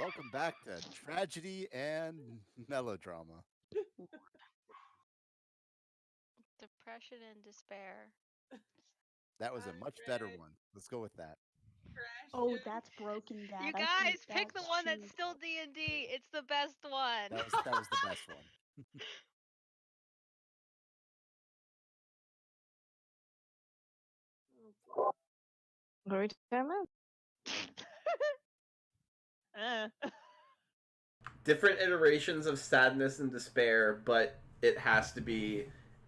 welcome back to Tragedy and Melodrama. Depression and despair. That was a much better Dread, one. Let's go with that. Oh, Depression. that's Broken You Dad. I think guys, pick the that's one that's still cheesy. D&D. It's the best one. That was the best one. Glory to God. Different iterations of sadness and despair, but it has to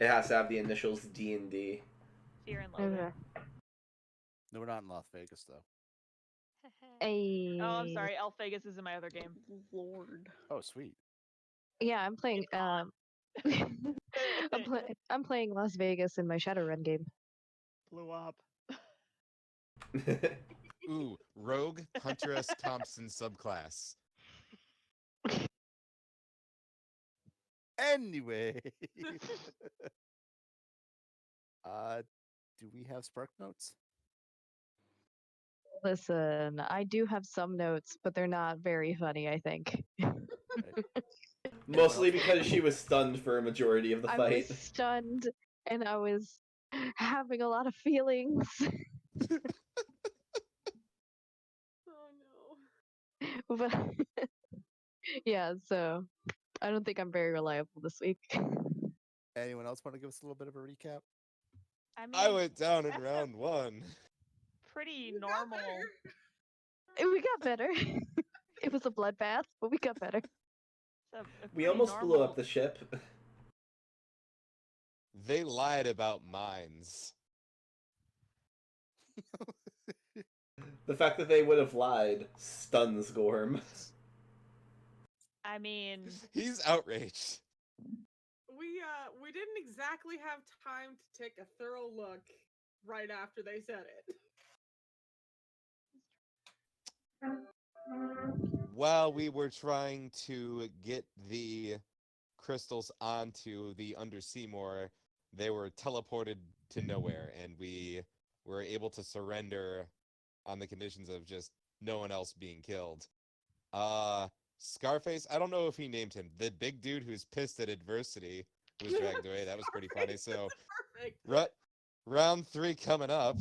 have the initials D&D. Fear and loathing. No, we're not in Las Vegas though. Hey. Oh, I'm sorry. Elf Vegas is in my other game. Lord. Oh, sweet. Yeah, I'm playing. I'm playing Las Vegas in my Shadowrun game. Blew up. Ooh, Rogue Huntress Thompson subclass. Anyway, do we have Spark notes? Listen, I do have some notes, but they're not very funny, I think. Mostly because she was stunned for a majority of the I fight. was stunned and I was having a lot of feelings. Oh no. But yeah, so I don't think I'm very reliable this week. Anyone else want to give us a little bit of a recap? I mean, I went down in that's round one. pretty normal. We got better. It was a bloodbath, but we got better. We almost blew up the ship. They lied about mines. The fact that they would have lied stuns Gorm. I mean, He's outraged. We didn't exactly have time to take a thorough look right after they said it. While we were trying to get the crystals onto the Undersea Moor, they were teleported to nowhere, and we were able to surrender on the conditions of just no one else being killed. Scarface, I don't know if he named him. The big dude who's pissed at adversity was dragged away. That was pretty funny. So, Perfect. round 3 coming up.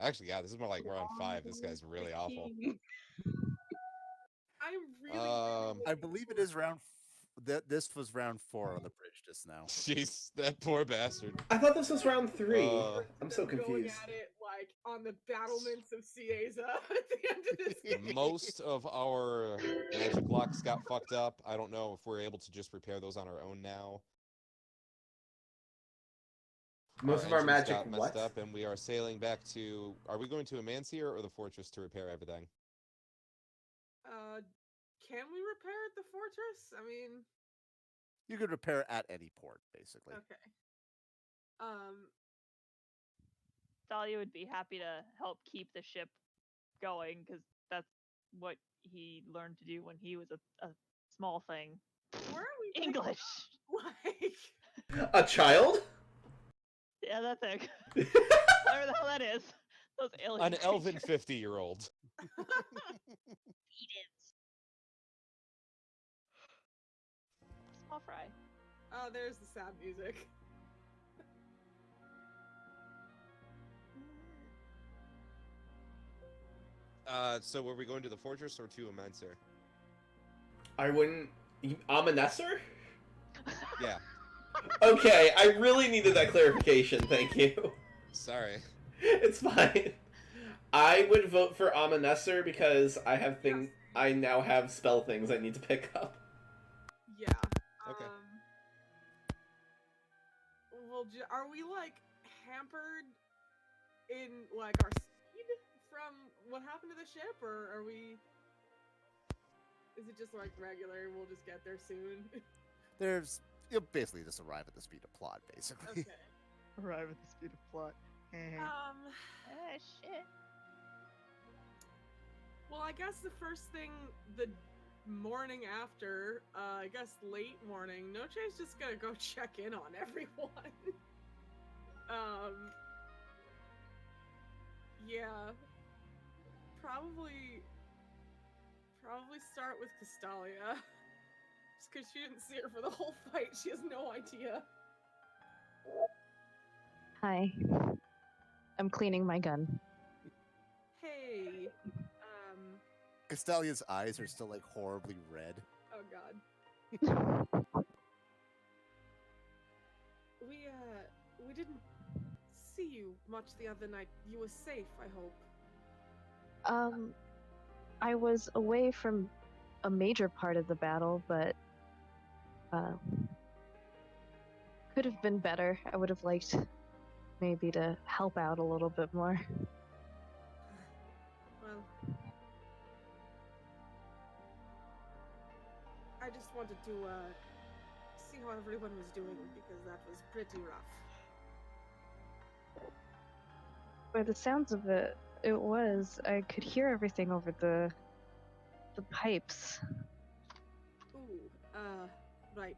Actually, yeah, this is more like round 5. This guy's really awful. I'm really. I believe it is round. This was round 4 on the bridge just now. Jeez, that poor bastard. I thought this was round 3. I'm so Going confused. at it like on the battlements of Cieza at the end of this game. Most of our magic locks got fucked up. I don't know if we're able to just repair those on our own now. Most of our engines magic got messed what? up, and we are sailing back to. Are we going to Amancier or the fortress to repair everything? Can we repair at the fortress? I mean, You could repair at any port, basically. okay. Thalia would be happy to help keep the ship going because that's what he learned to do when he was a small thing. Where are we? English. Like, A child? Yeah, that thing. Whatever the hell that is. Those alien An elven creatures. 50-year-old. Small fry. oh, there's the sad music. So were we going to the fortress or to Amancier? I wouldn't. Ominesser? Yeah. Okay, I really needed that clarification. Thank you. Sorry. It's fine. I would vote for Ominesser because I have things. I now have spell things I need to pick up. Yeah. Okay. Well, are we like hampered in like our speed from what happened to the ship, or are we? Is it just like regular? We'll just get there soon. You'll basically just arrive at the speed of plot, basically. Okay. Arrive at the speed of plot. Shit. Well, I guess the first thing the morning after, I guess late morning, Noche's just gonna go check in on everyone. Yeah. Probably probably start with Castalia. Just because she didn't see her for the whole fight, she has no idea. Hi. I'm cleaning my gun. Hey, Castalia's eyes are still like horribly red. oh god. We didn't see you much the other night. You were safe, I hope. I was away from a major part of the battle, but could have been better. I would have liked maybe to help out a little bit more. Well, I just wanted to see how everyone was doing because that was pretty rough. By the sounds of it, it was. I could hear everything over the pipes. Ooh, right.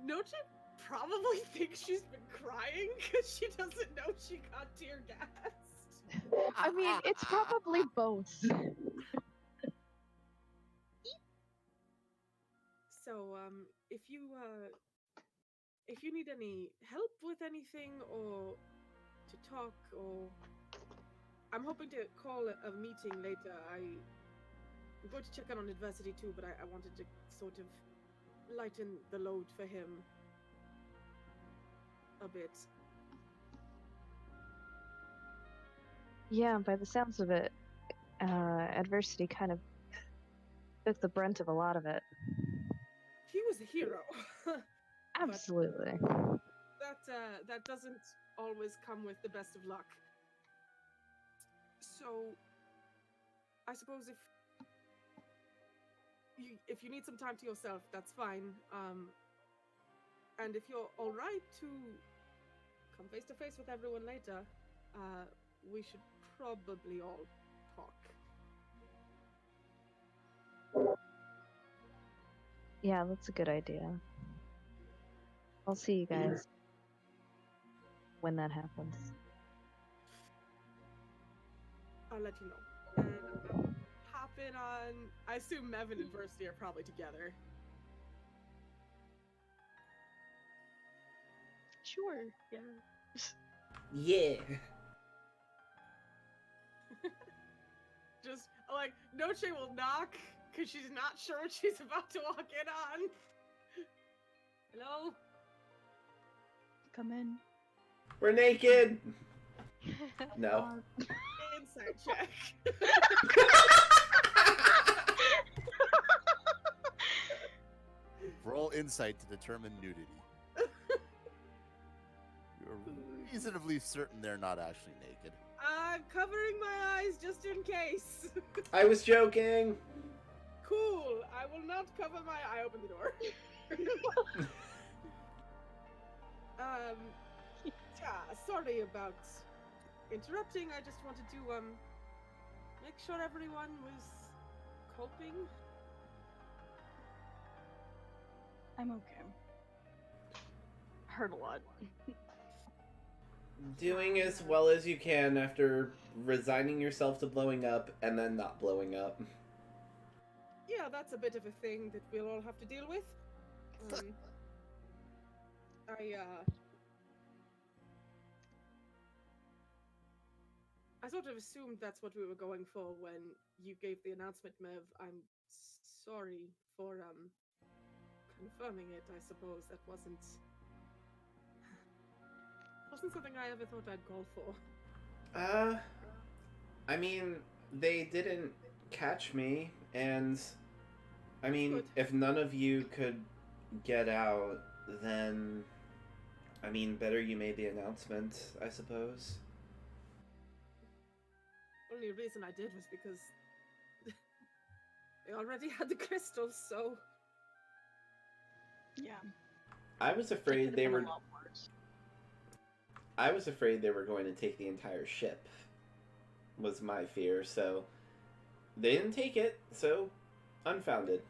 Noche probably thinks she's been crying because she doesn't know she got tear gassed. I mean, it's probably both. So, if you need any help with anything or to talk or I'm hoping to call a meeting later. I'm going to check out on adversity too, but I wanted to sort of lighten the load for him a bit. Yeah, by the sounds of it, adversity kind of took the brunt of a lot of it. He was a hero. Absolutely. That doesn't always come with the best of luck. So, I suppose if you need some time to yourself, that's fine. And if you're all right to come face to face with everyone later, we should probably all talk. Yeah, that's a good idea. I'll see you guys when that happens. I'll let you know. And I'll hop in on. I assume Mevin and Versity are probably together. Sure. Yeah. Yeah. Just like Noche will knock because she's not sure what she's about to walk in on. Hello? Come in. We're naked. No. Insight check. Roll insight to determine nudity. You're reasonably certain they're not actually naked. I'm covering my eyes just in case. I was joking. Cool. I will not cover my. I open the door. Yeah. Sorry about interrupting. I just wanted to make sure everyone was coping. I'm okay. Hurt a lot. Doing as well as you can after resigning yourself to blowing up and then not blowing up. Yeah, that's a bit of a thing that we'll all have to deal with. I sort of assumed that's what we were going for when you gave the announcement, Mev. I'm sorry for confirming it. I suppose that wasn't something I ever thought I'd call for. I mean, they didn't catch me, and I mean, Good. if none of you could get out, then I mean, better you made the announcement, I suppose. Only reason I did was because they already had the crystals, so Yeah. I was It afraid could've they been were. a lot worse. I was afraid they were going to take the entire ship. Was my fear, so they didn't take it, so unfounded.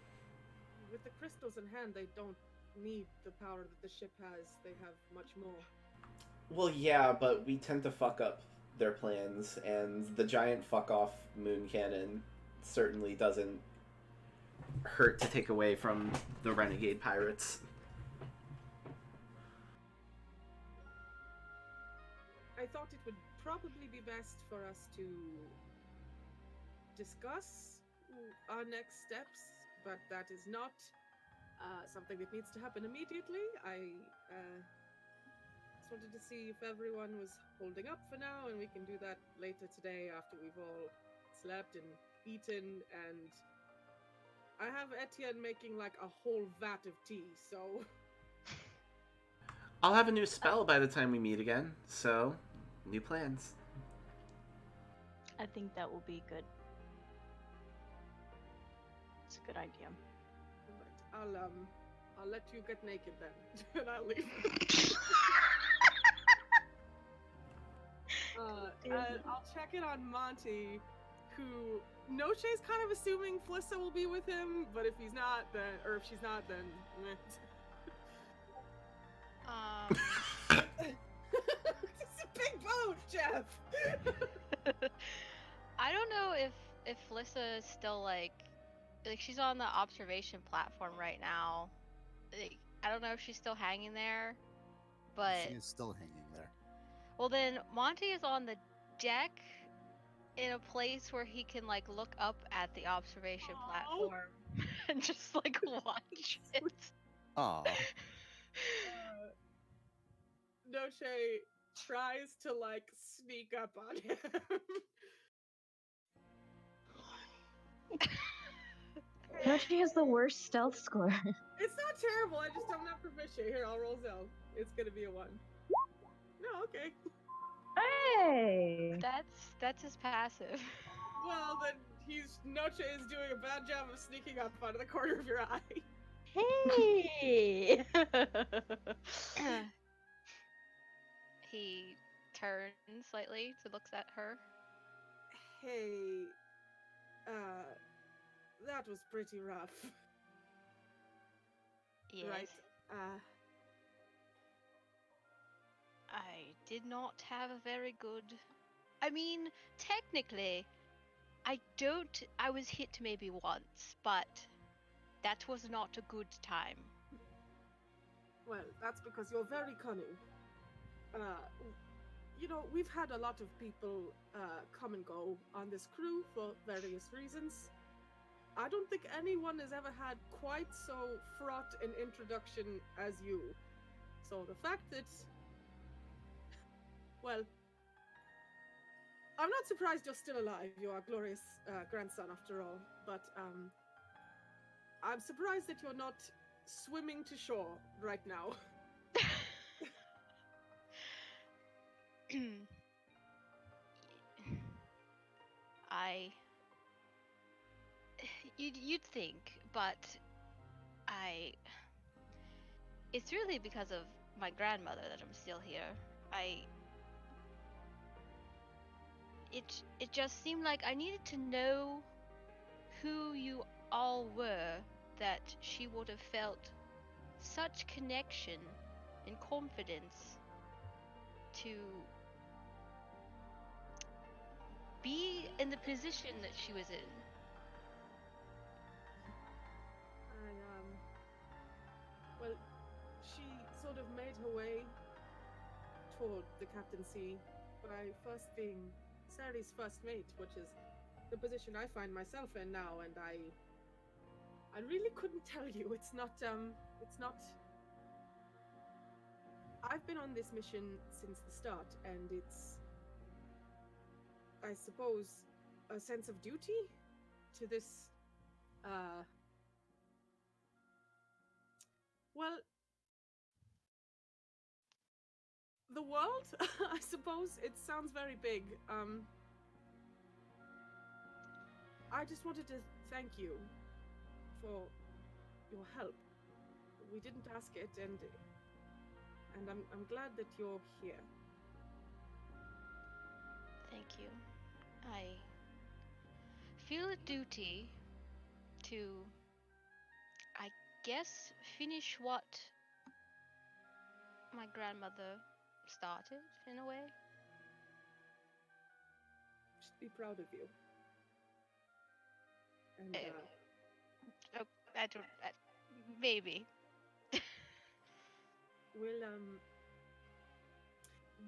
with the crystals in hand, they don't need the power that the ship has. They have much more. Well, yeah, but we tend to fuck up their plans, and the giant fuck off moon cannon certainly doesn't hurt to take away from the renegade pirates. I thought it would probably be best for us to discuss our next steps, but that is not something that needs to happen immediately. I just wanted to see if everyone was holding up for now, and we can do that later today after we've all slept and eaten. And I have Etienne making like a whole vat of tea, so I'll have a new spell by the time we meet again, so new plans. I think that will be good. It's a good idea. right, I'll let you get naked then, and I'll leave. And I'll check in on Monty, who Noche's kind of assuming Flissa will be with him, but if he's not, then, or if she's not, then. It's a big boat, Jeff. I don't know if Flissa is still like she's on the observation platform right now. Like, I don't know if she's still hanging there, but She is still hanging there. well then Monty is on the deck in a place where he can like look up at the observation Aw. platform and just like watch it. Aw. Noche tries to like sneak up on him. Nochi has the worst stealth score. It's not terrible. I just don't have proficient. Here, I'll roll Zell. It's gonna be a 1. No, okay. Hey! That's his passive. Well, then Noche is doing a bad job of sneaking up out of the corner of your eye. Hey! He turns slightly to looks at her. Hey, that was pretty rough, Yes. right? I did not have a very good. I mean, technically, I was hit maybe once, but that was not a good time. Well, that's because you're very cunning. You know, we've had a lot of people come and go on this crew for various reasons. I don't think anyone has ever had quite so fraught an introduction as you. So the fact that, well, I'm not surprised you're still alive. You're our glorious grandson, after all. But I'm surprised that you're not swimming to shore right now. You'd think, but it's really because of my grandmother that I'm still here. It just seemed like I needed to know who you all were, that she would have felt such connection and confidence to be in the position that she was in. Well, she sort of made her way toward the captaincy by first being Sari's first mate, which is the position I find myself in now, and I really couldn't tell you. It's not I've been on this mission since the start, and it's, I suppose, a sense of duty to this well, the world. I suppose it sounds very big. I just wanted to thank you for your help. We didn't ask it, and I'm glad that you're here. Thank you. I feel a duty to, I guess, finish what my grandmother started in a way. Should be proud of you. And Oh, I don't. Maybe.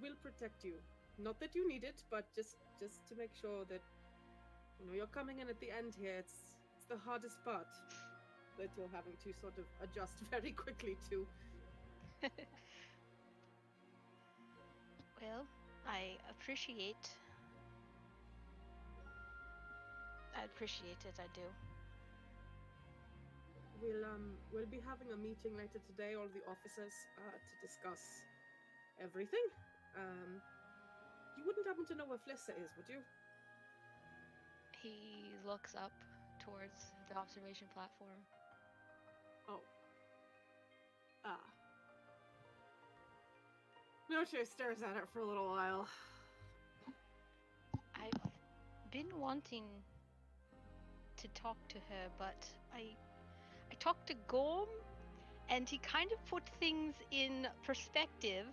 we'll protect you. Not that you need it, but just to make sure that you're coming in at the end here. It's the hardest part that you're having to sort of adjust very quickly to. Well, I appreciate. I appreciate it. I do. We'll be having a meeting later today, all the officers, to discuss everything. You wouldn't happen to know where Flissa is, would you? He looks up towards the observation platform. Oh. Ah. Noche stares at it for a little while. I've been wanting to talk to her, but I talked to Gorm, and he kind of put things in perspective,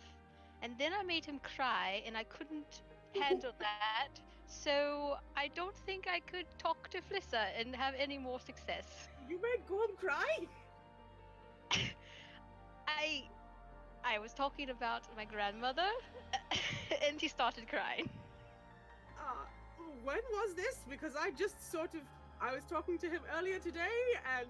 and then I made him cry, and I couldn't handle that. So I don't think I could talk to Flissa and have any more success. You made Gorm cry? I was talking about my grandmother, and he started crying. When was this? Because I was talking to him earlier today, and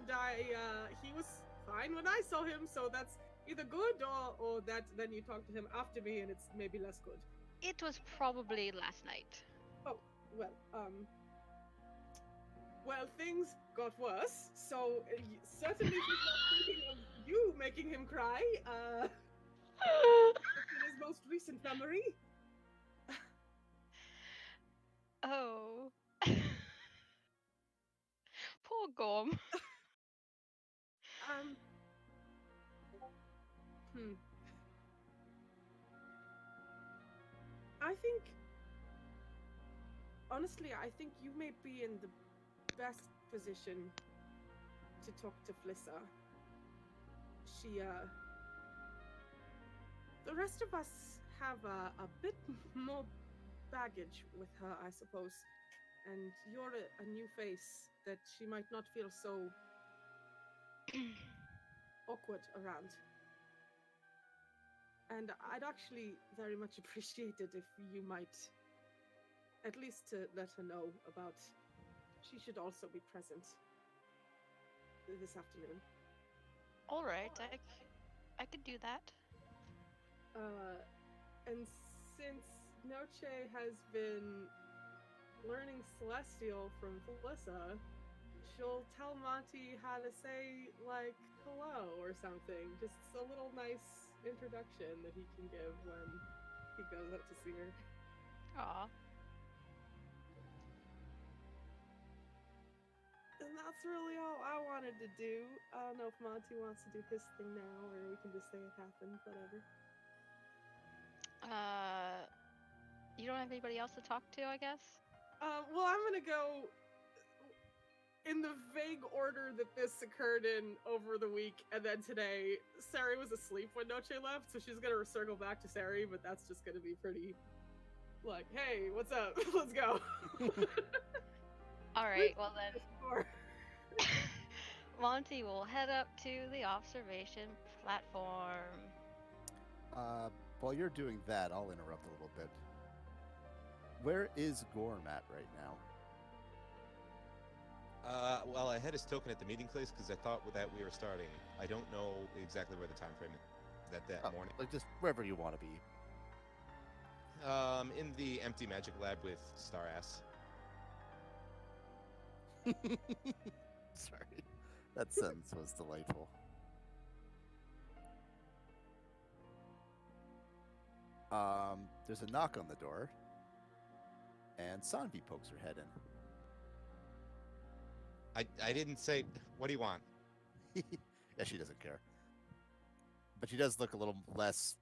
he was fine when I saw him, so that's either good or that then you talk to him after me and it's maybe less good. It was probably last night. Oh, well, things got worse, so certainly he's not thinking of you making him cry, in his most recent memory. Oh. Poor Gorm. I think you may be in the best position to talk to Flissa. The rest of us have a bit more baggage with her, I suppose. And you're a new face that she might not feel so awkward around. And I'd actually very much appreciate it if you might, at least to let her know about, she should also be present this afternoon. All right, I could do that. And since Noche has been learning Celestial from Felissa, she'll tell Monty how to say, like, hello or something. Just a little nice introduction that he can give when he goes up to see her. Aw. And that's really all I wanted to do. I don't know if Monty wants to do his thing now, or we can just say it happened, whatever. You don't have anybody else to talk to, I guess? Well, I'm gonna go in the vague order that this occurred in over the week, and then today, Sari was asleep when Noche left, so she's gonna circle back to Sari, but that's just gonna be pretty, like, hey, what's up? Let's go. Alright, well then, Monty will head up to the observation platform. While you're doing that, I'll interrupt a little bit. Where is Gorm at right now? Well, I had his token at the meeting place because I thought that we were starting. I don't know exactly where the time frame is that morning. Like just wherever you want to be. In the empty magic lab with Starass. Sorry. That sentence was delightful. There's a knock on the door, and Sanvi pokes her head in. I didn't say. What do you want? Yeah, she doesn't care. But she does look a little less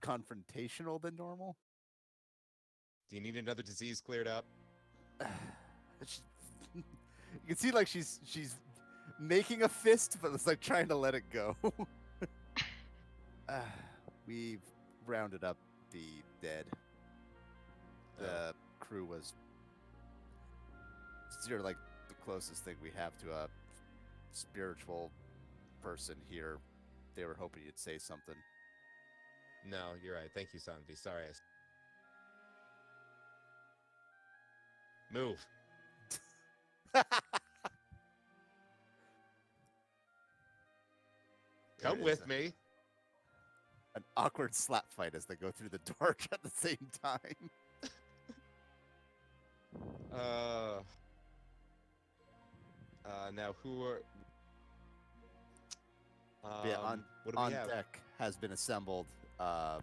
confrontational than normal. Do you need another disease cleared up? You can see like she's making a fist, but it's like trying to let it go. We've rounded up the dead. The crew was you're like the closest thing we have to a spiritual person here. They were hoping you'd say something. No, you're right. Thank you, Sanvi. Sorry. Move. There Come it is. with me. An awkward slap fight as they go through the door at the same time. Now who are? Yeah, what do we on have? deck has been assembled the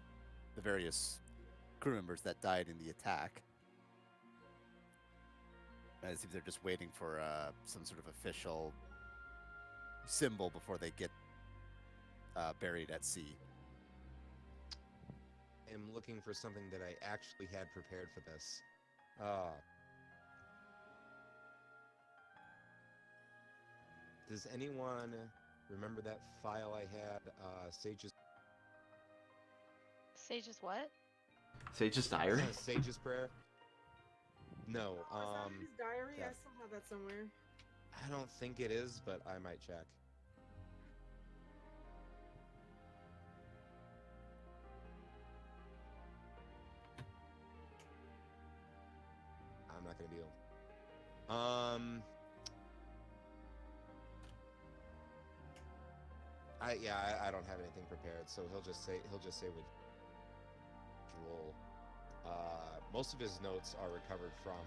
various crew members that died in the attack. And it seems they're just waiting for some sort of official symbol before they get buried at sea. I'm looking for something that I actually had prepared for this. Does anyone remember that file I had? Sage's Sage's what? Sage's diary. Sage's prayer. No. Is that in his diary? yeah. I still have that somewhere. I don't think it is, but I might check. I'm not gonna be able. I don't have anything prepared, so he'll just say what. Most of his notes are recovered from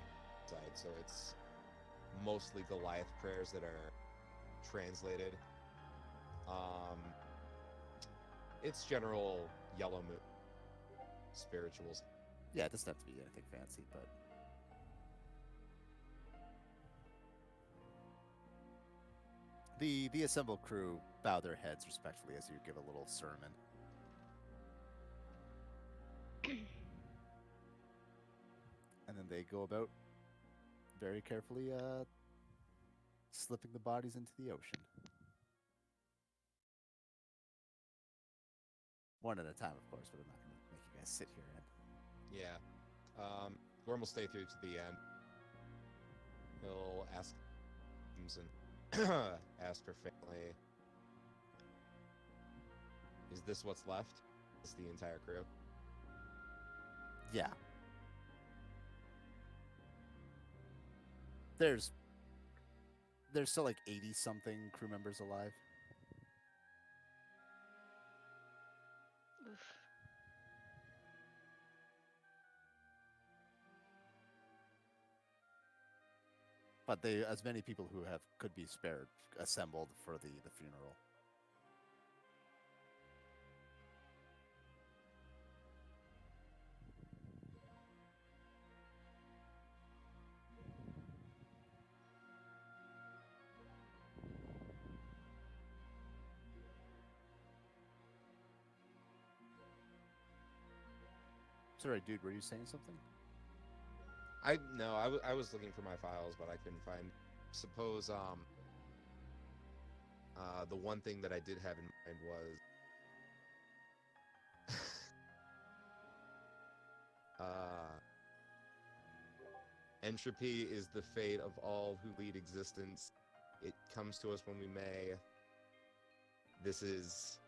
side, so it's mostly Goliath prayers that are translated. It's general Yellow Moon spirituals. Yeah, it doesn't have to be anything fancy, but the assembled crew bow their heads respectfully as you give a little sermon. And then they go about very carefully slipping the bodies into the ocean. One at a time, of course, but I'm not going to make you guys sit here and... Yeah. Gorm will stay through to the end. He'll ask and ask her family, is this what's left? Is the entire crew? Yeah. There's still like 80-something crew members alive. Oof. But they, as many people who could be spared, assembled for the funeral. Sorry, dude, were you saying something? I was looking for my files, but I couldn't find. Suppose the one thing that I did have in mind was entropy is the fate of all who lead existence. It comes to us when we may. This is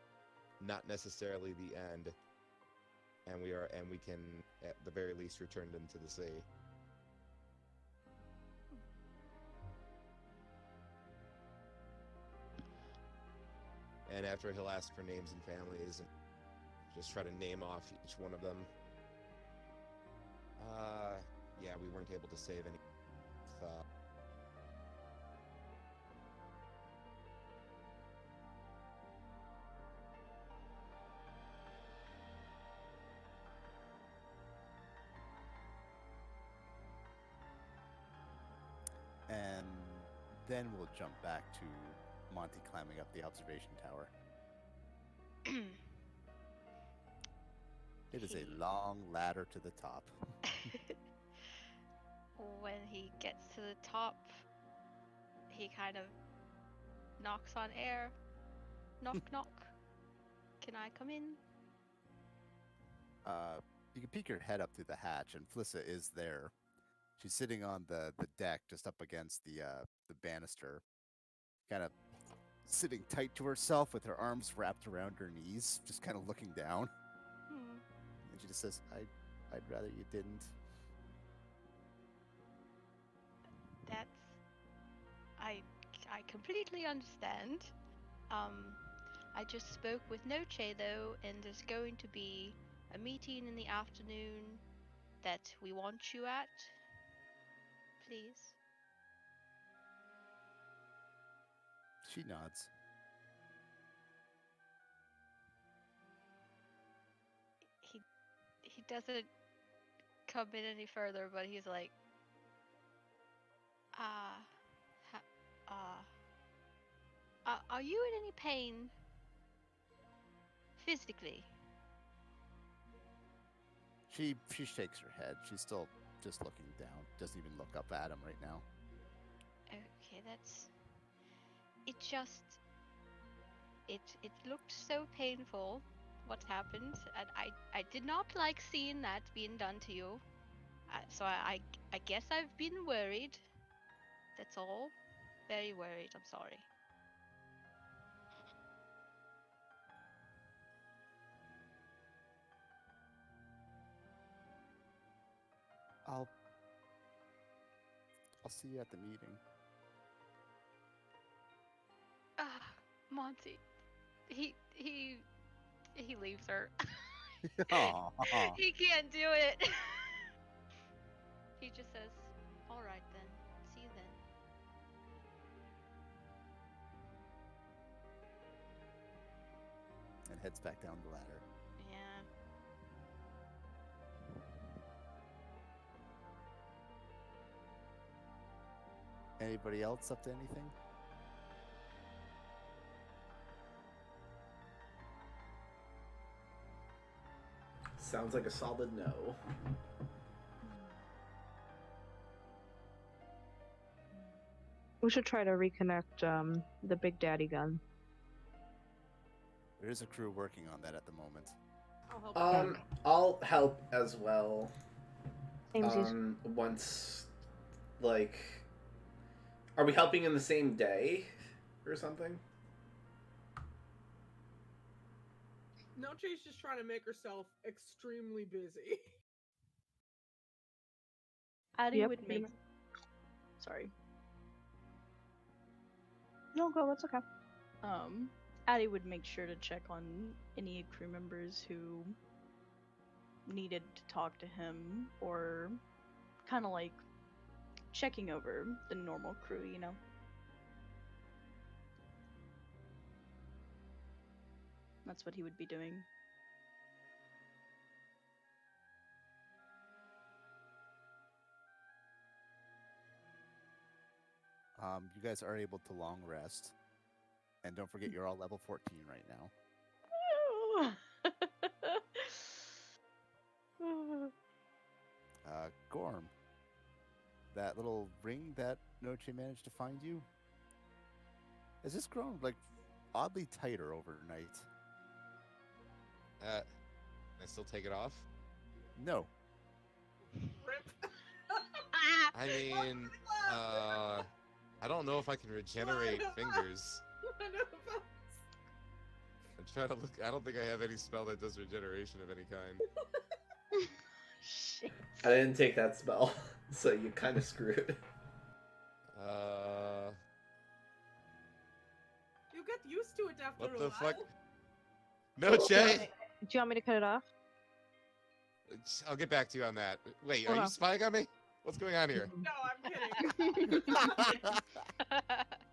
not necessarily the end, and we can at the very least return them to the sea. And after he'll ask for names and families and just try to name off each one of them. Yeah, we weren't able to save any. And then we'll jump back to Monty climbing up the observation tower. It is a long ladder to the top. When he gets to the top, he kind of knocks on air. Knock, knock. Can I come in? You can peek your head up through the hatch, and Flissa is there. She's sitting on the deck, just up against the banister, kind of sitting tight to herself with her arms wrapped around her knees, just kind of looking down. Hmm. And she just says, I'd rather you didn't. That's I I completely understand. I just spoke with Noche though, and there's going to be a meeting in the afternoon that we want you at. Please. She nods. He doesn't come in any further, but he's like, ah, are you in any pain physically? She shakes her head. She's still just looking down. Doesn't even look up at him right now. Okay, that's. It just. It looked so painful. What happened? And I did not like seeing that being done to you. So I guess I've been worried. That's all. Very worried. I'm sorry. I'll see you at the meeting. Ah, Monty. He leaves her. Aw. He can't do it. He just says, "All right then. See you then." And heads back down the ladder. Yeah. Anybody else up to anything? Sounds like a solid no. We should try to reconnect the Big Daddy gun. There is a crew working on that at the moment. I'll help. I'll help as well. Samesies. Once, like, are we helping in the same day or something? Noche's just trying to make herself extremely busy. Addie Yep, would pretty make. Sorry. No, go. It's okay. Addie would make sure to check on any crew members who needed to talk to him, or kind of like checking over the normal crew, you know? That's what he would be doing. You guys are able to long rest. And don't forget, you're all level 14 right now. Gorm, that little ring that Noche managed to find you, has this grown, like, oddly tighter overnight? Can I still take it off? No. Rip. I mean, I don't know if I can regenerate fingers. I'm trying to look. I don't think I have any spell that does regeneration of any kind. Shit. I didn't take that spell, so you kind of screwed. You get used to it after What a the while. fuck? No, Jay. Do you want me to cut it off? I'll get back to you on that. Wait, are Okay. you spying on me? What's going on here? No, I'm kidding.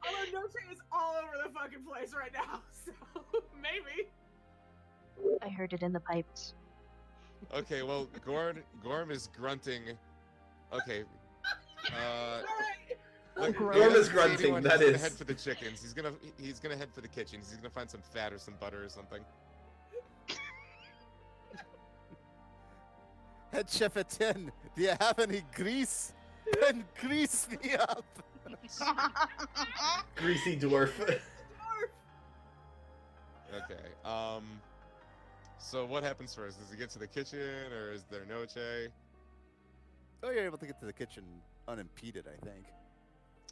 Although Noche is all over the fucking place right now, so maybe. I heard it in the pipes. Okay, well, Gorm is grunting. Okay. Alright. Look, Gorm he doesn't is see grunting, anyone, that he's gonna is. head for the chickens. He's gonna head for the kitchens. He's gonna find some fat or some butter or something. Head chef at 10, do you have any grease? Then grease me up. Greasy dwarf. Okay. So So what happens first? Does he get to the kitchen, or is there Noche? Oh, you're able to get to the kitchen unimpeded, I think.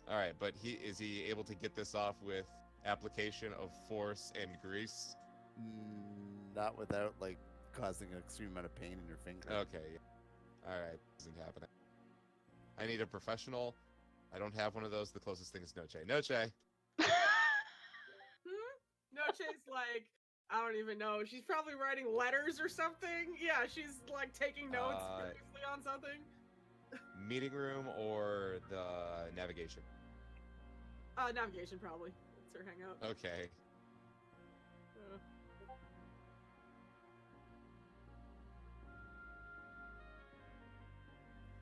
All right, but is he able to get this off with application of force and grease? Not without like causing an extreme amount of pain in your finger. Okay. All right, isn't happening. I need a professional. I don't have one of those. The closest thing is Noche. Noche. Noche's like, I don't even know. She's probably writing letters or something. Yeah, she's like taking notes previously on something. Meeting room or the navigation? Navigation probably. It's her hangout. Okay.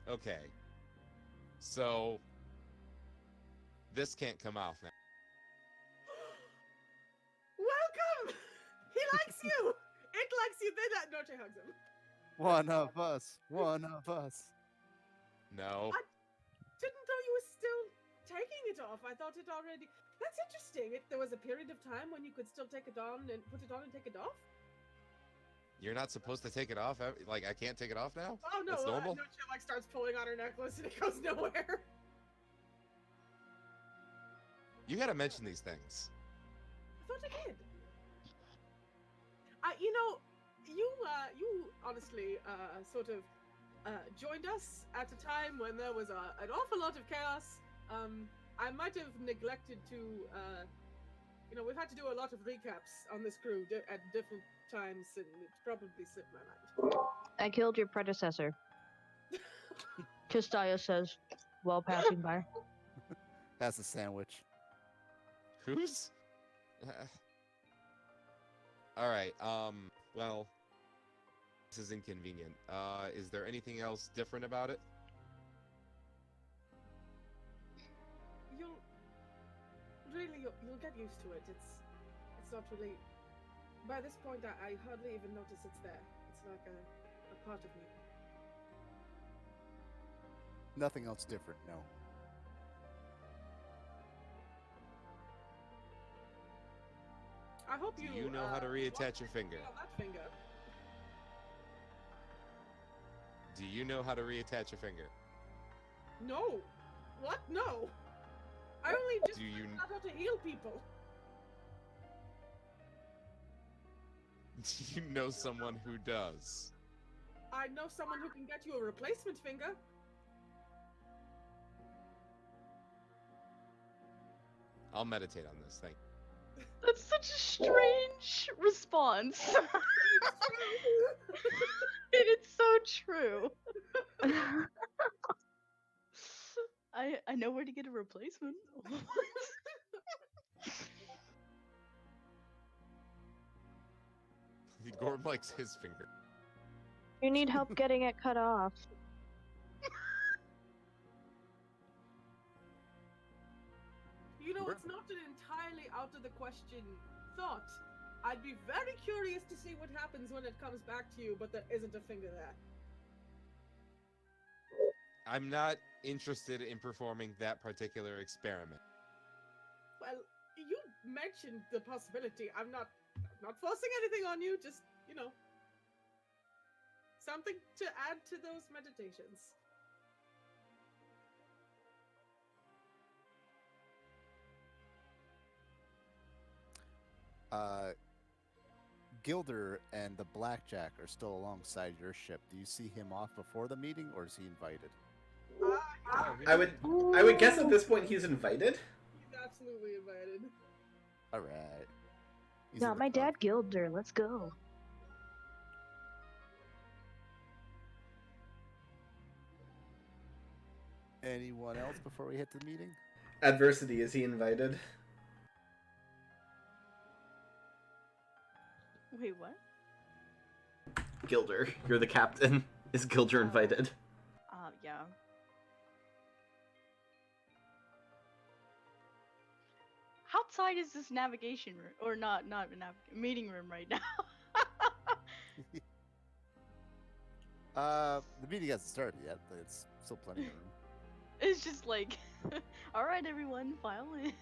Okay. So this can't come off now. Welcome! He likes you! It likes you. Then Noche hugs him. One of us. One of us. No. Didn't know you were still taking it off. I thought it already. That's interesting. There was a period of time when you could still take it on and put it on and take it off? You're not supposed to take it off? Like, I can't take it off now? Oh, no. That's normal? Noche like starts pulling on her necklace and it goes nowhere. You gotta mention these things. I thought I did. You know, you honestly sort of joined us at a time when there was an awful lot of chaos. I might have neglected to, we've had to do a lot of recaps on this crew at different times, and it's probably slipped my mind. I killed your predecessor. Kistaya says, while passing by. That's a sandwich. Who's? All right. Well, this is inconvenient. Is there anything else different about it? You'll get used to it. It's not really. By this point, I hardly even notice it's there. It's like a part of me. Nothing else different, no. I hope Do you know how to reattach your finger? On that finger. Do you know how to reattach your finger? No. What? No. I only just Do you- know how to heal people. Do you know someone who does? I know someone who can get you a replacement finger. I'll meditate on this. Thank you. That's such a strange response. It's so true. I know where to get a replacement. Gorm likes his finger. You need help getting it cut off. You know, it's not an entirely out of the question thought. I'd be very curious to see what happens when it comes back to you, but there isn't a finger there. I'm not interested in performing that particular experiment. Well, you mentioned the possibility. I'm not forcing anything on you, just, something to add to those meditations. Gilder and the Blackjack are still alongside your ship. Do you see him off before the meeting, or is he invited? I would guess at this point he's invited. He's absolutely invited. All right. He's Got in my the club. dad Gilder. Let's go. Anyone else before we hit the meeting? Adversity, is he invited? Wait, what? Gilder, you're the captain. Is Gilder invited? Yeah. Outside is this navigation room, or not meeting room right now. The meeting hasn't started yet, but it's still plenty of room. It's just like, all right, everyone, file in,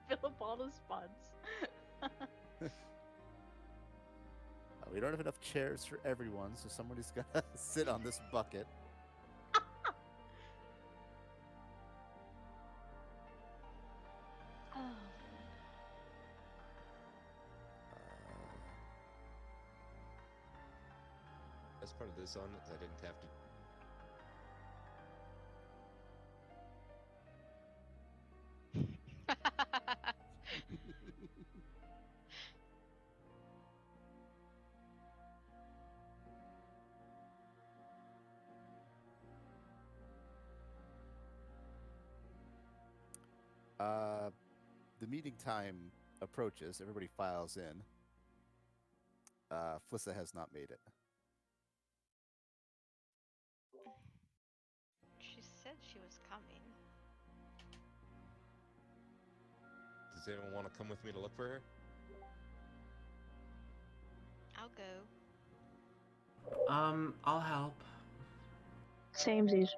fill up all the spots. We don't have enough chairs for everyone, so somebody's got to sit on this bucket. Oh. As part of this on, I didn't have to. The meeting time approaches. Everybody files in. Flissa has not made it. She said she was coming. Does anyone want to come with me to look for her? I'll go. I'll help. Samesies.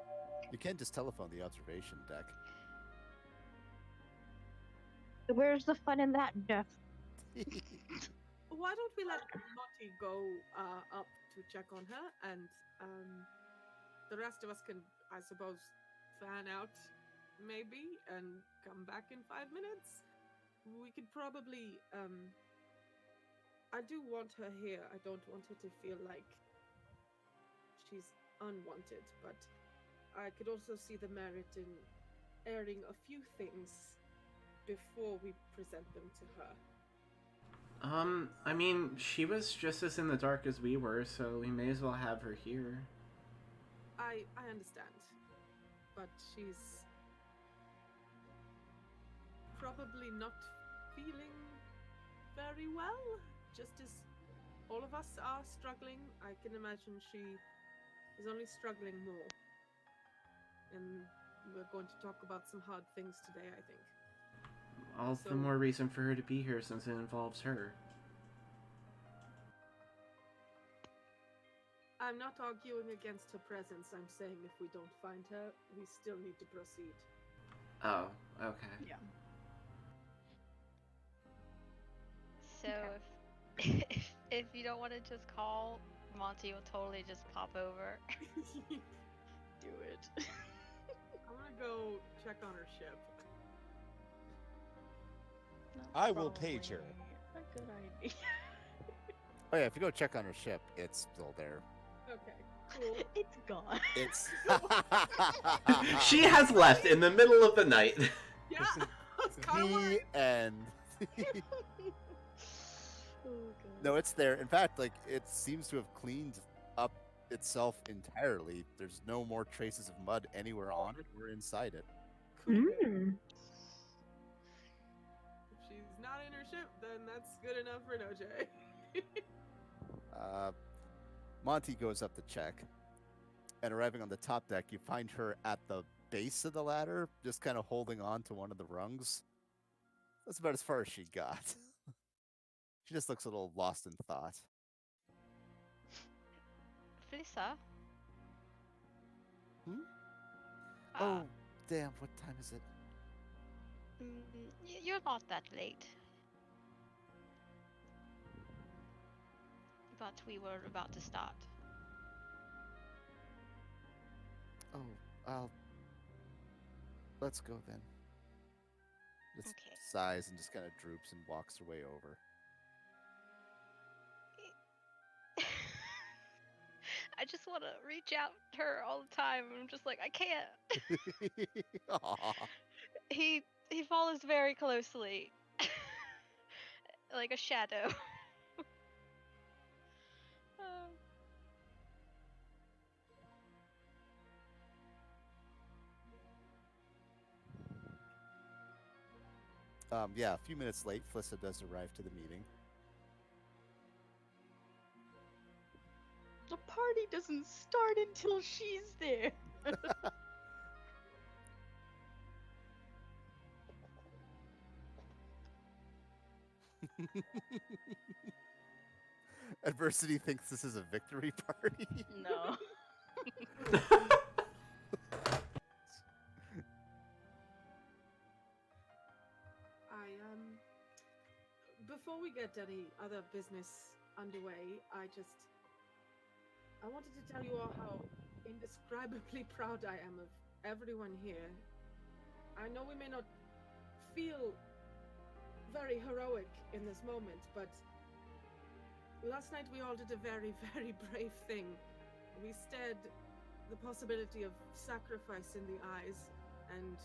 You can just telephone the observation deck. Where's the fun in that, Jeff? Why don't we let Monty go up to check on her, and the rest of us can, I suppose, fan out maybe and come back in 5 minutes. We could probably. I do want her here. I don't want her to feel like she's unwanted, but I could also see the merit in airing a few things before we present them to her. I mean, she was just as in the dark as we were, so we may as well have her here. I understand, but she's probably not feeling very well, just as all of us are struggling. I can imagine she is only struggling more. And we're going to talk about some hard things today, I think. All So- the more reason for her to be here since it involves her. I'm not arguing against her presence. I'm saying if we don't find her, we still need to proceed. Oh, okay. Yeah. So Okay. if you don't want to just call, Monty will totally just pop over. Do it. I'm gonna go check on her ship. I will page her. A good idea. Oh yeah, if you go check on her ship, it's still there. Okay, cool. It's gone. It's She has left in the middle of the night. Yeah, I was kind of the worried. end. Oh, God. No, it's there. In fact, like it seems to have cleaned up itself entirely. There's no more traces of mud anywhere on it or inside it. Cool. Mm. If she's not in her ship, then that's good enough for Noje. Monty goes up to check, and arriving on the top deck, you find her at the base of the ladder, just kind of holding on to one of the rungs. That's about as far as she got. She just looks a little lost in thought. Felissa? Hmm? Uh, Oh, damn, what time is it? You're not that late. But we were about to start. Oh, let's go then. Just Okay. sighs and just kind of droops and walks her way over. I just want to reach out to her all the time. And I'm just like, I can't. Aw. He follows very closely, like a shadow. Oh. Yeah, a few minutes late, Flissa does arrive to the meeting. The party doesn't start until she's there. Adversity thinks this is a victory party. No. Before we get any other business underway, I wanted to tell you all how indescribably proud I am of everyone here. I know we may not feel very heroic in this moment, but last night we all did a very, very brave thing. We stared the possibility of sacrifice in the eyes, and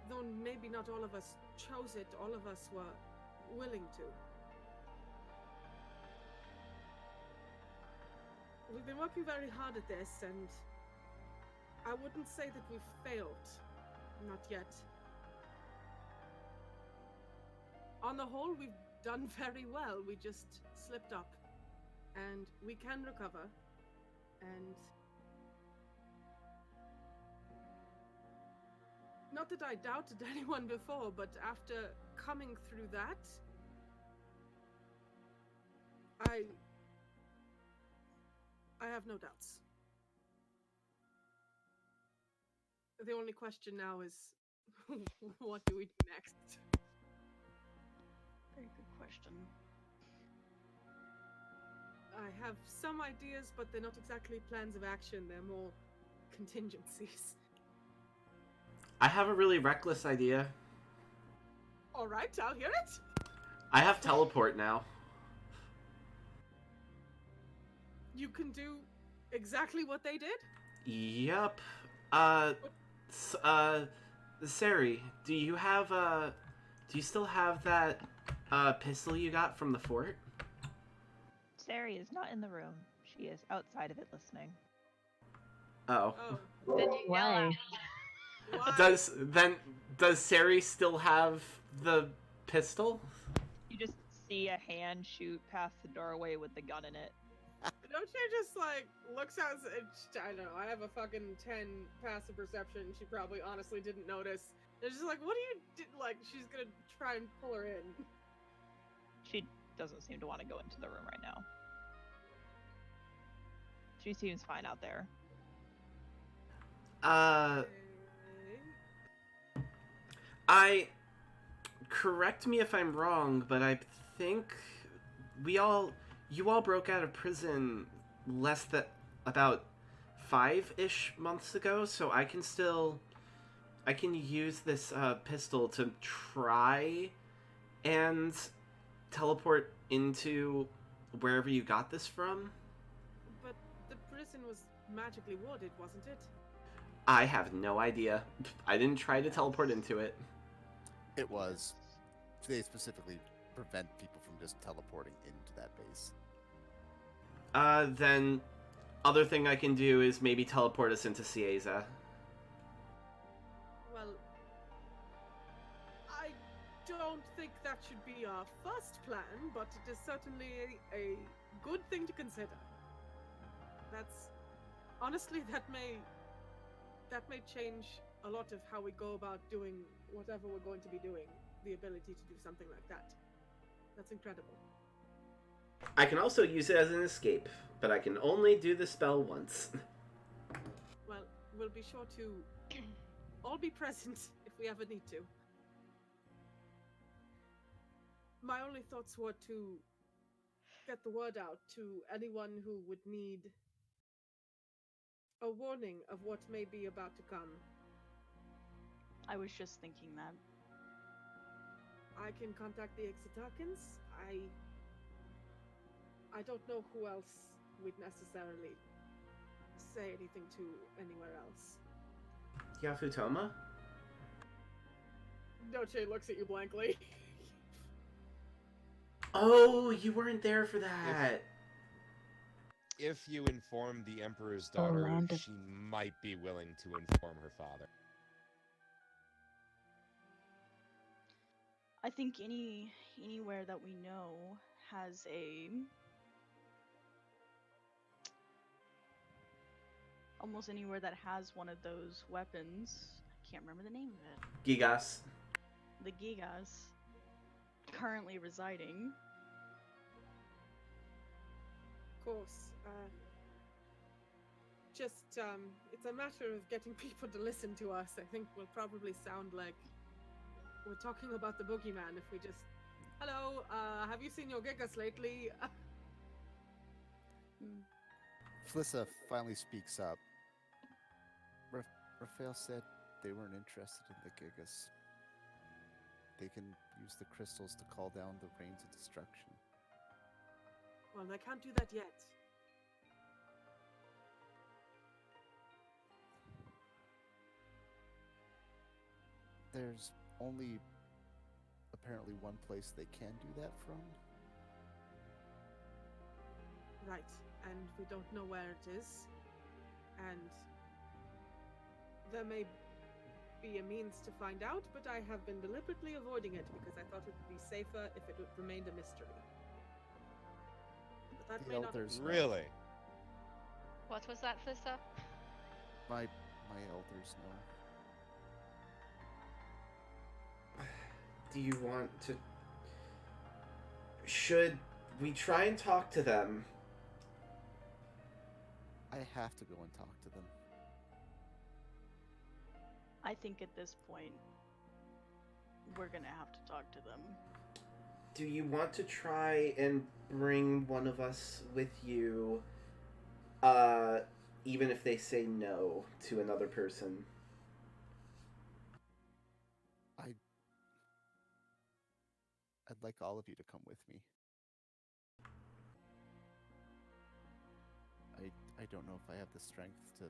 though maybe not all of us chose it, all of us were willing to. We've been working very hard at this, and I wouldn't say that we've failed. Not yet. On the whole, we've done very well. We just slipped up. And we can recover. And not that I doubted anyone before, but after coming through that, I have no doubts. The only question now is, what do we do next? Very good question. I have some ideas, but they're not exactly plans of action. They're more contingencies. I have a really reckless idea. All right, I'll hear it. I have teleport now. You can do exactly what they did? Yep. Sari, do you still have that pistol you got from the fort? Sari is not in the room. She is outside of it listening. Oh. Oh. Then you yell Why? out. Why? Does Sari still have the pistol? You just see a hand shoot past the doorway with the gun in it. Don't you just, like, looks out, I don't know, I have a fucking 10 passive perception, she probably honestly didn't notice. It's just like, what do you do? Like, she's gonna try and pull her in. She doesn't seem to want to go into the room right now. She seems fine out there. Correct me if I'm wrong, but I think you all broke out of prison less than about 5-ish months ago, so I can use this pistol to try and teleport into wherever you got this from. But the prison was magically warded, wasn't it? I have no idea. I didn't try to teleport into it. It was. They specifically prevent people from just teleporting into that base. Then other thing I can do is maybe teleport us into Cieza. Well, I don't think that should be our first plan, but it is certainly a good thing to consider. Honestly, that may change a lot of how we go about doing whatever we're going to be doing. The ability to do something like that. That's incredible. I can also use it as an escape, but I can only do the spell once. Well, we'll be sure to all be present if we ever need to. My only thoughts were to get the word out to anyone who would need a warning of what may be about to come. I was just thinking that. I can contact the Exitarchans. I don't know who else would necessarily say anything to anywhere else. Yafutoma? Noche looks at you blankly. Oh, you weren't there for that. If you inform the Emperor's daughter, Orlando. she might be willing to inform her father. I think anywhere that we know has almost anywhere that has one of those weapons. I can't remember the name of it. Gigas. The Gigas currently residing. Of course. It's a matter of getting people to listen to us. I think we'll probably sound like we're talking about the boogeyman if we just Hello, have you seen your Gigas lately? Flissa finally speaks up. Raphael said they weren't interested in the Gigas. They can use the crystals to call down the rains of destruction. Well, they can't do that yet. There's only apparently one place they can do that from. Right, and we don't know where it is. And there may be a means to find out, but I have been deliberately avoiding it because I thought it would be safer if it remained a mystery. But that The may not. elders know. Really? What was that, Flissa? My elders know. Do you want to... Should we try and talk to them? I have to go and talk to them. I think at this point, we're gonna have to talk to them. Do you want to try and bring one of us with you, even if they say no to another person? I'd like all of you to come with me. I don't know if I have the strength to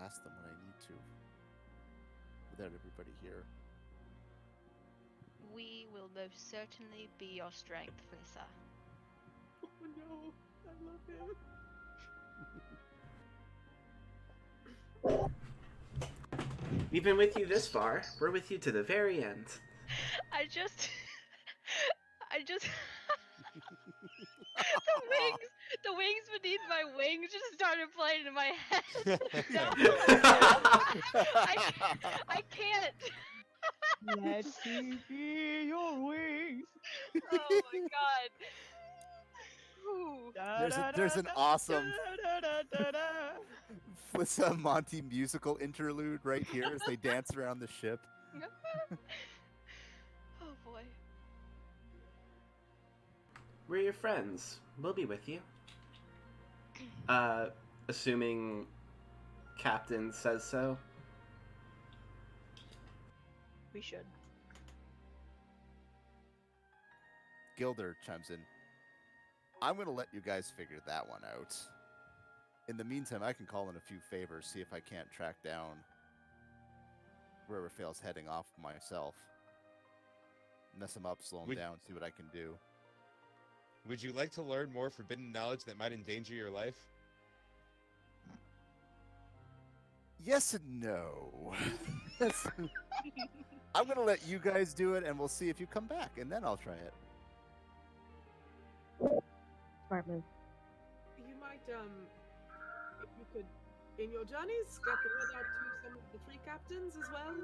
ask them what I need to without everybody here. We will most certainly be your strength, Flissa. Oh no, I love him. We've been with you this far. We're with you to the very end. I just the wings beneath my wings just started playing in my head. I can't. Let me be your wings. Oh my god. Ooh. There's an awesome Flissa Monty musical interlude right here as they dance around the ship. Oh boy. We're your friends. We'll be with you. Assuming Captain says so. We should. Gilder chimes in. I'm going to let you guys figure that one out. In the meantime, I can call in a few favors, see if I can't track down where Raphael's heading off myself. Mess him up, slow him down, see what I can do. Would you like to learn more forbidden knowledge that might endanger your life? Yes and no. I'm going to let you guys do it, and we'll see if you come back, and then I'll try it. Smart move. You might, if you could, in your journeys, get the word out to some of the tree captains as well.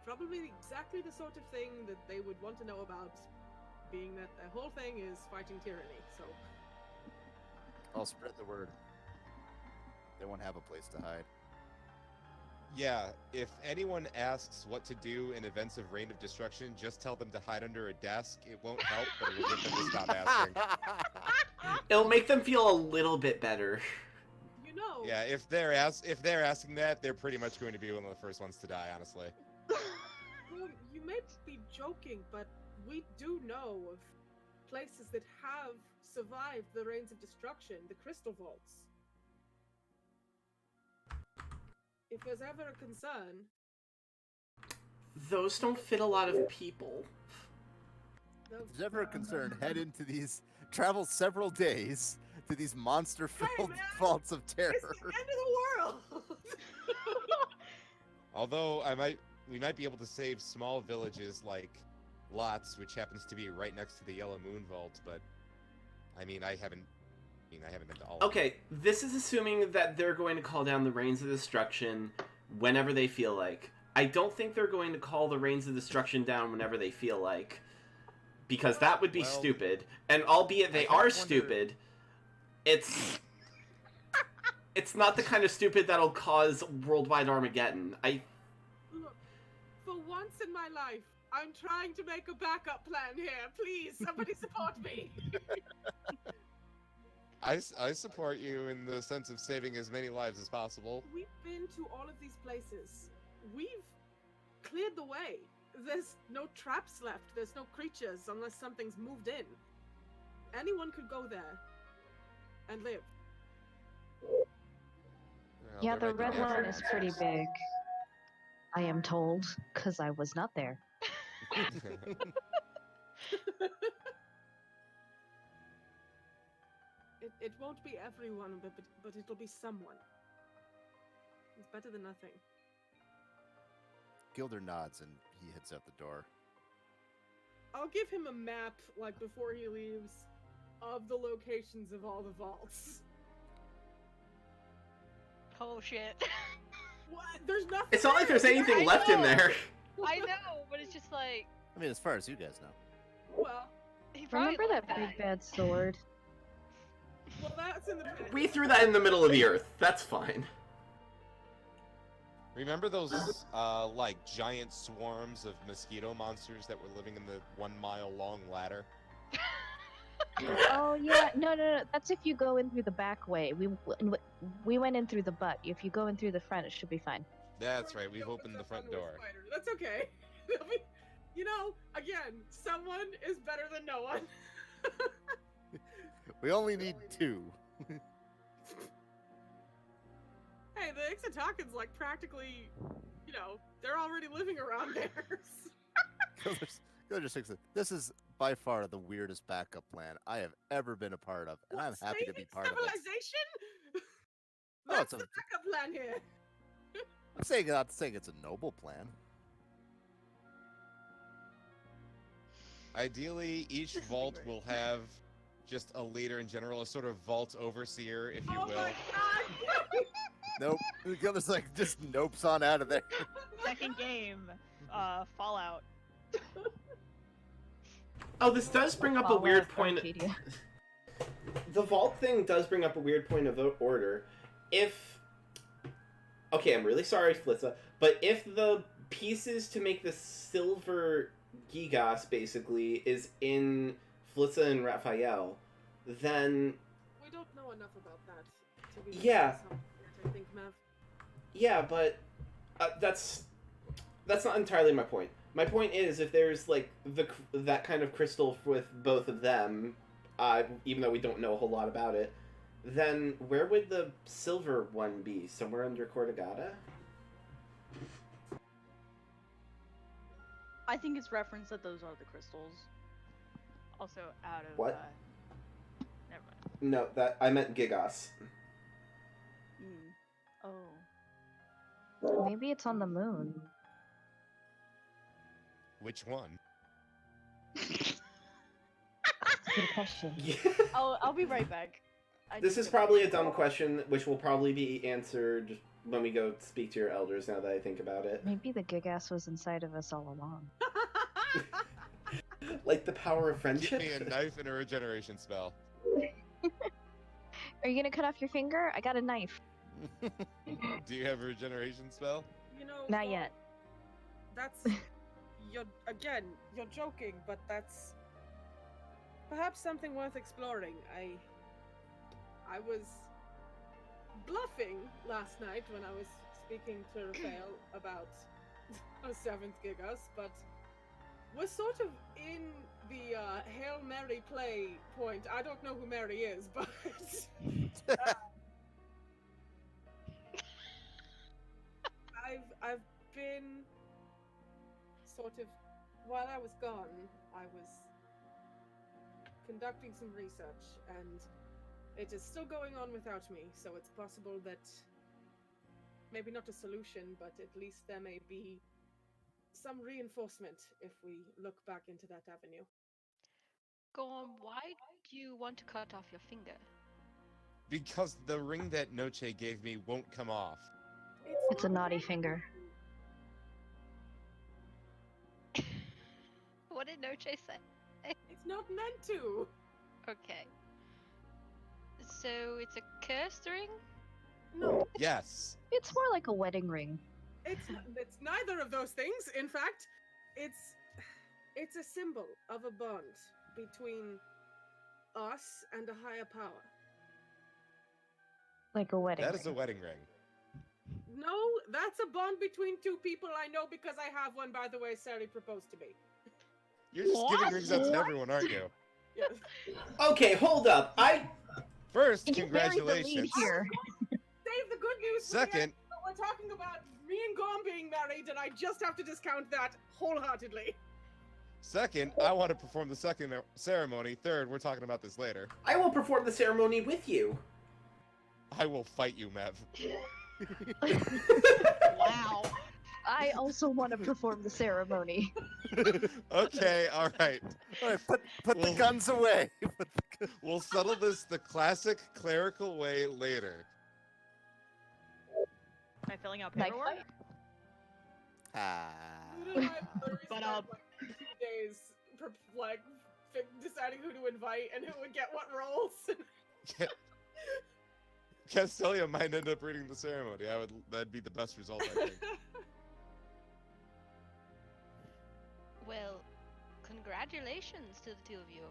Probably exactly the sort of thing that they would want to know about, being that their whole thing is fighting tyranny, so... I'll spread the word. They won't have a place to hide. Yeah, if anyone asks what to do in events of Rain of Destruction, just tell them to hide under a desk. It won't help, but it will get them to stop asking. It'll make them feel a little bit better. You know... Yeah, if they're asking that, they're pretty much going to be one of the first ones to die, honestly. Well, you may be joking, but we do know of places that have survived the Rains of Destruction, the Crystal Vaults. If there's ever a concern... Those don't fit a lot of people. If there's ever a concern, head into these, travel several days to these monster-filled man! vaults of terror. It's the end of the world! Although we might be able to save small villages like Lots, which happens to be right next to the Yellow Moon Vault, but I haven't been to all of Okay, this is assuming that they're going to call down the Rains of Destruction whenever they feel like. I don't think they're going to call the Rains of Destruction down whenever they feel like, because that would be stupid. And albeit they are stupid, it's not the kind of stupid that'll cause worldwide Armageddon. Look, for once in my life, I'm trying to make a backup plan here. Please, somebody support me. I support you in the sense of saving as many lives as possible. We've been to all of these places. We've cleared the way. There's no traps left. There's no creatures unless something's moved in. Anyone could go there and live. Well, Yeah, there the might be red line natural is pretty monsters. big. I am told, because I was not there. It won't be everyone, but it'll be someone. It's better than nothing. Gilder nods and he heads out the door. I'll give him a map, like, before he leaves, of the locations of all the vaults. Oh shit. What? There's nothing. It's not like there's anything I left in know. there. I know, but it's just like I mean, as far as you guys know. Well, he probably Remember looked that big bad sword? that's in the pit. We threw that in the middle of the earth. That's fine. Remember those like giant swarms of mosquito monsters that were living in the 1 mile long ladder? Oh yeah, no. That's if you go in through the back way. We went in through the butt. If you go in through the front, it should be fine. That's right, we've Opens opened the up front onto a door. spider. That's okay. You know, again, someone is better than no one. We only need 2. Hey, the Ixotakans, like, practically, you know, they're already living around there. Gilder just thinks that this is by far the weirdest backup plan I have ever been a part of, and I'm happy to be Saving part of it. civilization? No, That's it's the backup plan here. I'm not saying it's a noble plan. Ideally, each This is vault great. will have just a leader in general, a sort of vault overseer, if you Oh will. my god! Nope. Gilder's like, just nopes on out of there. Second game, Fallout. Oh, this does bring up a Fallout weird point. Arcadia. The vault thing does bring up a weird point of order. Okay, I'm really sorry, Flitza, but if the pieces to make the silver Gigas, basically, is in Flitza and Raphael, then... We don't know enough about that to be Yeah. I think, Mav. Yeah, but that's not entirely my point. My point is, if there's, like, that kind of crystal with both of them, even though we don't know a whole lot about it, then where would the silver one be? Somewhere under Cortagata? I think it's referenced that those are the crystals. Also out of What? Never mind. No, I meant Gigas. Oh. Maybe it's on the moon. Which one? Good question. Yeah. I'll be right back. I This need is to- probably a dumb question, which will probably be answered when we go speak to your elders, now that I think about it. Maybe the gigas was inside of us all along. Like the power of Give friendship? me a knife and a regeneration spell. Are you gonna cut off your finger? I got a knife. Do you have a regeneration spell? You know, Not well, yet. That's you're joking, but that's perhaps something worth exploring. I was bluffing last night when I was speaking to Raphael about a 7th Gigas, but we're sort of in the Hail Mary play point. I don't know who Mary is, but I've been sort of, while I was gone, I was conducting some research, and it is still going on without me, so it's possible that maybe not a solution, but at least there may be some reinforcement if we look back into that avenue. Gorm, why do you want to cut off your finger? Because the ring that Noche gave me won't come off. It's a not naughty meant finger. What did Noche say? It's not meant to. Okay. So it's a cursed ring? No, Yes. It's more like a wedding ring. it's neither of those things. In fact, it's It's a symbol of a bond between us and a higher power. Like a wedding That is a ring. wedding ring. No, that's a bond between two people I know because I have one, by the way, Sari proposed to me. You're just giving What? rings out to everyone, aren't you? Yes. Okay, hold up. First, You buried the lead congratulations. here. Save the good news for the Second, end, but we're talking about me and Gorm being married, and I just have to discount that wholeheartedly. I want to perform the second ceremony. Third, we're talking about this later. I will perform the ceremony with you. I will fight you, Mev. Wow. I also want to perform the ceremony. Okay, all right. All right, put the Well- guns away. We'll settle this the classic clerical way later. Am I filling out Knife paperwork? fight? Ah. Literally, I literally But, spent like 2 days deciding who to invite and who would get what roles. Castelia might end up reading the ceremony. That'd be the best result, I think. Well, congratulations to the two of you.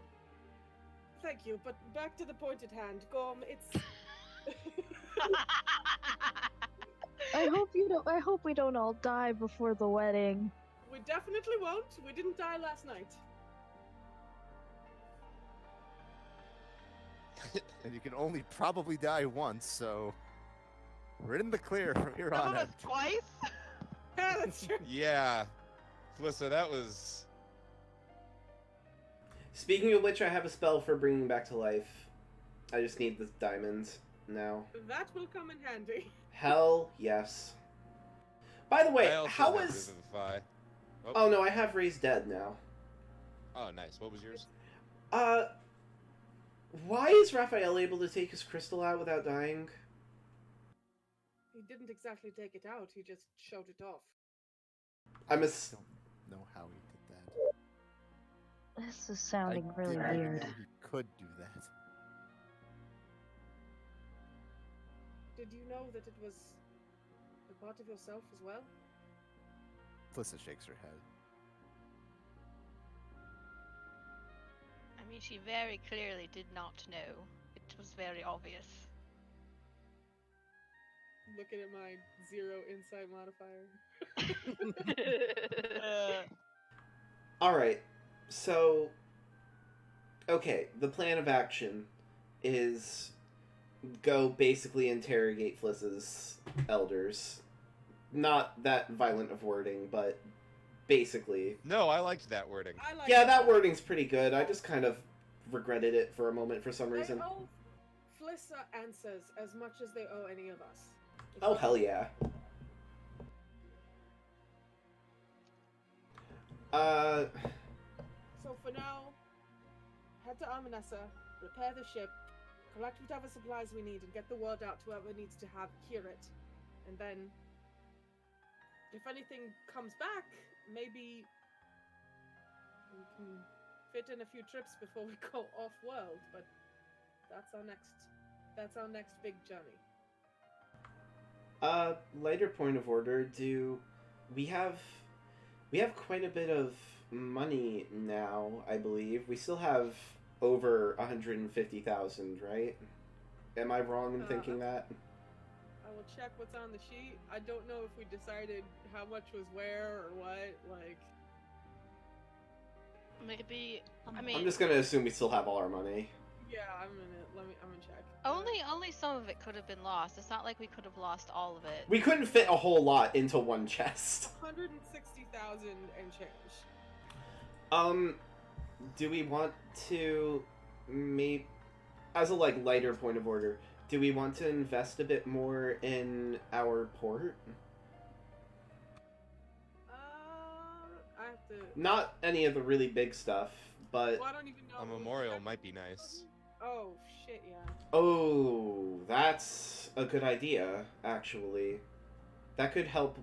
Thank you, but back to the point at hand. Gorm, it's... I hope we don't all die before the wedding. We definitely won't. We didn't die last night. And you can only probably die once, so we're in the clear from here Some on of out. us twice? Yeah, that's true. Yeah. Felissa, that was... Speaking of which, I have a spell for bringing back to life. I just need the diamonds now. That will come in handy. Hell yes. By the I way, also how have was... Revivify. Oh no, I have Raised Dead now. Oh, nice. What was yours? Why is Raphael able to take his crystal out without dying? He didn't exactly take it out, he just showed it off. I'm a... Don't know how he did that. This is sounding I really didn't even weird. know he could do that. Did you know that it was a part of yourself as well? Felissa shakes her head. I mean, she very clearly did not know. It was very obvious. Looking at my 0 insight modifier. Alright, so... Okay, the plan of action is go basically interrogate Felissa's elders. Not that violent of wording, but basically. No, I liked that wording. I like Yeah, it. that wording's pretty good. I just kind of regretted it for a moment for some They reason. owe Felissa answers as much as they owe any of us. If Oh, not- hell yeah. So for now, head to Armanessa, repair the ship, collect whatever supplies we need, and get the word out to whoever needs to hear it. And then, if anything comes back, maybe we can fit in a few trips before we go off-world. But that's our next big journey. Lighter point of order, we have quite a bit of money now, I believe. We still have over 150,000, right? Am I wrong in thinking that? I will check what's on the sheet. I don't know if we decided how much was where or what, like... Maybe. I I'm mean, just gonna assume we still have all our money. Yeah, I'm gonna check. only some of it could have been lost. It's not like we could have lost all of it. We couldn't fit a whole lot into one chest. 160,000 and change. Do we want to as a lighter point of order, do we want to invest a bit more in our port? I have to. Not any of the really big stuff, but Well, I don't even know. A memorial might be nice. Oh shit, yeah. oh, that's a good idea, actually. That could help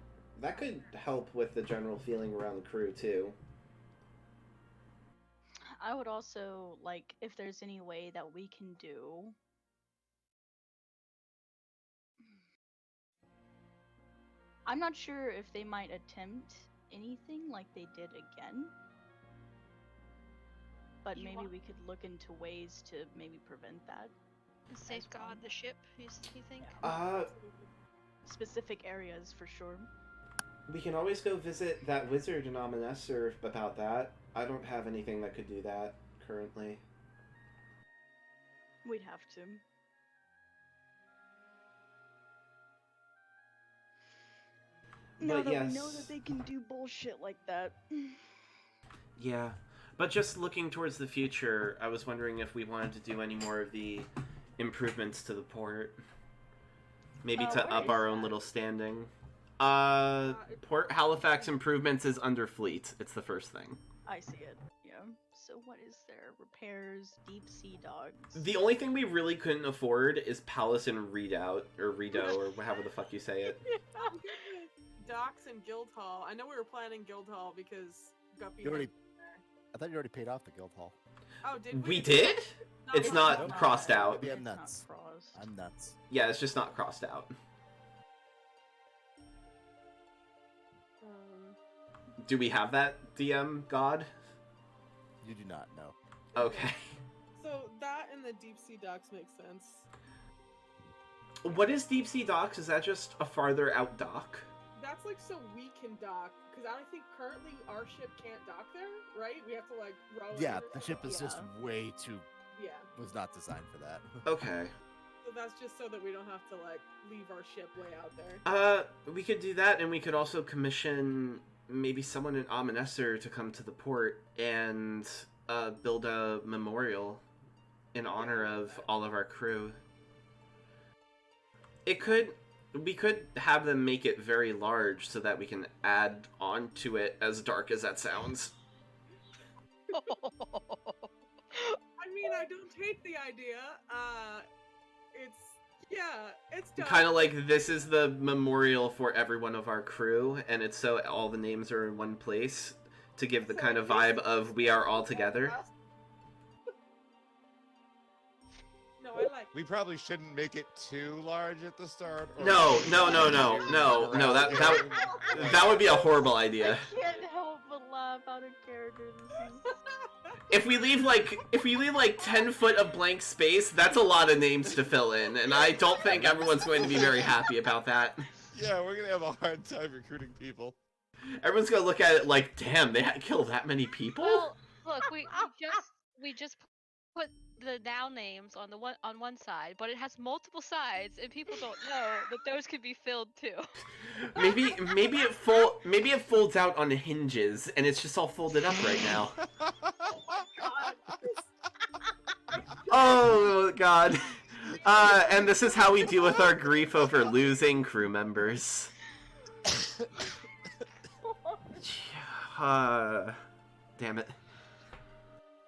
with the general feeling around the crew too. I would also like if there's any way that we can do. I'm not sure if they might attempt anything like they did again. but You maybe want- we could look into ways to maybe prevent that. Safeguard the ship, you think? Specific areas for sure. We can always go visit that wizard in Amnesser about that. I don't have anything that could do that currently. We'd have to. Now But that yes. we know that they can do bullshit like that. Yeah. But just looking towards the future, I was wondering if we wanted to do any more of the improvements to the port. Maybe to where up is our own that? little standing. Port Halifax improvements is under fleet. It's the first thing. I see it. Yeah. So what is there? Repairs, deep sea dogs. The only thing we really couldn't afford is Palace and Readout, or Redo, or however the fuck you say it. I'm good with Docks and Guildhall. I know we were planning Guildhall because Guppy. You already- had- I thought you already paid off the guild hall. Oh, did we? We did? It's not Nope. crossed out. Maybe I'm It's not nuts. crossed. I'm nuts. Yeah, it's just not crossed out. Do we have that, DM God? You do not know. Okay. So that and the deep sea docks makes sense. What is Deep Sea Docks? Is that just a farther out dock? That's like so we can dock, because I don't think currently our ship can't dock there, right? We have to like row. Yeah, in or the ship is something. just way too. Yeah. Was not designed for that. Okay. So that's just so that we don't have to like leave our ship way out there. We could do that, and we could also commission maybe someone in Amnesser to come to the port and build a memorial in honor of all of our crew. We could have them make it very large so that we can add on to it, as dark as that sounds. I mean, I don't hate the idea. It's done. Kind of like this is the memorial for every one of our crew, and it's so all the names are in one place to give the kind of vibe of we are all together. No, I like. We probably shouldn't make it too large at the start. or- No. That would be a horrible idea. I can't help but laugh out of character. If we leave like 10 foot of blank space, that's a lot of names to fill in, and I don't think everyone's going to be very happy about that. Yeah, we're gonna have a hard time recruiting people. Everyone's gonna look at it like, damn, they had to kill that many people? Well, look, we just put the noun names on one side, but it has multiple sides, and people don't know that those could be filled too. Maybe it folds out on hinges, and it's just all folded up right now. Oh god. And this is how we deal with our grief over losing crew members. Damn it.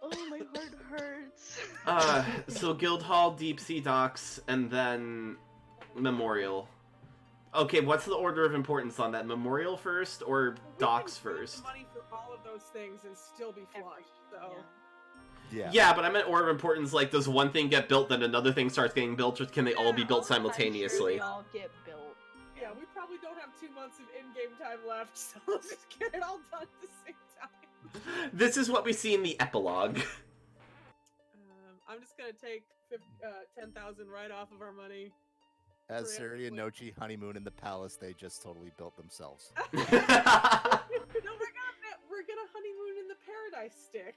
Oh, my heart hurts. So Guildhall, Deep Sea Docks, and then Memorial. Okay, what's the order of importance on that? Memorial first or Docks We can first? spend money for all of those things and still be flush. So. Yeah. Yeah, but I meant order of importance, like, does one thing get built, then another thing starts getting built, or can they all be built simultaneously? They all get built. Yeah, we probably don't have 2 months of in-game time left, so let's just get it all done at the same time. This is what we see in the epilogue. I'm just gonna take 10,000 right off of our money. As Rip, Sari and wait. Nochi honeymoon in the palace, they just totally built themselves. No, we're gonna honeymoon in the paradise stick.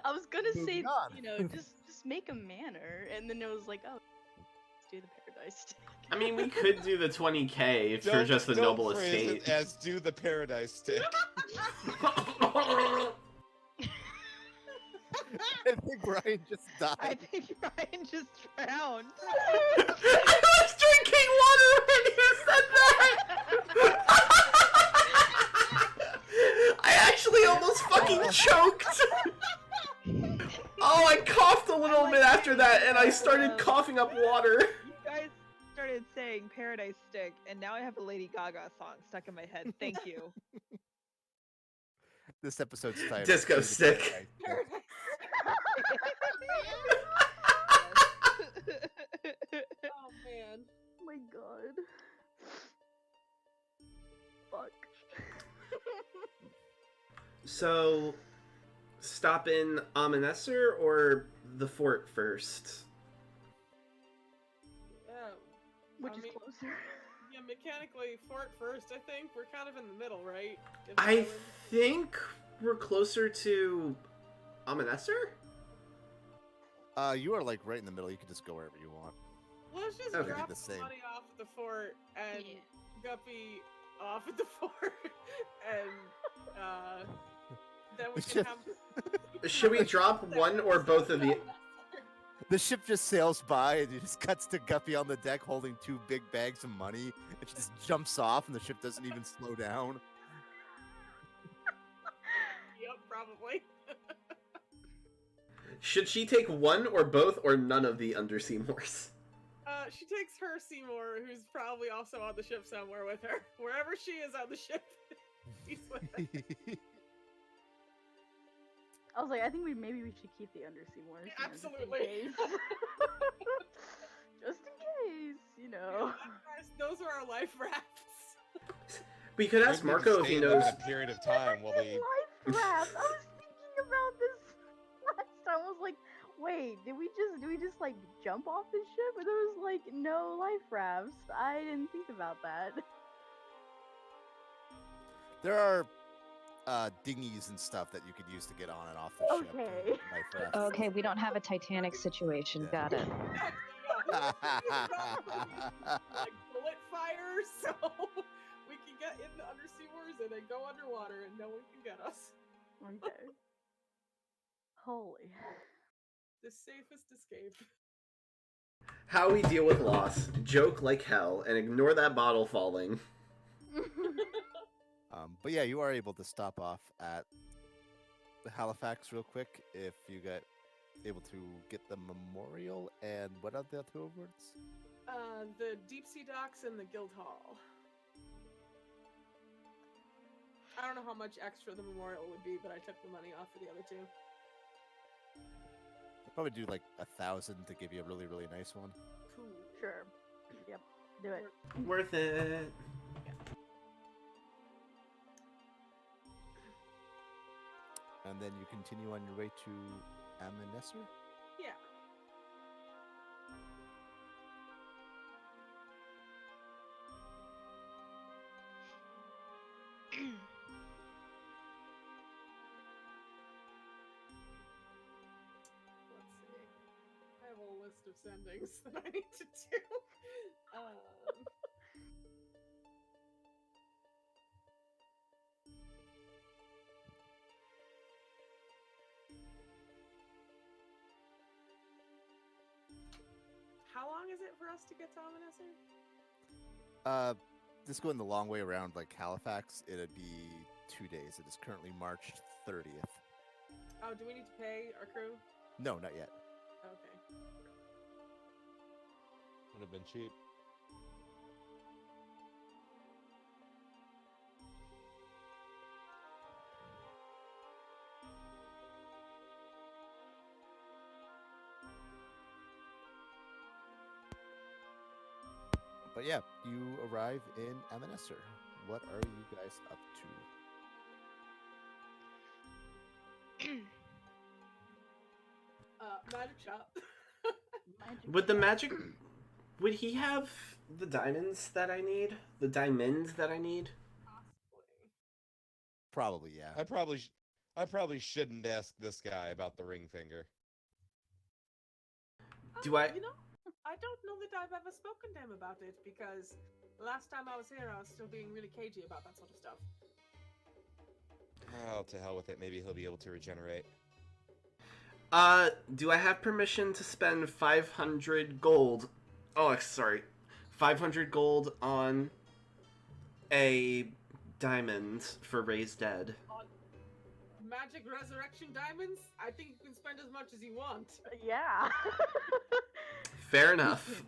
I was gonna say, Moving on. you know, just make a manor, and then it was like, oh, let's do the paradise stick. I mean, we could do the 20k for Don't- just the don't noble phrase estate. it as do the paradise stick. I think Brian just I died. think Ryan just drowned. I was drinking water when you said that! I actually almost fucking choked! Oh, I coughed a little bit after that, and I started coughing up water. You guys started saying Paradise Stick, and now I have a Lady Gaga song stuck in my head. Thank you. This episode's title. Disco is the stick. Paradise Oh man. Oh my god. Fuck. So, stop in Amenesser or the fort first? Which I is mean- closer? Yeah, mechanically, fort first, I think. We're kind of in the middle, right? Of the I island. think we're closer to Amenesser? You are like right in the middle. You can just go wherever you want. Let's just Okay. drop The the same. money off at the fort and Yeah. Guppy off at the fort, and then we The can ship- have. Should we drop one or both of the... The ship just sails by and it just cuts to Guppy on the deck holding 2 big bags of money. And she just jumps off and the ship doesn't even slow down. Yep, probably. Should she take one or both or none of the Undersea Moors? She takes her Seymour, who's probably also on the ship somewhere with her. Wherever she is on the ship, he's with her. I was like, I think maybe we should keep the Undersea Moors. Yeah, you know, just in absolutely. case. Just in case, you know. Those are our life rafts. We could ask Maybe we Marco if stay he in them knows... in a period of time while we. Life raft. I was thinking about this last time. I was like, wait, did we just like jump off the ship? But there was like no life rafts. I didn't think about that. There are dinghies and stuff that you could use to get on and off the ship. Okay. Life rafts. Okay, we don't have a Titanic situation. Yeah. Got it. Like bullet fire, so we can get in the undersea wars and then go underwater and no one can get us. Okay. Holy. The safest escape. How we deal with loss. Joke like hell and ignore that bottle falling. But yeah, you are able to stop off at the Halifax real quick if you get able to get the memorial and what are the two words? The deep sea docks and the guild hall. I don't know how much extra the memorial would be, but I took the money off for the other two. I'll probably do like 1,000 to give you a really, really nice one. Cool. Sure. Yep. Do it. Worth it. And then you continue on your way to Amenesser? Yeah. Let's see. I have a list of sendings that I need to do. How long is it for us to get to Amenesser? Just going the long way around like Halifax, it'd be 2 days. It is currently March 30th. Oh, do we need to pay our crew? No, not yet. Okay. Would have been cheap. But yeah, you arrive in Amenesser. What are you guys up to? Magic shop. Would the magic... Would he have the diamonds that I need? The diamonds that I need? Possibly. Probably, yeah. I probably shouldn't ask this guy about the ring finger. Do I- You know, I don't know that I've ever spoken to him about it because the last time I was here, I was still being really cagey about that sort of stuff. Oh, to hell with it. Maybe he'll be able to regenerate. Do I have permission to spend 500 gold? Oh, sorry. 500 gold on a diamond for Raised Dead. Magic resurrection diamonds? I think you can spend as much as you want. Yeah. Fair enough.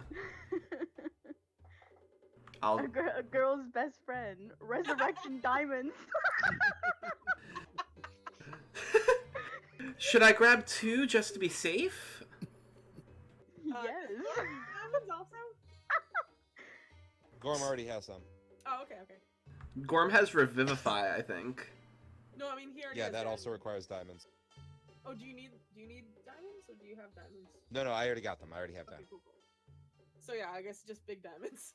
I'll... A girl's best friend. Resurrection diamonds. Should I grab 2 just to be safe? Yes. Diamonds also? Gorm already has some. Oh, okay. Gorm has Revivify, I think. No, I mean here. it Yeah, has that also diamonds. requires diamonds. Oh, do you need diamonds or do you have diamonds? No, I already got them. I already have Okay, them. cool. So yeah, I guess just big diamonds.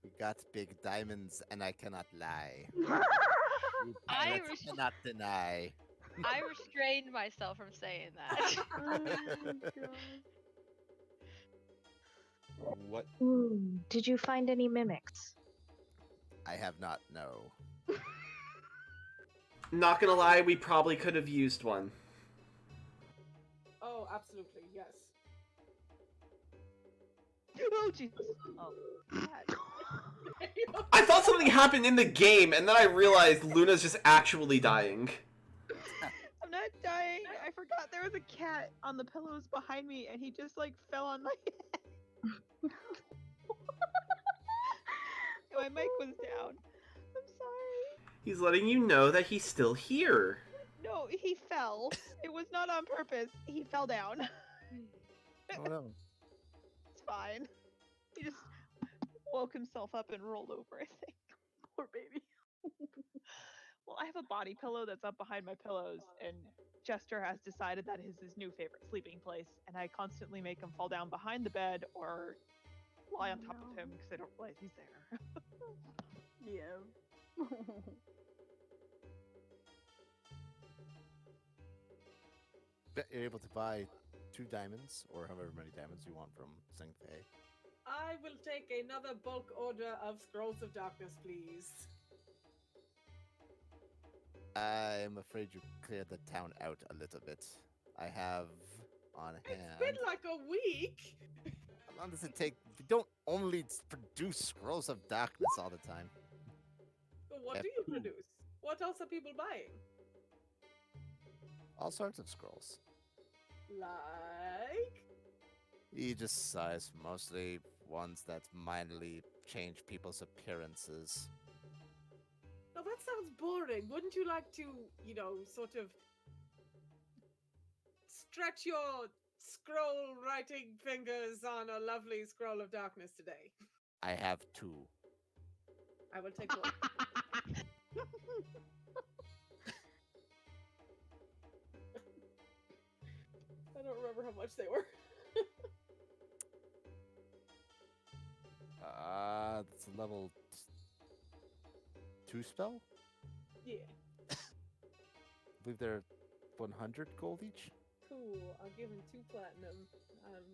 We got big diamonds, and I cannot lie. You I pirates res- cannot deny. I restrained myself from saying that. Oh my god. What? Ooh, did you find any mimics? I have not. No. Not gonna lie, we probably could have used one. Oh, absolutely, yes. Oh Jesus! Oh, cat. I thought something happened in the game, and then I realized Luna's just actually dying. I'm not dying. I forgot there was a cat on the pillows behind me, and he just like fell on my head. My mic was down. I'm sorry. He's letting you know that he's still here. No, he fell. It was not on purpose. He fell down. Oh no. It's fine. He just woke himself up and rolled over, I think. Poor baby. Well, I have a body pillow that's up behind my pillows, and Jester has decided that is his new favorite sleeping place, and I constantly make him fall down behind the bed or lie on top of him because I don't realize he's there. Yeah. You're able to buy 2 diamonds, or however many diamonds you want from Sing Fei. I will take another bulk order of Scrolls of Darkness, please. I'm afraid you cleared the town out a little bit. I have on hand. It's been like a week. How long does it take? We don't only produce scrolls of darkness all the time. But what Yeah. do you produce? What else are people buying? All sorts of scrolls. Like? You just size mostly ones that minorly change people's appearances. Now that sounds boring. Wouldn't you like to, sort of stretch your scroll writing fingers on a lovely scroll of darkness today? I have 2. I will take one. I don't remember how much they were. That's a level 2 spell? Yeah. I believe they're 100 gold each. Cool. I'll give him 2 platinum. I'm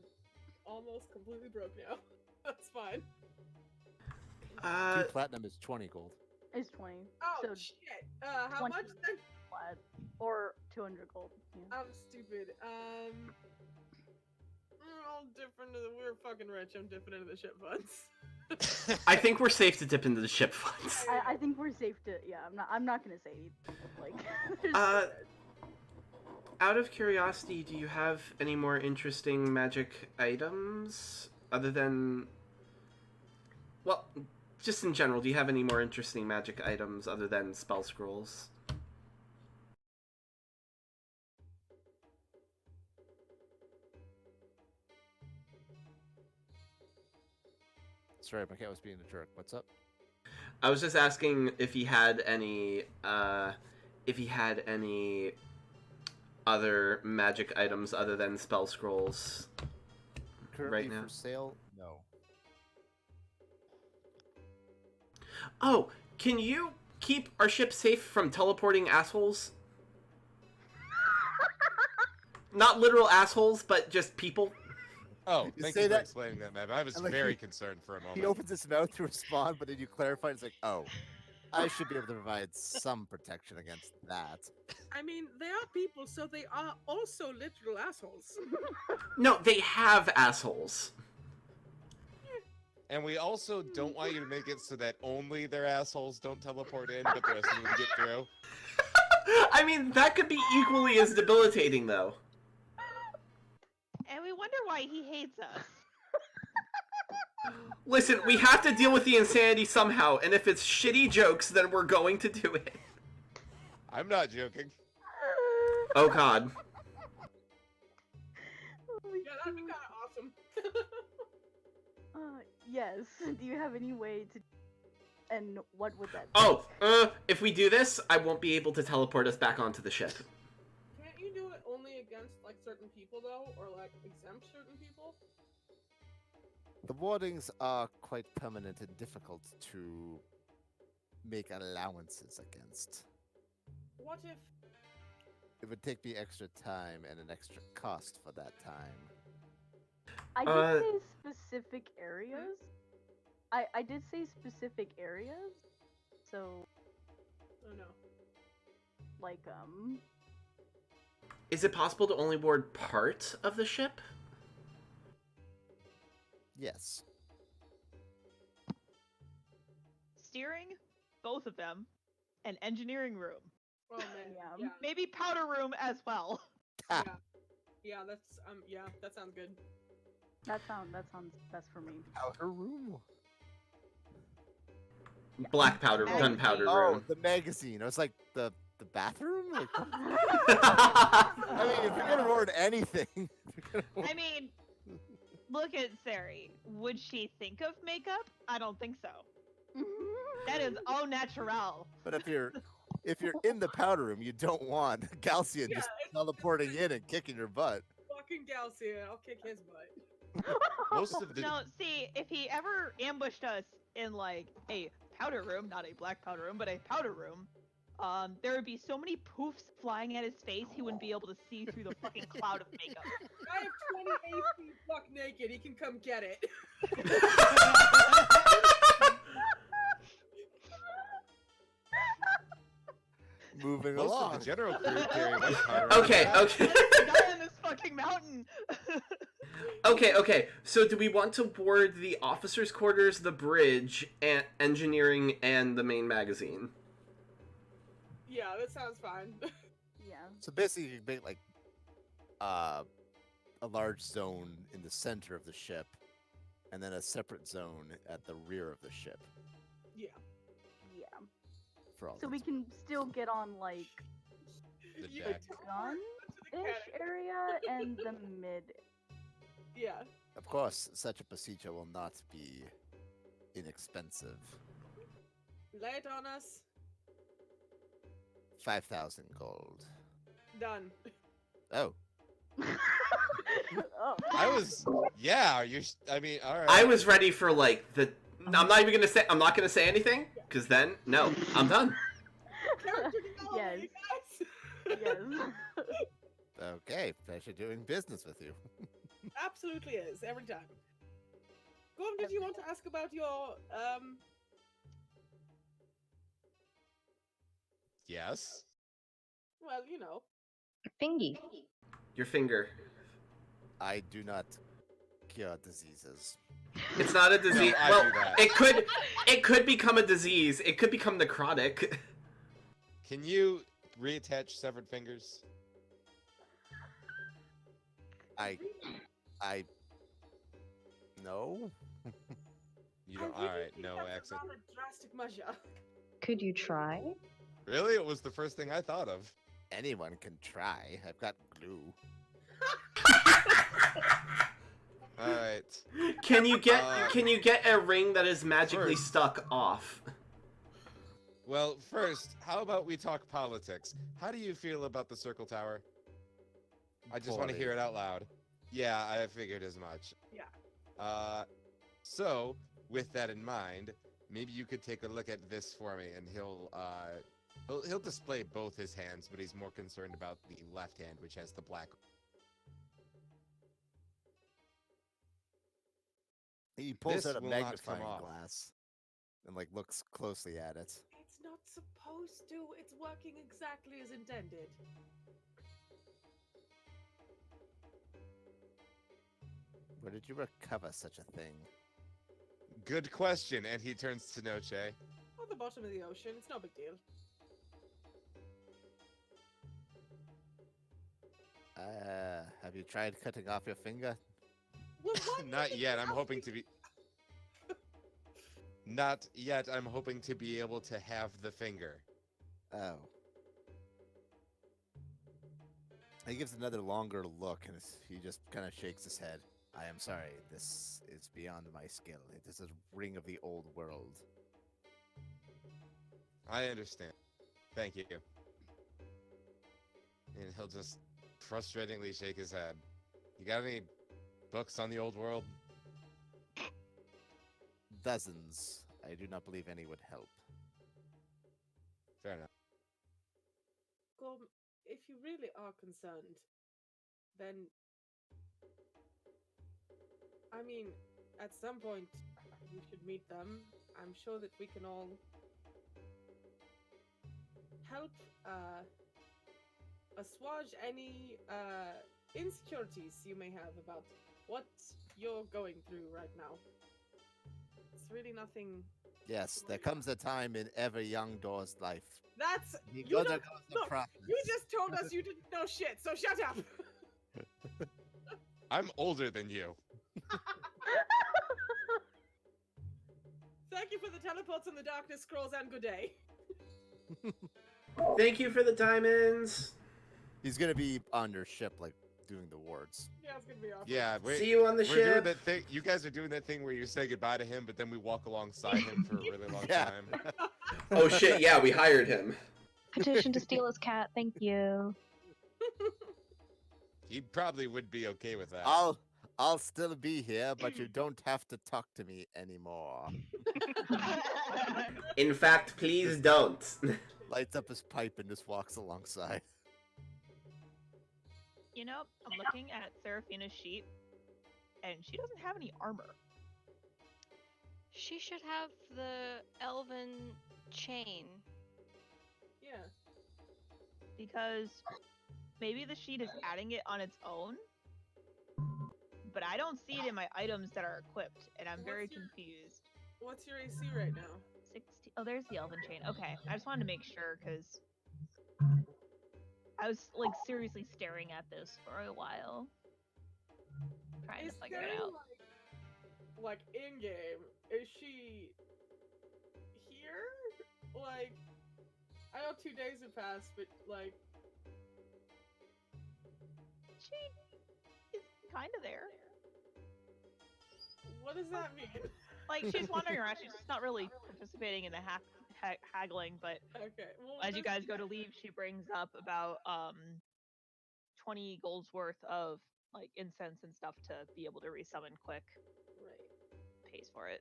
almost completely broke now. That's fine. 2 platinum is 20 gold. It's 20. Oh So shit! How 20 much then? flat. Or 200 gold. Yeah. I'm stupid. We're all different. We're fucking rich. I'm dipping into the ship funds. I think we're safe to dip into the ship funds. I think we're safe to. Yeah, I'm not gonna say anything. Like. Out of curiosity, do you have any more interesting magic items other than... Well, just in general, do you have any more interesting magic items other than spell scrolls? Sorry, my cat was being a jerk. What's up? I was just asking if he had any other magic items other than spell scrolls. Currently Right now. for sale? No. Oh, can you keep our ship safe from teleporting assholes? Not literal assholes, but just people. Oh, You thank say you for that- explaining that, man. I was and, like, very he- concerned for a moment. He opens his mouth to respond, but then you clarify. It's like, oh, I should be able to provide some protection against that. I mean, they are people, so they are also literal assholes. No, they have assholes. And we also don't want you to make it so that only their assholes don't teleport in, but the rest of them get through. I mean, that could be equally as debilitating, though. And we wonder why he hates us. Listen, we have to deal with the insanity somehow, and if it's shitty jokes, then we're going to do it. I'm not joking. Oh god. Yeah, that'd be kind of awesome. Yes. Do you have any way to? And what would that? Oh, if we do this, I won't be able to teleport us back onto the ship. Can't you do it only against like certain people though, or like exempt certain people? The wardings are quite permanent and difficult to make allowances against. What if? It would take me extra time and an extra cost for that time. I did say specific areas. I did say specific areas. So Oh no. like Is it possible to only board part of the ship? Yes. Steering, both of them, and engineering room. Oh man. Yeah. Yeah. Maybe powder room as well. Yeah. Yeah. That's Yeah. That sounds good. that sounds best for me. Outer room? Black powder, Magazine. gunpowder Oh, room. the magazine. I was like, the bathroom? Like, I mean, if you're gonna board anything, I mean, look at Sari. Would she think of makeup? I don't think so. That is au naturel. but if you're in the powder room, you don't want Galcian Yeah, just it's- teleporting in and kicking your butt. Fucking Galcian, I'll kick his butt. Most of the No, see, if he ever ambushed us in like a powder room, not a black powder room, but a powder room, there would be so many poofs flying at his face he wouldn't be able to see through the fucking cloud of makeup. I have 20 AC buck naked. He can come get it. Moving most along. of the general crew carry white powder. Okay, on okay. There's a guy on this fucking mountain. Okay. So do we want to board the officers' quarters, the bridge, and engineering, and the main magazine? Yeah, that sounds fine. Yeah. So basically, you can make like a large zone in the center of the ship, and then a separate zone at the rear of the ship. Yeah. Yeah. For all So we can still get on like The You deck. teleport gun to the ish cannon. area and the mid. Yeah. Of course, such a procedure will not be inexpensive. Lay it on us. 5,000 gold. Done. Oh, Oh. I was, yeah. I mean, all right. I was ready for like the. I'm not even gonna say. I'm not gonna say anything because then no, I'm done. Character development, you guys. Yes. okay. Pleasure doing business with you. Absolutely is every time. Gorm, did you want to ask about your Yes. well, you know. Fingy. Your finger. I do not cure diseases. It's not a disease. I well, do that. it could become a disease. It could become necrotic. Can you reattach severed fingers? I no. You I don't. really All right. think No that's a accent. rather drastic measure. Could you try? Really? It was the first thing I thought of. Anyone can try. I've got glue. All right. Can you get Uh, can you get a ring that is magically first. stuck off? Well, first, how about we talk politics? How do you feel about the Circle Tower? I just want to hear it out loud. Yeah, I figured as much. Yeah. So with that in mind, maybe you could take a look at this for me, and he'll display both his hands, but he's more concerned about the left hand, which has the black. He pulls This out a will not come magnifying off. glass and like looks closely at it. It's not supposed to. It's working exactly as intended. Where did you recover such a thing? Good question, and he turns to Noche. On the bottom of the ocean. It's no big deal. Have you tried cutting off your finger? Well, why Not did yet. you I'm ask hoping me? to be. Not yet. I'm hoping to be able to have the finger. Oh. He gives another longer look, and he just kind of shakes his head. I am sorry. This is beyond my skill. It is a ring of the old world. I understand. Thank you. And he'll just frustratingly shake his head. You got any books on the old world? Dozens. I do not believe any would help. Fair enough. Well, if you really are concerned, then I mean, at some point you should meet them. I'm sure that we can all help assuage any insecurities you may have about what you're going through right now. It's really nothing. Yes, there comes a time in every young door's life. That's He you gotta don't go to look. process. You just told us you didn't know shit, so shut up. I'm older than you. Thank you for the teleports and the darkness scrolls, and good day. Thank you for the diamonds. He's gonna be on your ship, like doing the wards. Yeah, it's gonna be awful. Yeah, See you on the we're doing ship. that thing. You guys are doing that thing where you say goodbye to him, but then we walk alongside him for a really long Yeah. time. Oh shit, yeah, we hired him. Petition to steal his cat. Thank you. He probably would be okay with that. I'll still be here, but you don't have to talk to me anymore. In fact, please don't. Lights up his pipe and just walks alongside. You know, I'm looking at Seraphina's sheet, and she doesn't have any armor. She should have the elven chain. Yeah. Because maybe the sheet is adding it on its own, but I don't see it in my items that are equipped, and I'm very What's your- confused. What's your AC right now? 16. Oh, there's the elven chain. Okay, I just wanted to make sure because I was like seriously staring at this for a while, trying Is to figure it Terry, out. like in game? Is she here? Like, I know 2 days have passed, but like, She is kind of there. what does that mean? Like she's wandering around. She's just not really participating in the haggling. But Okay. Well, as you guys go to leave, she brings up about 20 golds worth of like incense and stuff to be able to resummon quick. Right. Pays for it.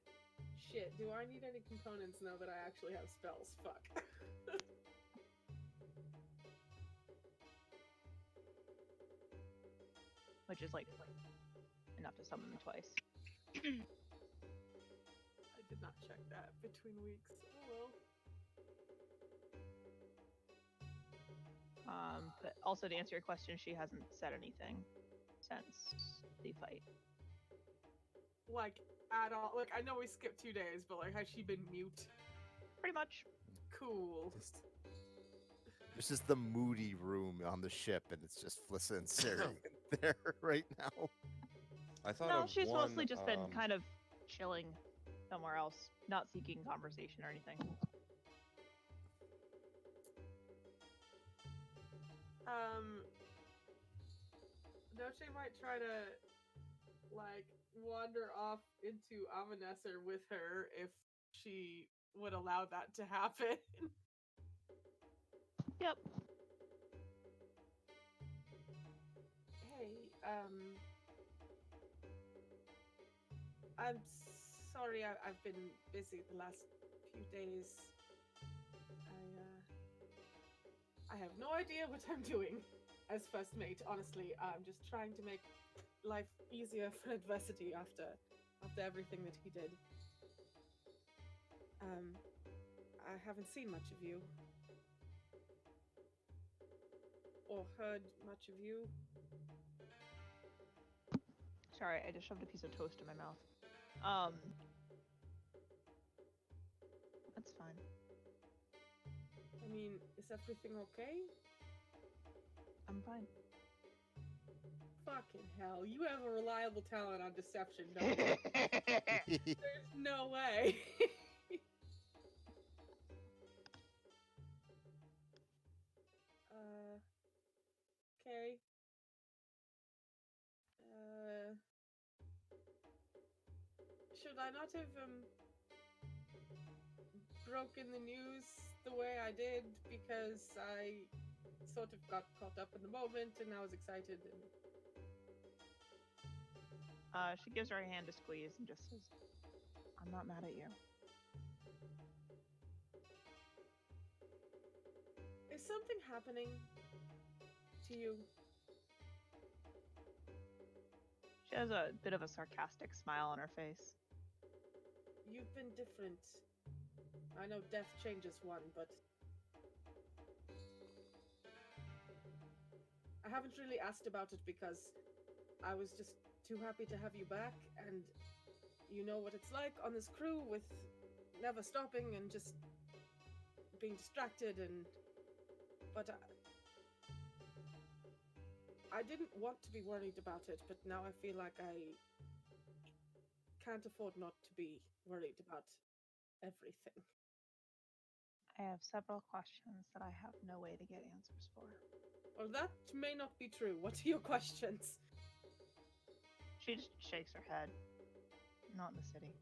Shit. Do I need any components now that I actually have spells? Fuck. Which is like enough to summon them twice. I did not check that between weeks. Oh well. But also to answer your question, she hasn't said anything since the fight. Like at all? Like I know we skipped 2 days, but like has she been mute? Pretty much. Cool. There's just the moody room on the ship, and it's just Flissa and Sari in there right now. I thought No, of she's one, mostly just been kind of chilling somewhere else, not seeking conversation or anything. Noche might try to like wander off into Amanesser with her if she would allow that to happen. Yep. Hey, I'm sorry I've been busy the last few days. I have no idea what I'm doing as first mate, honestly. I'm just trying to make life easier for adversity after everything that he did. I haven't seen much of you. Or heard much of you. Sorry, I just shoved a piece of toast in my mouth. That's fine. I mean, is everything okay? I'm fine. Fucking hell, you have a reliable talent on deception, don't you? There's no way. Okay. not have broken the news the way I did because I sort of got caught up in the moment and I was excited. And She gives her a hand to squeeze and just says, "I'm not mad at you." is something happening to you? She has a bit of a sarcastic smile on her face. You've been different. I know death changes one, but I haven't really asked about it because I was just too happy to have you back, and you know what it's like on this crew with never stopping and just being distracted but I didn't want to be worried about it, but now I feel like I can't afford not to be worried about everything. I have several questions that I have no way to get answers for. Well, that may not be true. What are your questions? She just shakes her head. Not in the city.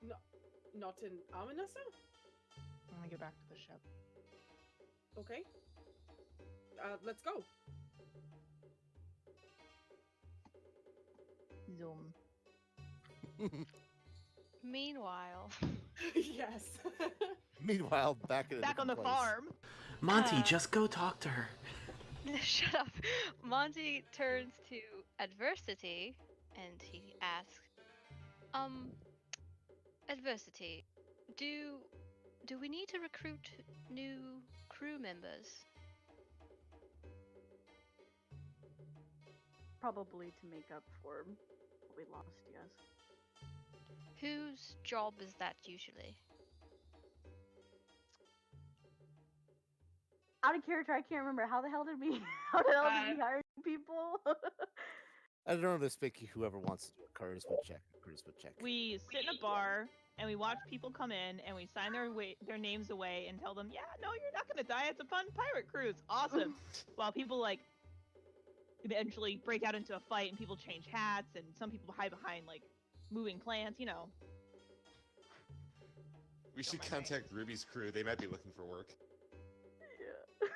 No, not in Aminasa? I'm gonna get back to the ship. Okay. Let's go. Zoom. Meanwhile, Yes. Meanwhile, back in a Back on the different place. farm. Monty, just go talk to her. shut up. Monty turns to Adversity and he asks, Adversity, do we need to recruit new crew members? Probably to make up for what we lost, yes. Whose job is that usually? Out of character, I can't remember. How the hell did we hire people? I don't know this, Vicky. Whoever wants to do a charisma check. We sit in a bar and we watch people come in and we sign their names away and tell them, "Yeah, no, you're not gonna die. It's a fun pirate cruise. Awesome." While people like eventually break out into a fight and people change hats and some people hide behind like moving plants, you know. We should contact Ruby's crew. They might be looking for work. Yeah.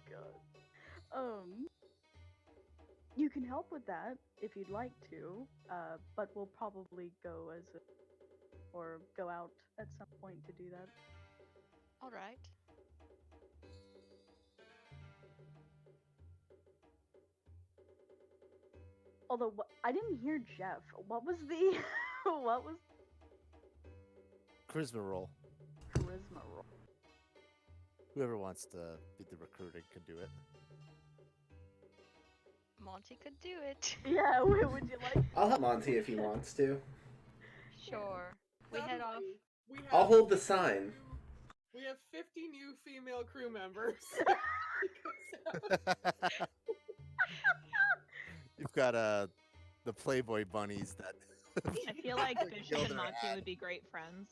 God. You can help with that if you'd like to, but we'll probably go or go out at some point to do that. All right. Although I didn't hear Jeff. What was the what was Charisma roll. charisma roll? Whoever wants to be the recruiting can do it. Monty could do it. Yeah, would you like? I'll help Monty if he wants to. Sure. We head off. Suddenly, we have I'll hold the sign. We have 50 new female crew members. You've got the Playboy bunnies that. I feel like Bishop Kill and their Monty ad. would be great friends.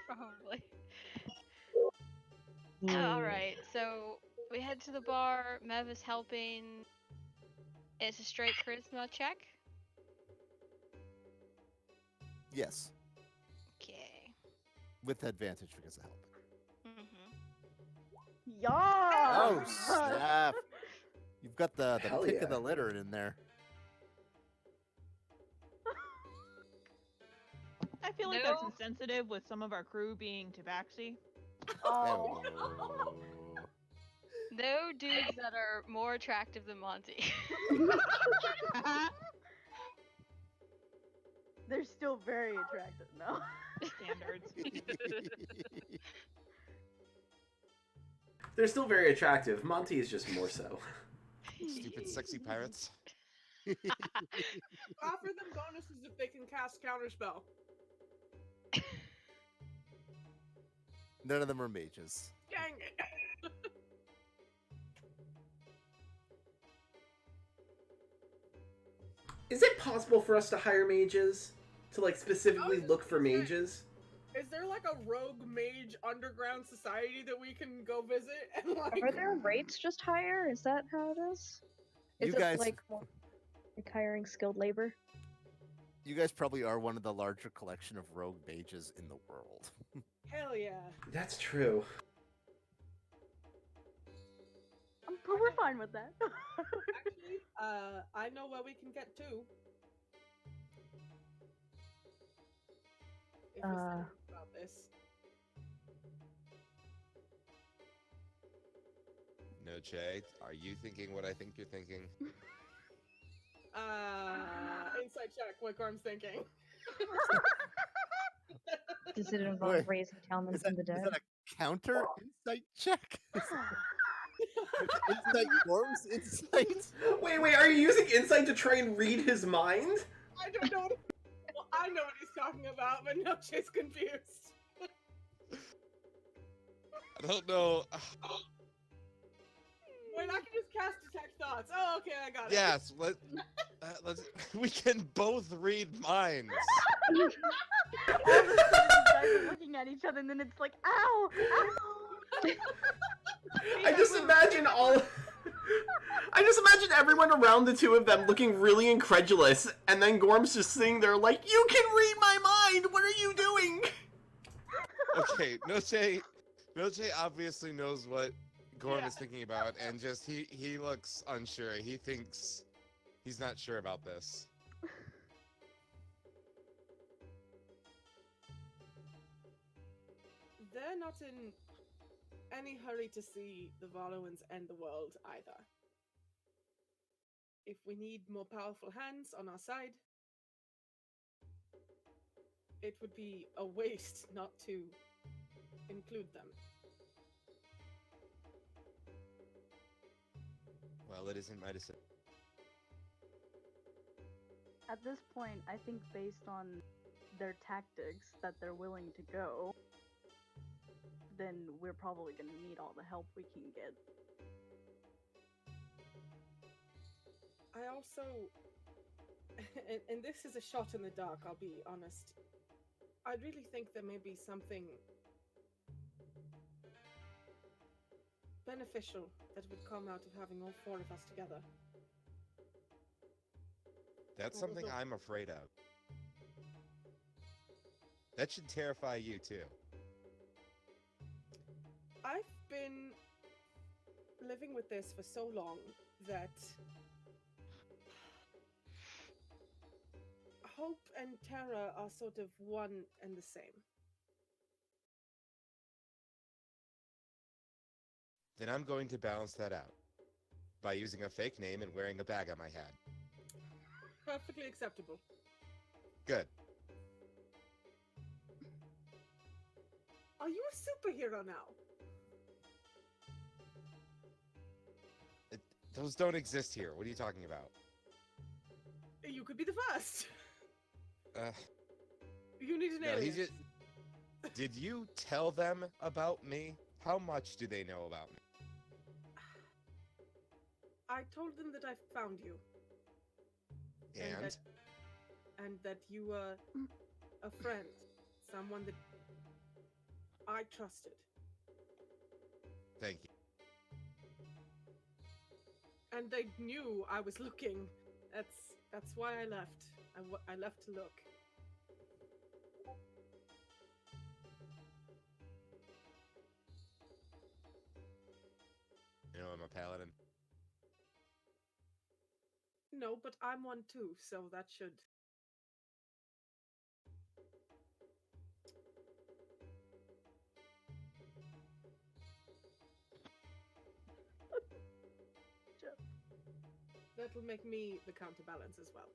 Probably. Yeah. All right. So we head to the bar. Mev is helping. It's a straight charisma check. Yes, Okay. with advantage because of help. Mm-hmm. Yeah. Oh snap! You've got the Hell pick yeah. of the litter in there. I feel like that's No. insensitive with some of our crew being tabaxi. Oh. Oh. No dudes that are more attractive than Monty. They're still very attractive, no? Standards. They're still very attractive. Monty is just more so. Stupid, sexy pirates. Offer them bonuses if they can cast counterspell. None of them are mages. Dang it. Is it possible for us to hire mages? To like specifically look for mages? Is there like a rogue mage underground society that we can go visit and like? Are their rates just higher? Is that how it is? Is You it guys- like more like hiring skilled labor? You guys probably are one of the larger collection of rogue mages in the world. Hell yeah. That's true. But we're fine with that. Actually, I know where we can get to. If we're serious about this. No, Che, are you thinking what I think you're thinking? Insight check, what Gorm's thinking. Does it involve Wait, raising talent Is from that, the is dead? that a counter insight check? Insight Gorm's insight? Wait, are you using insight to try and read his mind? I don't know. Well, I know what he's talking about, but no, she's confused. I don't know. Wait, I can just cast detect thoughts. Oh, okay, I got it. Yes, let's. We can both read minds. All of a sudden, you guys are looking at each other, and then it's like, ow, ow. I just imagine everyone around the two of them looking really incredulous, and then Gorm's just sitting there like, "You can read my mind. What are you doing?" Okay, Noche obviously knows what Gorm is thinking about, and just he looks unsure. He thinks he's not sure about this. They're not in any hurry to see the Varloans end the world either. If we need more powerful hands on our side, it would be a waste not to include them. Well, it isn't my decision. At this point, I think based on their tactics that they're willing to go, then we're probably going to need all the help we can get. I also, and this is a shot in the dark, I'll be honest. I really think there may be something beneficial that would come out of having all four of us together. That's something I'm afraid of. That should terrify you too. I've been living with this for so long that hope and terror are sort of one and the same. Then I'm going to balance that out by using a fake name and wearing a bag on my head. Perfectly acceptable. Good. Are you a superhero now? Those don't exist here. What are you talking about? You could be the first. Uh, You need an no, alien. Did you tell them about me? How much do they know about me? I told them that I found you. And? And that you were a friend. Someone that I trusted. Thank you. And they knew I was looking. That's why I left. I left to look. You know, I'm a paladin. No, but I'm one too, so that should. That'll make me the counterbalance as well.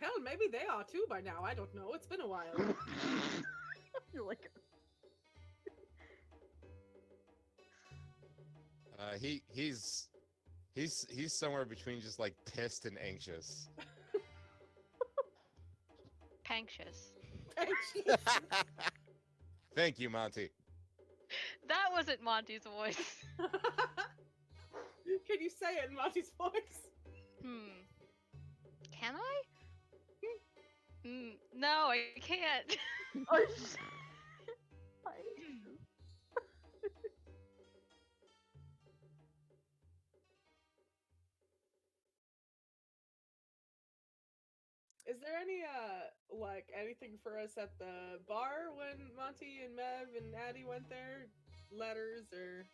Hell, maybe they are too by now. I don't know. It's been a while. You're like, He's somewhere between just like pissed and anxious. Panxious. Thank you, Monty. That wasn't Monty's voice. Can you say it in Monty's voice? Can I? No, I can't. oh, shit. Is there any like anything for us at the bar when Monty and Mev and Addie went there? Letters or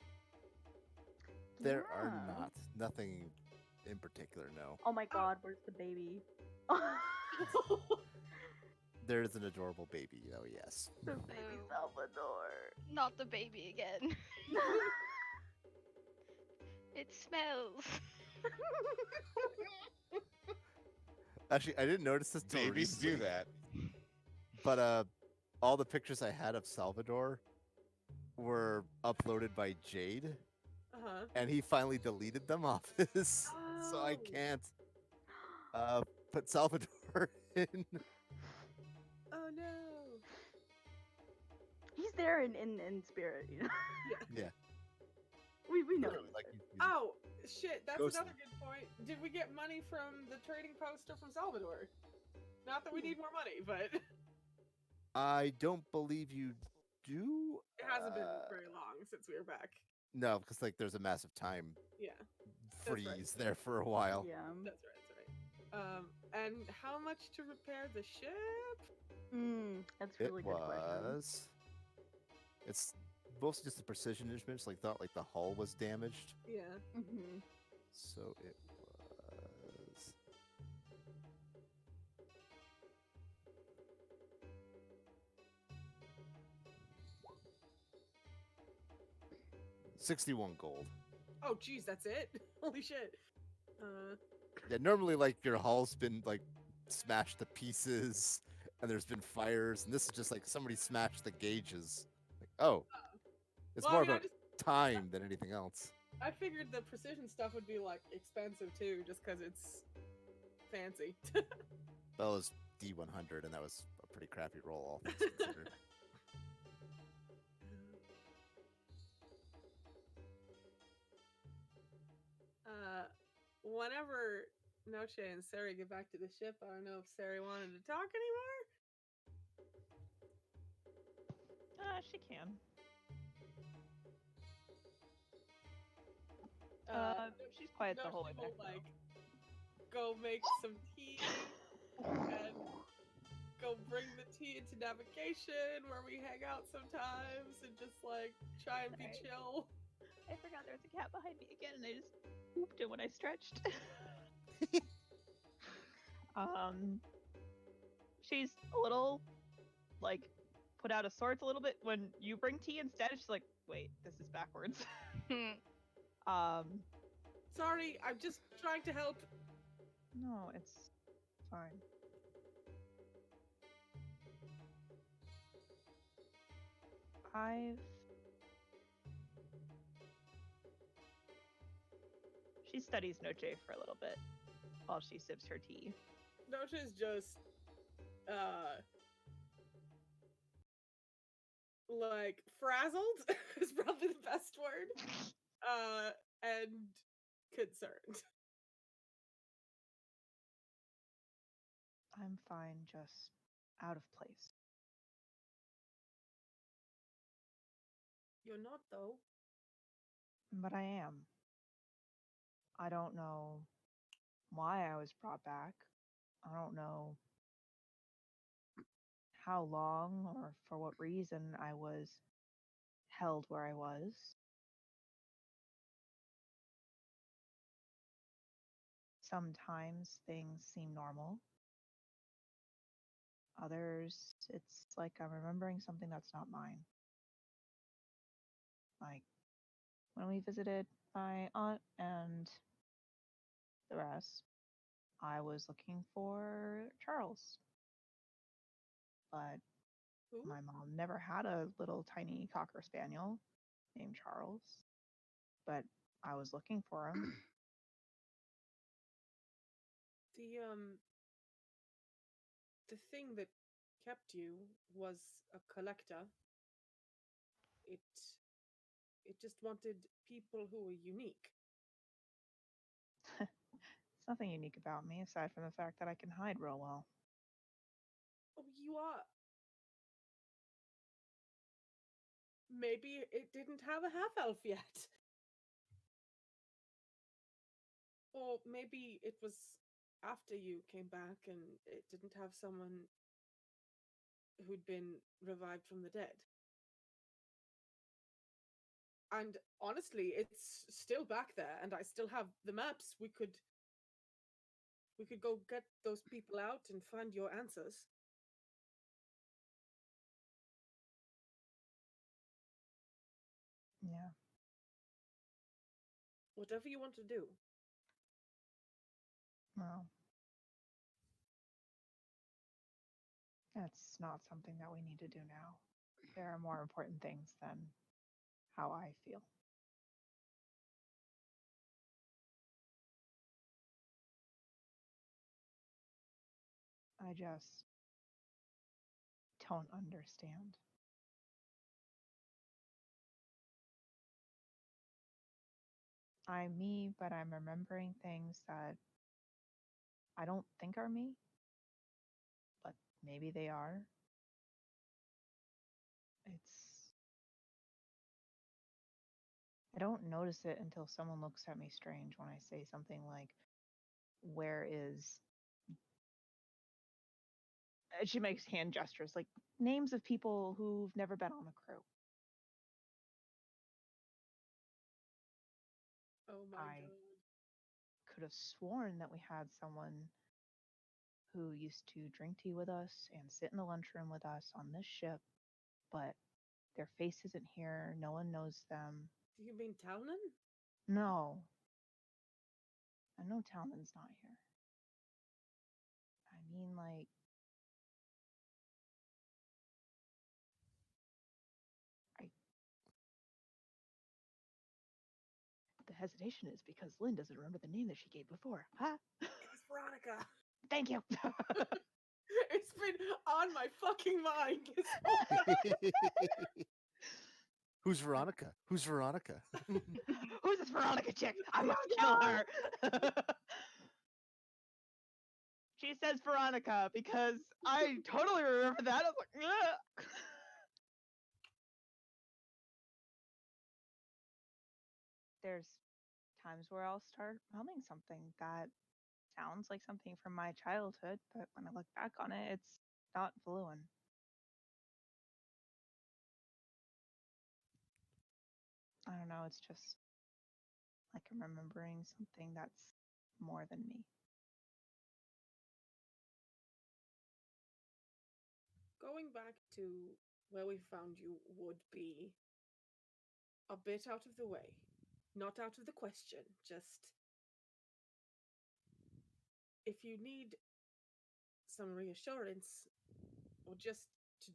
There are Yeah. not. Nothing in particular, no. Oh my god, where's the baby? There's an adorable baby, though, yes. The baby No. Salvador. Not the baby again. It smells. Actually, I didn't notice this till Babies do recently, that. but all the pictures I had of Salvador were uploaded by Jade, uh-huh. and he finally deleted them off his, so I Oh. can't put Salvador in. Oh no. He's there in spirit, you know. Yeah. We know. Literally, like he's Oh shit, that's Ghosted. another good point. Did we get money from the trading poster from Salvador? Not that we need more money, but it I don't believe you do. hasn't been very long since we were back. No, because like there's a massive time Yeah, freeze right. there for a while. Yeah. that's right. And how much to repair the ship? That's a really It good question. was. It's mostly just the precision instruments. Like thought like the hull was damaged, Yeah. Mm-hmm. so it was. $61 gold. Oh geez, that's it. Holy shit. Yeah, normally like your hull's been like smashed to pieces, and there's been fires, and this is just like somebody smashed the gauges. Like, oh, it's Well, more I mean, about time than anything else. I figured the precision stuff would be like expensive too, just because it's fancy. That was D100, and that was a pretty crappy roll, all things considered. Whenever Noche and Sari get back to the ship, I don't know if Sari wanted to talk anymore. She can. She's quiet the whole way Noche back. will, like, go make some tea and go bring the tea into navigation where we hang out sometimes and just like try and be Right. chill. I forgot there was a cat behind me again, and I just pooped it when I stretched. She's a little like put out of sorts a little bit when you bring tea instead. She's like, wait, this is backwards. Sorry, I'm just trying to help. No, it's fine. She studies Noche for a little bit while she sips her tea. Noche's just like frazzled is probably the best word. And concerned. I'm fine, just out of place. You're not though. But I am. I don't know why I was brought back. I don't know how long or for what reason I was held where I was. Sometimes things seem normal. Others, it's like I'm remembering something that's not mine. Like when we visited my aunt and the rest, I was looking for Charles. But Who? my mom never had a little tiny cocker spaniel named Charles. But I was looking for him. The thing that kept you was a collector. It just wanted people who were unique. It's nothing unique about me aside from the fact that I can hide real well. Oh, you are. Maybe it didn't have a half elf yet. Or maybe it was after you came back and it didn't have someone who'd been revived from the dead. And honestly, it's still back there, and I still have the maps. We could go get those people out and find your answers. Yeah. Whatever you want to do. Well, that's not something that we need to do now. There are more important things than how I feel. I just don't understand. I'm me, but I'm remembering things that I don't think are me, but maybe they are. It's I don't notice it until someone looks at me strange when I say something like, "Where is?" She makes hand gestures like names of people who've never been on the crew. Oh my I god. could have sworn that we had someone who used to drink tea with us and sit in the lunchroom with us on this ship, but their face isn't here. No one knows them. Do you mean Talnan? No, I know Talman's not here. I mean, like, I. The hesitation is because Lynn doesn't remember the name that she gave before. Huh? It was Veronica. Thank you. It's been on my fucking mind this whole Who's Veronica? Who's Veronica? Who's this Veronica chick? I must kill her. She says Veronica because I totally remember that. I was like, ugh. There's times where I'll start humming something that sounds like something from my childhood, but when I look back on it, it's not fluent. I don't know, it's just like I'm remembering something that's more than me. Going back to where we found you would be a bit out of the way. Not out of the question, just if you need some reassurance or just to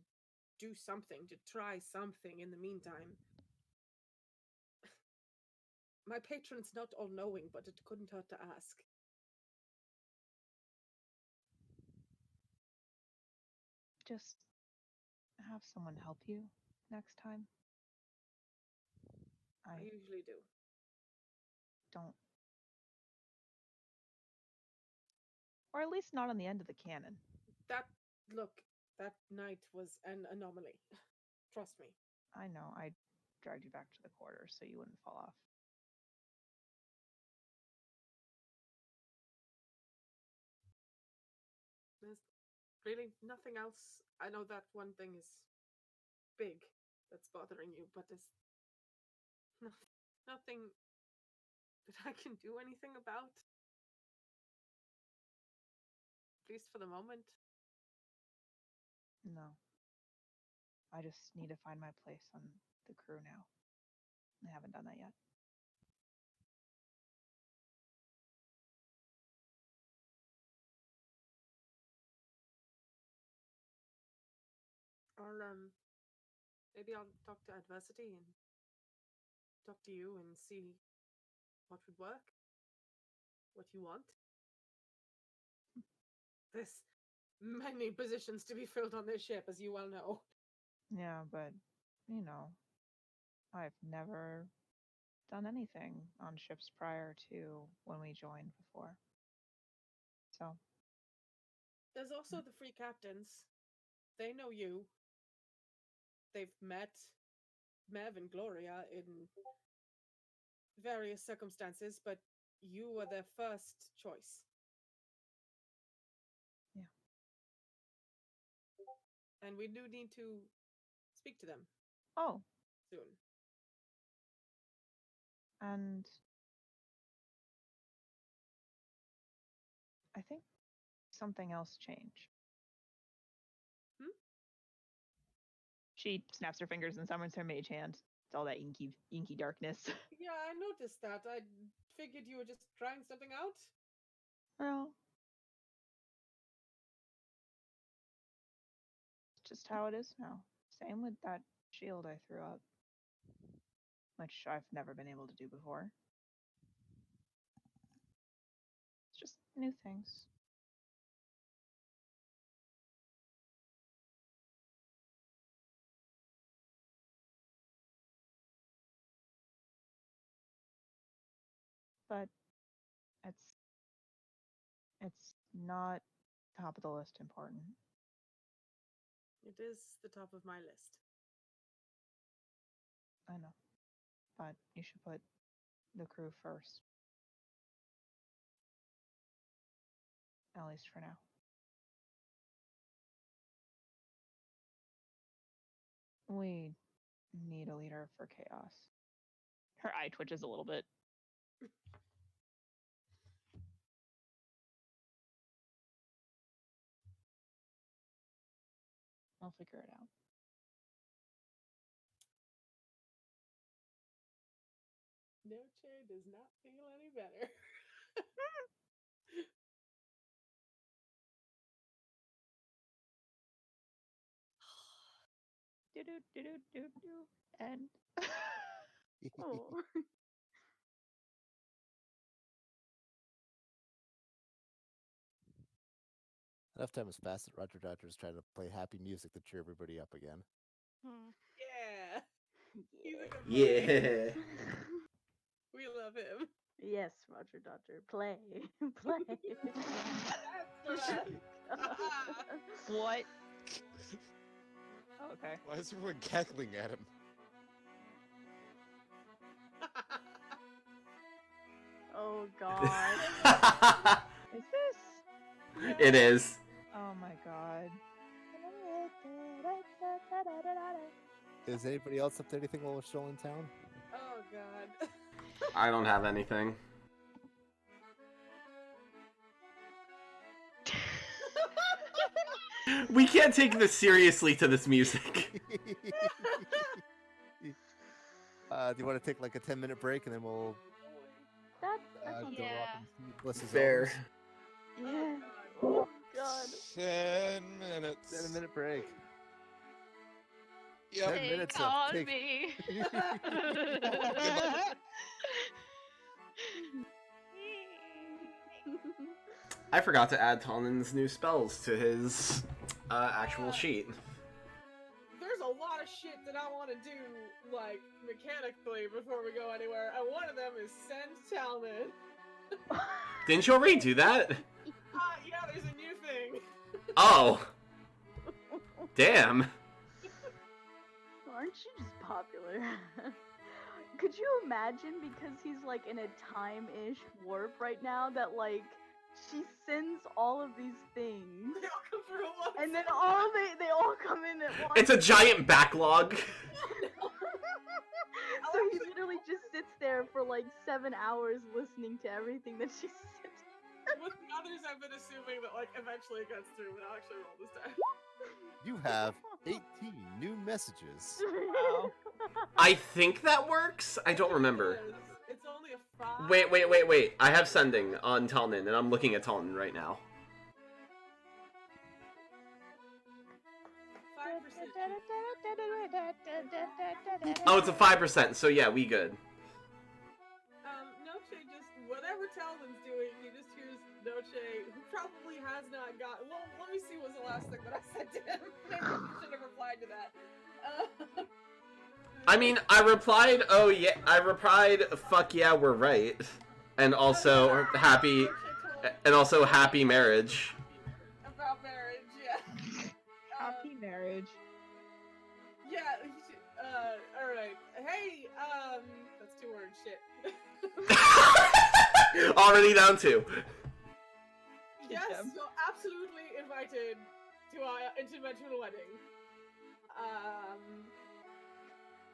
do something, to try something in the meantime. My patron's not all knowing, but it couldn't hurt to ask. Just have someone help you next time. I I usually do. don't, or at least not on the end of the cannon. That, look, that night was an anomaly. Trust me. I know I dragged you back to the quarters so you wouldn't fall off. There's really nothing else. I know that one thing is big that's bothering you, but there's nothing that I can do anything about. At least for the moment. No, I just need to find my place on the crew now. I haven't done that yet. Maybe I'll talk to Adversity and talk to you and see what would work, what you want. There's many positions to be filled on this ship, as you well know. Yeah, but I've never done anything on ships prior to when we joined before. So, There's also the free captains. They know you. They've met Mev and Gloria in various circumstances, but you were their first choice. and we do need to speak to them Oh, soon. and I think something else changed. Hmm? She snaps her fingers and summons her mage hand. It's all that inky darkness. Yeah, I noticed that. I figured you were just trying something out. Well, it's just how it is now. Same with that shield I threw up, which I've never been able to do before. It's just new things. But it's not top of the list important. It is the top of my list. I know. But you should put the crew first. At least for now. We need a leader for chaos. Her eye twitches a little bit. I'll figure it out. Noche does not feel any better. Do. And oh. Enough time has passed that Roger Dodger's trying to play happy music to cheer everybody up again. Yeah. He's a good boy. Yeah. We love him. Yes, Roger Dodger, play, play. What? Oh, okay. Why is everyone cackling at him? Oh God. Is this? It is. Oh my god. Is anybody else up to anything while we're still in town? Oh god. I don't have anything. We can't take this seriously to this music. Do you want to take like a 10-minute break and then we'll That go sounds Yeah. walk and see Bliss's Fair. elders? yeah. Oh God. 10 minutes. 10-minute break. Yep. 10 Take minutes on take. me. I forgot to add Talon's new spells to his actual sheet. There's a lot of shit that I want to do, like, mechanically before we go anywhere, and one of them is send Talman. Didn't you already do that? Yeah, there's a new thing. Oh. Damn. Aren't you just popular? Could you imagine, because he's like in a time-ish warp right now, that like she sends all of these things They all come through at once. and then they all come in at once. It's a giant backlog. So he literally just sits there for like 7 hours listening to everything that she said. With the others, I've been assuming that, like, eventually it gets through, but I'll actually roll this time. You have 18 new messages. Wow. I think that works. I don't remember. It's only a 5. Wait. I have sending on Talon, and I'm looking at Talon right now. 5%. Oh, it's a 5%, so yeah, we good. Noche just, whatever Talon's doing, he just hears Noche, who probably has not got, well, let me see what's the last thing that I said to him. Maybe I should have replied to that. I mean, I replied, fuck yeah, we're right. And also, happy marriage. About marriage, yeah. Happy marriage. Yeah, alright. Hey, that's 2 words, shit. Already down 2. Yes, job. so absolutely invited to our interdimensional wedding.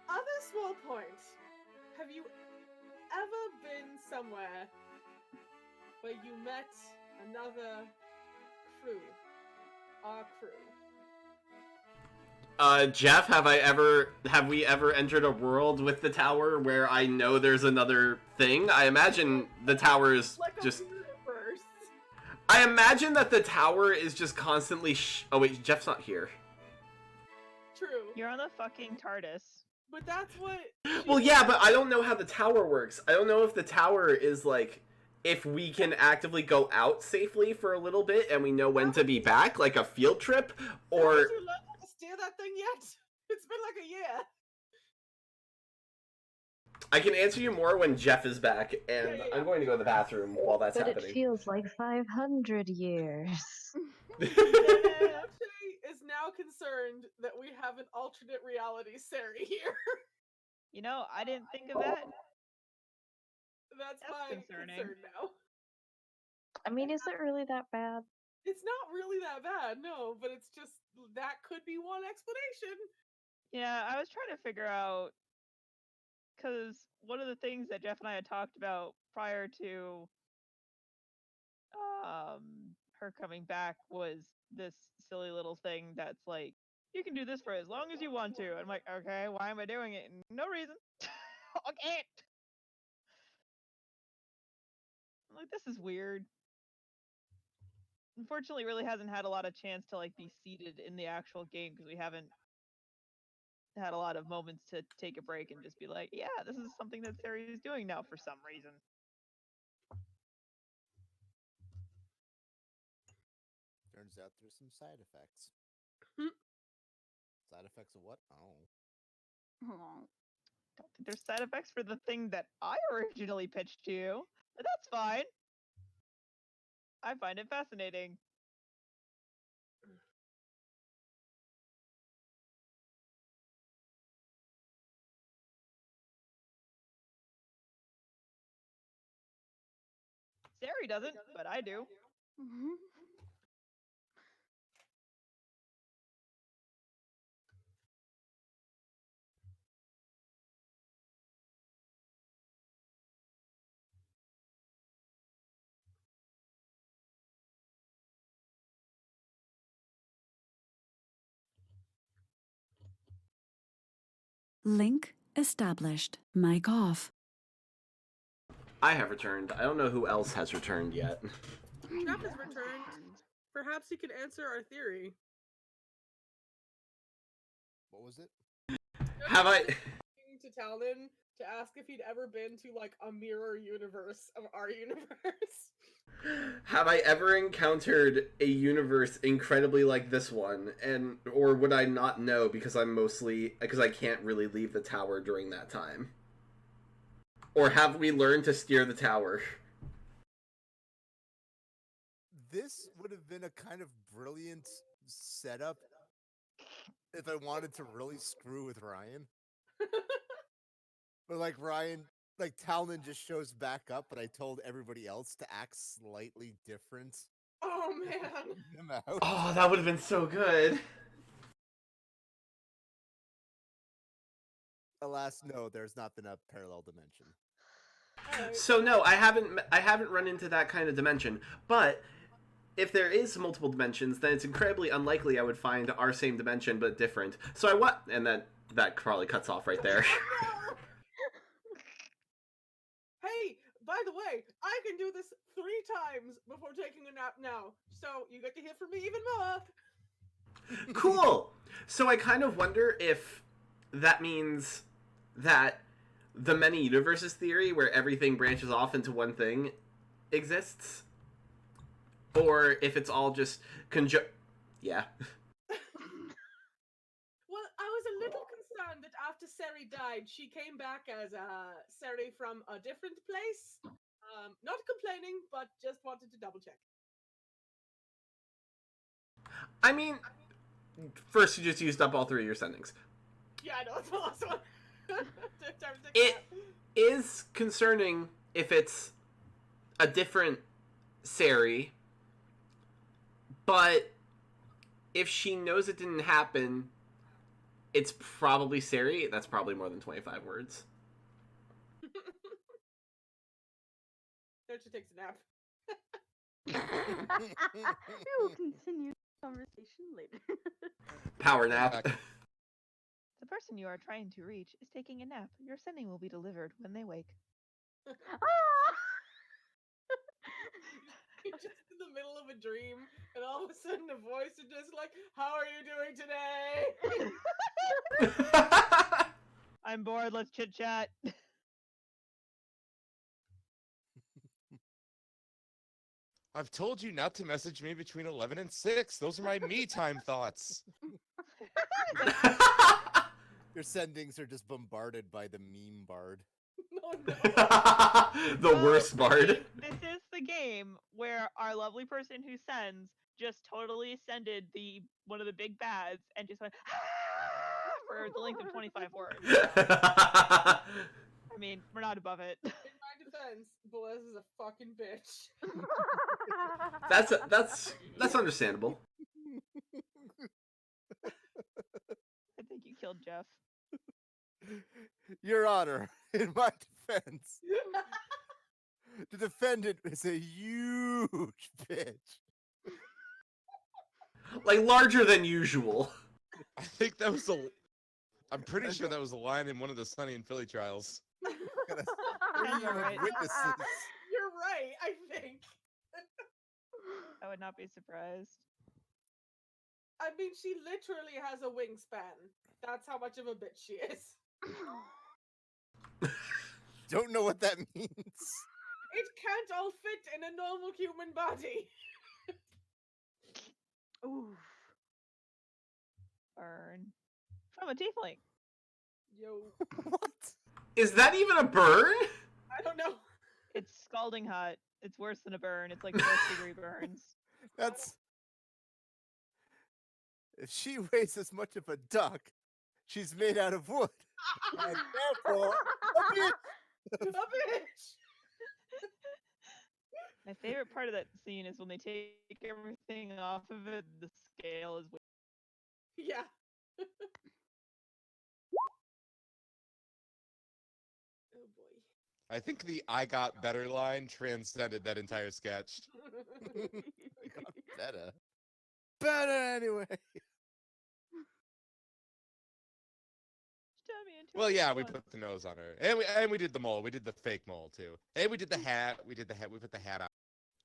Other small point. Have you ever been somewhere where you met another crew? Our crew. Jeff, have we ever entered a world with the tower where I know there's another thing? I imagine the tower is Like just... a universe. I imagine that the tower is just constantly oh wait, Jeff's not here. True. You're on the fucking TARDIS. But that's what... Well, yeah, but I don't know how the tower works. I don't know if the tower is, like, if we can actively go out safely for a little bit and we know when to be back, like a field trip, or... Have you learned how to steer that thing yet? It's been like a year. I can answer you more when Jeff is back, and Yeah. I'm going to go to the bathroom while that's But happening. it feels like 500 years. Actually is now concerned that we have an alternate reality Sari here. You know, I didn't think of that. That's That's my concerning. concern now. I mean, is it really that bad? It's not really that bad, no, but it's just that could be one explanation. Yeah, I was trying to figure out, because one of the things that Jeff and I had talked about prior to her coming back was this silly little thing that's like, you can do this for as long as you want to. I'm like, okay, why am I doing it? No reason. Okay. I'm like, this is weird. Unfortunately, it really hasn't had a lot of chance to like be seated in the actual game because we haven't had a lot of moments to take a break and just be like, yeah, this is something that Sari is doing now for some reason. Turns out there's some side effects. Side effects of what? Oh. Don't think there's side effects for the thing that I originally pitched to you, but that's fine. I find it fascinating. Sari doesn't, but I do. Link established. Mic off. I have returned. I don't know who else has returned yet. Jeff has returned. Perhaps he could answer our theory. What was it? Have I... To Talon to ask if he'd ever been to like a mirror universe of our universe. Have I ever encountered a universe incredibly like this one, or would I not know because I can't really leave the tower during that time? Or have we learned to steer the tower? This would have been a kind of brilliant setup if I wanted to really screw with Ryan. But like Ryan, like Talon just shows back up, but I told everybody else to act slightly different. Oh man! Oh, that would have been so good. Alas, no, there's not been a parallel dimension. So no, I haven't run into that kind of dimension. But if there is multiple dimensions, then it's incredibly unlikely I would find our same dimension but different. So and that probably cuts off right there. Hey, by the way, I can do this 3 times before taking a nap now, so you get to hear from me even more. Cool. So I kind of wonder if that means that the many universes theory, where everything branches off into one thing, exists, or if it's all just Yeah. Well, I was a little concerned that after Sari died, she came back as Sari from a different place. Not complaining, but just wanted to double check. I mean, first you just used up all 3 of your sendings. Yeah, I know, it's the last one. It is concerning if it's a different Sari, but If she knows it didn't happen, it's probably Sari. That's probably more than 25 words. Then she takes a nap. We will continue the conversation later. Power nap. The person you are trying to reach is taking a nap. Your sending will be delivered when they wake. You're just in the middle of a dream, and all of a sudden a voice is just like, "How are you doing today?" I'm bored. Let's chit chat. I've told you not to message me between 11 and 6. Those are my me time thoughts. Your sendings are just bombarded by the meme bard. No, no. The worst bard. This is the game where our lovely person who sends just totally sended one of the big bads and just went for the length of 25 words. I mean, we're not above it. In my defense, Blez is a fucking bitch. That's understandable. I think you killed Jeff. Your Honor, in my defense, the defendant is a huge bitch. Like larger than usual. I think that was I'm pretty sure that was a line in one of the Sunny and Philly trials. Got a Sounds stream of right. witnesses. You're right, I think. I would not be surprised. I mean, she literally has a wingspan. That's how much of a bitch she is. Don't know what that means. It can't all fit in a normal human body. Oof. Burn. From a tiefling. Yo, What? Is that even a burn? I don't know. It's scalding hot. It's worse than a burn. It's like first-degree burns. That's. If she weighs as much of a duck, she's made out of wood. And therefore, a bitch. A bitch. My favorite part of that scene is when they take everything off of it. The scale is. Yeah. Oh boy. I think the I got better line transcended that entire sketch. I got better. Better anyway. Well, yeah, we put the nose on her, and we did the mole. We did the fake mole too, and we did the hat. We did the hat. We put the hat on,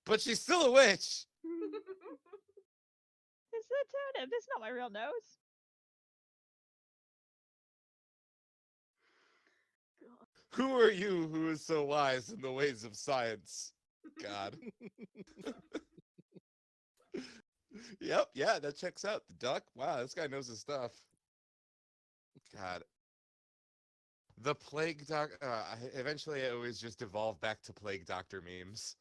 but she's still a witch. It's the turnip. It's not my real nose. Who are you who is so wise in the ways of science? God. Yep, yeah, that checks out. The duck. Wow, this guy knows his stuff. God. The plague doc. Eventually, it always just evolved back to plague doctor memes.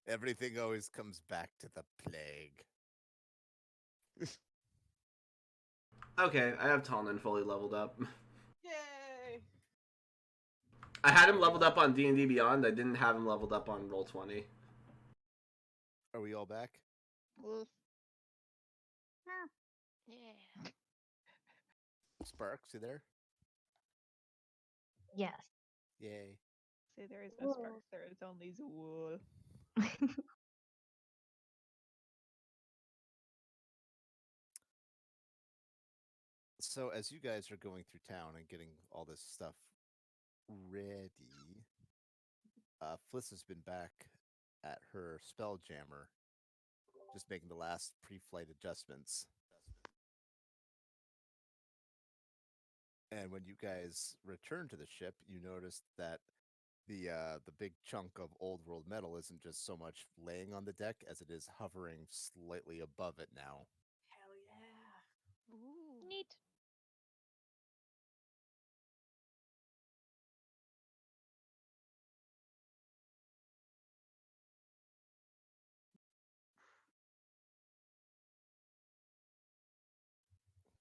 Everything always comes back to the plague. Okay, I have Talnan fully leveled up. Yay. I had him leveled up on D&D Beyond. I didn't have him leveled up on Roll20. Are we all back? Yeah. Sparks, you there? Yes. Yay. Say there is no sparks. There is only Zool. So as you guys are going through town and getting all this stuff ready, Fliss has been back at her spell jammer, just making the last pre-flight adjustments. And when you guys return to the ship, you notice that the big chunk of old world metal isn't just so much laying on the deck as it is hovering slightly above it now. Hell yeah. Ooh. Neat.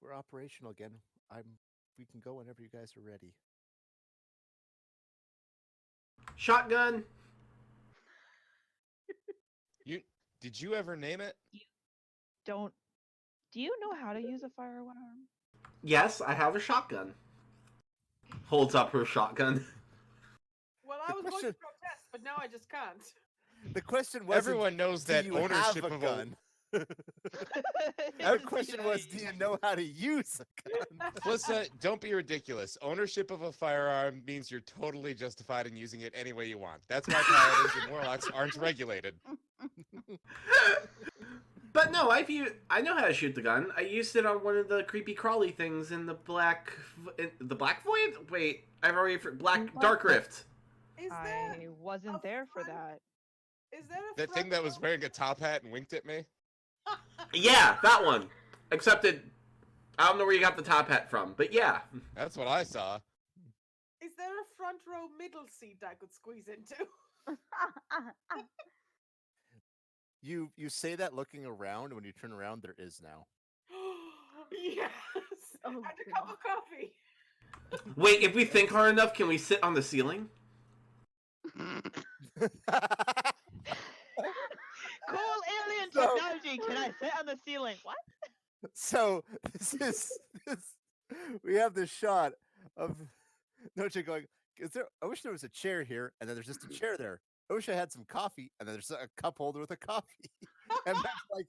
We're operational again. We can go whenever you guys are ready. Shotgun. Did you ever name it? don't. Do you know how to use a firearm? Yes, I have a shotgun. Holds up her shotgun. Well, The I was going question- to protest, but now I just can't. The question wasn't, Everyone knows do that you ownership have a of gun? Our The question was, do you know how to use a gun? Flissa, don't be ridiculous. Ownership of a firearm means you're totally justified in using it any way you want. That's why paladins and warlocks aren't regulated. But no, I know how to shoot the gun. I used it on one of the creepy crawly things in the Black Void. Wait, I've already Dark Rift. Is that I wasn't there for that. is that a That thing that was wearing a top hat and winked at me? Yeah, that one. Except I don't know where you got the top hat from, but yeah. That's what I saw. Is there a front row middle seat I could squeeze into? You say that looking around, and when you turn around, there is now. Yes. Oh, And a God. cup of coffee. Wait, if we think hard enough, can we sit on the ceiling? Cool alien So- technology. Can I sit on the ceiling? What? So we have this shot of Noche going, I wish there was a chair here, and then there's just a chair there. I wish I had some coffee, and then there's a cup holder with a coffee. And Matt's like,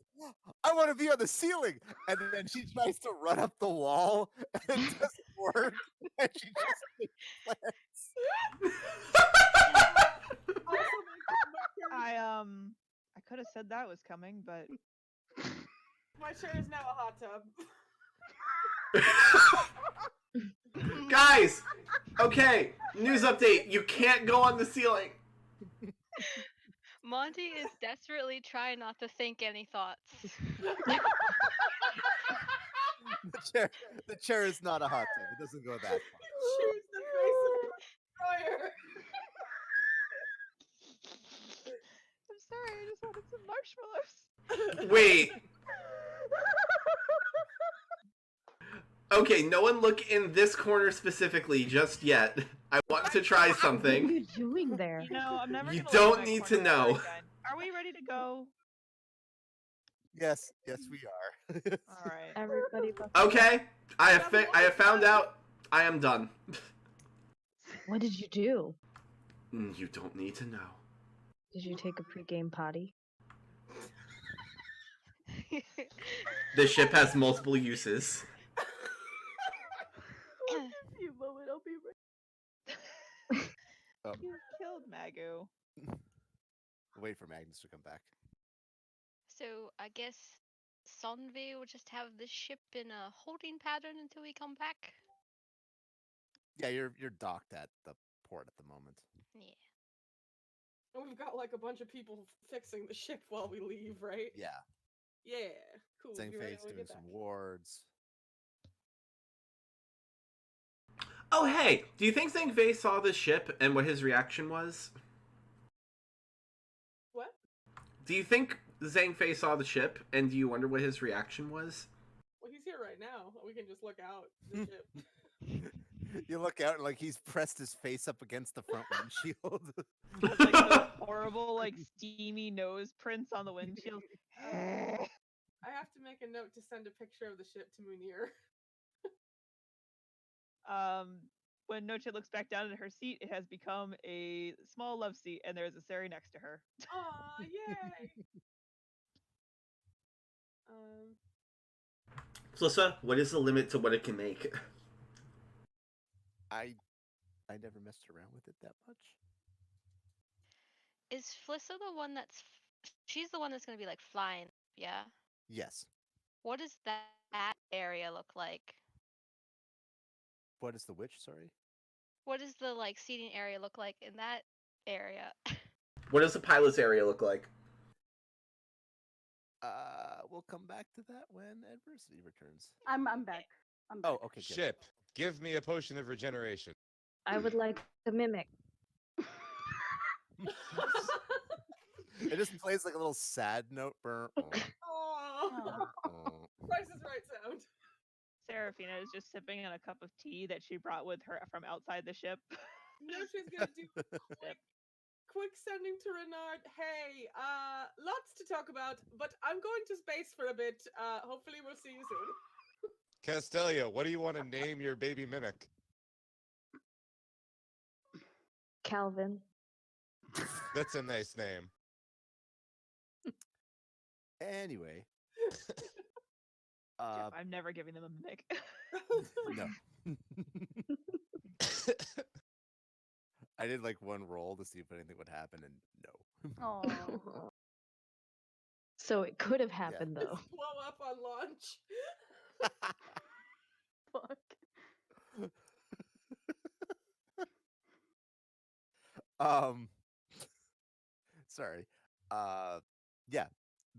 I want to be on the ceiling. And then she tries to run up the wall, and it doesn't work. And she just plants. Also, my chair, I could have said that was coming, but my chair is now a hot tub. Guys, okay, news update. You can't go on the ceiling. Monty is desperately trying not to think any thoughts. The chair is not a hot tub. It doesn't go that far. Choose the face of the destroyer. I'm sorry. I just wanted some marshmallows. Wait. Okay, no one look in this corner specifically just yet. I want to try What are something. you doing there? You know, I'm never. You gonna look in don't that need corner to know. ever again. Are we ready to go? Yes, we are. All right. Everybody but Okay, I have found out. I am done. What did you do? You don't need to know. Did you take a pre-game potty? The ship has multiple uses. You moment, I'll be right. Oh. You killed Magoo. Wait for Magnus to come back. So I guess Sonvi will just have this ship in a holding pattern until we come back. Yeah, you're docked at the port at the moment. Yeah. And we've got like a bunch of people fixing the ship while we leave, right? Yeah. Yeah. Cool. Zhang Be ready Fei's when we doing get some back. wards. Oh, hey, do you think Zhang Fei saw the ship and what his reaction was? What? Do you think Zhang Fei saw the ship and do you wonder what his reaction was? Well, he's here right now. We can just look out the ship. You look out and like he's pressed his face up against the front windshield. Has, like those horrible, like steamy nose prints on the windshield. I have to make a note to send a picture of the ship to Munir. When Noche looks back down at her seat, it has become a small love seat, and there's a Sari next to her. Aw, yay! Flissa, what is the limit to what it can make? I never messed around with it that much. Is Flissa the one that's? She's the one that's gonna be like flying. Yeah. Yes. What does that area look like? What is the witch? Sorry. What does the like seating area look like in that area? What does the pilot's area look like? We'll come back to that when adversity returns. I'm back. I'm back. Oh, okay. Good. Ship, give me a potion of regeneration. I would like a mimic. It just plays like a little sad note. Burr, oh, Aw. oh. Price is Right sound. Serafina is just sipping on a cup of tea that she brought with her from outside the ship. No, she's gonna do quick quick sending to Renard. Hey, lots to talk about, but I'm going to space for a bit. Hopefully we'll see you soon. Castelia, what do you want to name your baby mimic? Calvin. That's a nice name. Anyway. Jeff, I'm never giving them a mimic. No. I did like one roll to see if anything would happen, and no. Oh. So it could have happened though. Just blow up on launch. Fuck. Sorry. Yeah.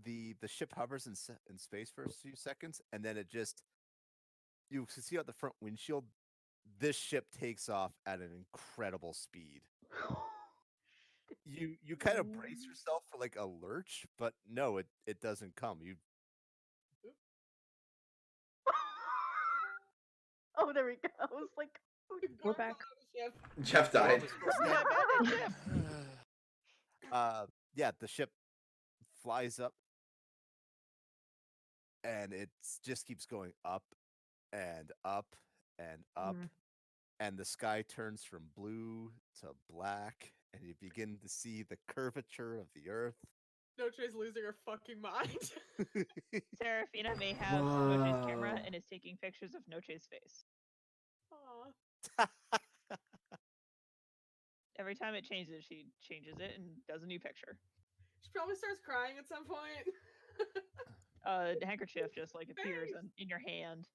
The ship hovers in space for a few seconds, and then it just you can see out the front windshield. This ship takes off at an incredible speed. You kind of brace yourself for like a lurch, but no, it doesn't come. You Oh, there we go. I was like, We're back. Jeff died. Yeah, the ship flies up, and it just keeps going up and up and up, and the sky turns from blue to black, and you begin to see the curvature of the earth. Noche's losing her fucking mind. Serafina may have Noche's camera and is taking pictures of Noche's face. Aw. Every time it changes, she changes it and does a new picture. She probably starts crying at some point. The handkerchief just like appears in your hand.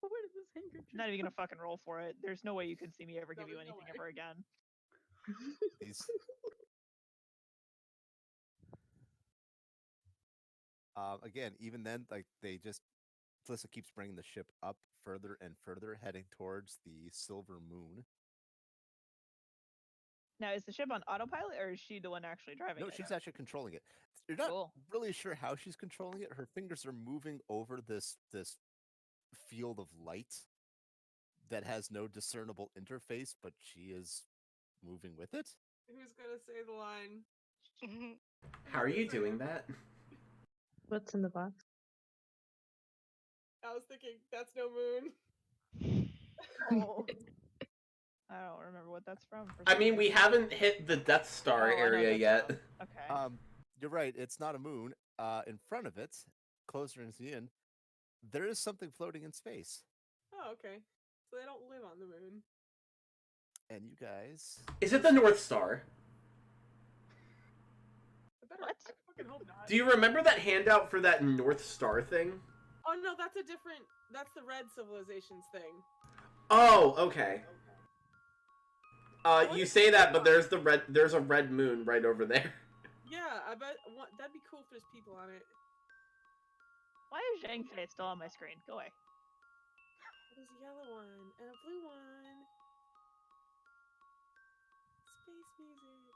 where did this handkerchief? I'm not even gonna fucking roll for it. There's no way you can see me ever No, give you there's no anything way. ever again. These again, even then, like they just Felissa keeps bringing the ship up further and further, heading towards the silver moon. Now, is the ship on autopilot or is she the one actually driving No, it? she's actually controlling it. You're not Cool. really sure how she's controlling it. Her fingers are moving over this field of light that has no discernible interface, but she is moving with it. Who's gonna say the line? How are you doing that? What's in the box? I was thinking, that's no moon. Oh. I don't remember what that's from. for I some mean, we reason. haven't hit the Death Star Oh, I know area Death yet. Star. Okay. You're right. It's not a moon. In front of it, closer into the end, there is something floating in space. Oh, okay. So they don't live on the moon. And you guys, Is it the North Star? What? I fucking hope not. Do you remember that handout for that North Star thing? Oh no, that's a different. That's the Red Civilizations thing. Oh, okay. You say that, but there's a red moon right over there. Yeah, I bet that'd be cool if there's people on it. Why is Zhang Fei still on my screen? Go away. There's a yellow one and a blue one. Space music.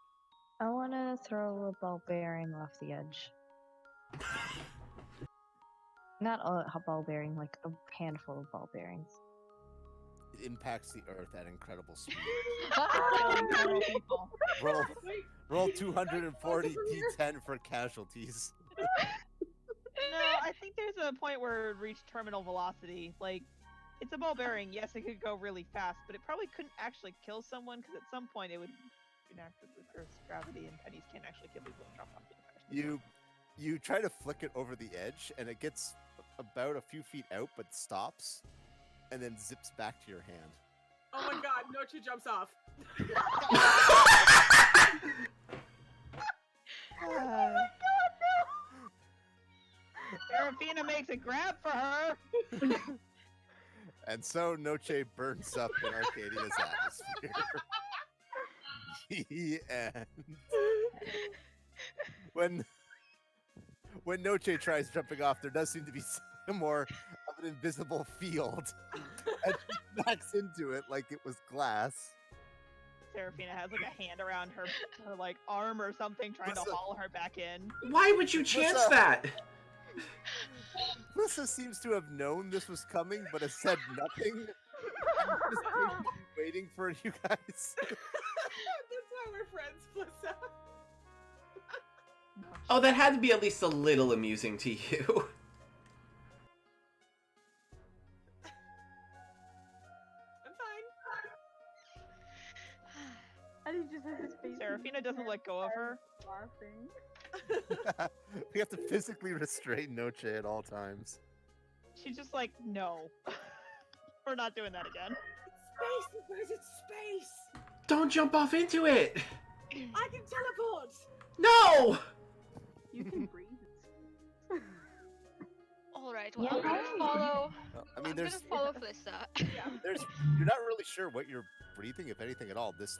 I want to throw a ball bearing off the edge. Not a ball bearing, like a handful of ball bearings. it impacts the earth at incredible speed. Killing several people. Roll 240 d10 for casualties. No, I think there's a point where it reached terminal velocity. Like, it's a ball bearing. Yes, it could go really fast, but it probably couldn't actually kill someone because at some point it would interact with Earth's gravity, and pennies can't actually kill people and drop off the entire space. You try to flick it over the edge, and it gets about a few feet out, but stops, and then zips back to your hand. Oh my god, Nochi jumps off. Oh my god, no! Serafina makes a grab for her! And so Noche burns up in Arcadia's atmosphere. The end. When Noche tries jumping off, there does seem to be more of an invisible field. And she smacks into it like it was glass. Serafina has like a hand around her like arm or something, trying to haul her back in. Why would you chance that? Melissa seems to have known this was coming, but has said nothing. Just patiently waiting for you guys. That's why we're Flissa. Oh, that had to be at least a little amusing to you. I'm fine. And he just has his face. Serafina doesn't let go of her. Laughing. We have to physically restrain Noche at all times. She's just like, no. We're not doing that again. Space, you guys, it's space. Don't jump off into it! I can teleport. No! You can breathe. All right. Well, I'm gonna follow. I mean, I'm gonna follow Flissa. you're not really sure what you're breathing, if anything at all. This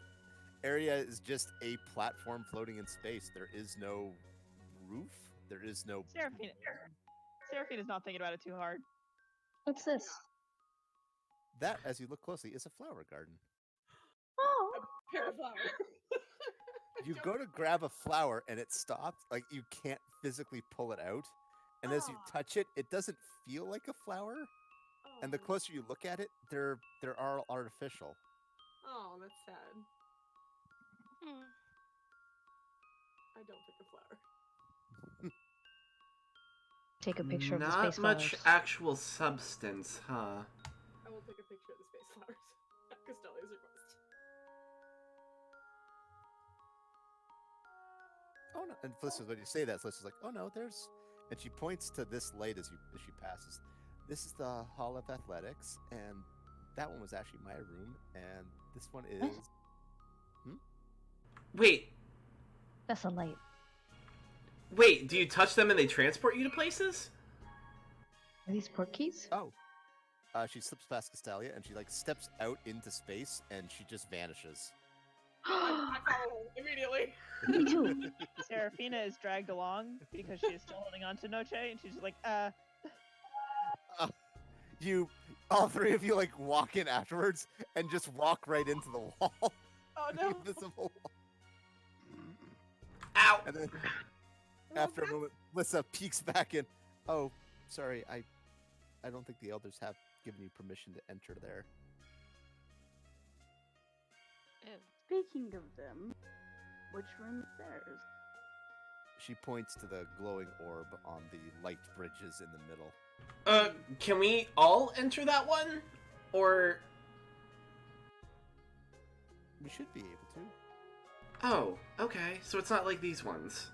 area is just a platform floating in space. There is no roof. There is no. Serafina's not thinking about it too hard. What's this? That, as you look closely, is a flower garden. Oh, Pair of flowers. You go to grab a flower and it stops. Like you can't physically pull it out. And as you touch it, it doesn't feel like a flower. And the closer you look at it, they're all artificial. Oh, that's sad. Hmm. I don't pick a flower. take a picture of the Not space much flowers. actual substance, huh? I will take a picture of the space flowers. At Castelia's request. Oh no! And Felicia's, when you say that, Felicia's like, "Oh no, there's," and she points to this light as she passes. This is the Hall of Athletics, and that one was actually my room, and this one is. Wait, That's a light. do you touch them and they transport you to places? Are these porkies? Oh. She slips past Castalia, and she like steps out into space, and she just vanishes. I follow her immediately. Me too. Serafina is dragged along because she is still holding on to Noche, and she's just like, All three of you, like walk in afterwards, and just walk right into the wall. Oh no. The invisible wall. Ow! And then after a moment, Lissa peeks back in. Oh, sorry, I don't think the elders have given you permission to enter there. Speaking of them, which room is theirs? She points to the glowing orb on the light bridges in the middle. Can we all enter that one? Or... We should be able to. Oh, okay, so it's not like these ones.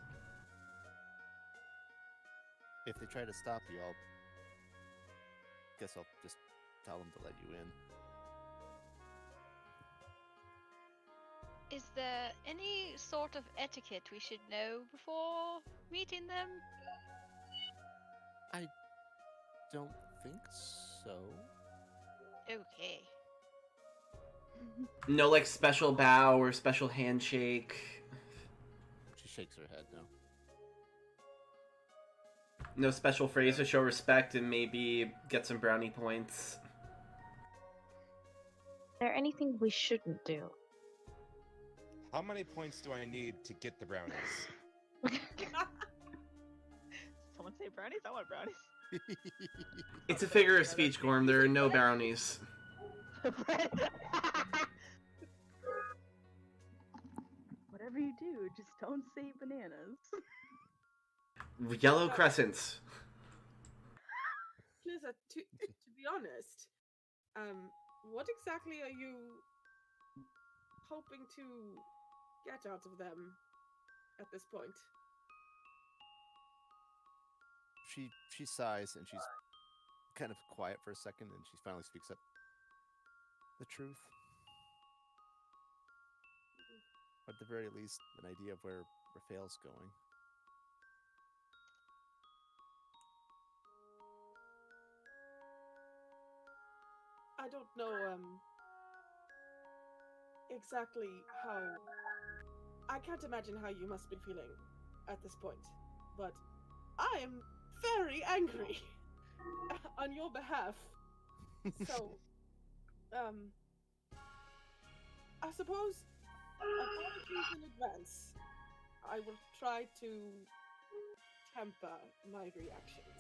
If they try to stop you, guess I'll just tell them to let you in. Is there any sort of etiquette we should know before meeting them? I don't think so. Okay. No, like, special bow or special handshake. She shakes her head no. No special phrase to show respect and maybe get some brownie points. Is there anything we shouldn't do? How many points do I need to get the brownies? someone say brownies? I want brownies. It's a figure of speech, Gorm. There are no brownies. Whatever you do, just don't say bananas. Yellow crescents. Lisa, to be honest, what exactly are you hoping to get out of them at this point? She sighs and she's kind of quiet for a second, and she finally speaks up. The truth. Or at the very least, an idea of where Raphael's going. I don't know exactly how. I can't imagine how you must be feeling at this point, but I am very angry on your behalf. So, I suppose apologies in advance. I will try to temper my reactions.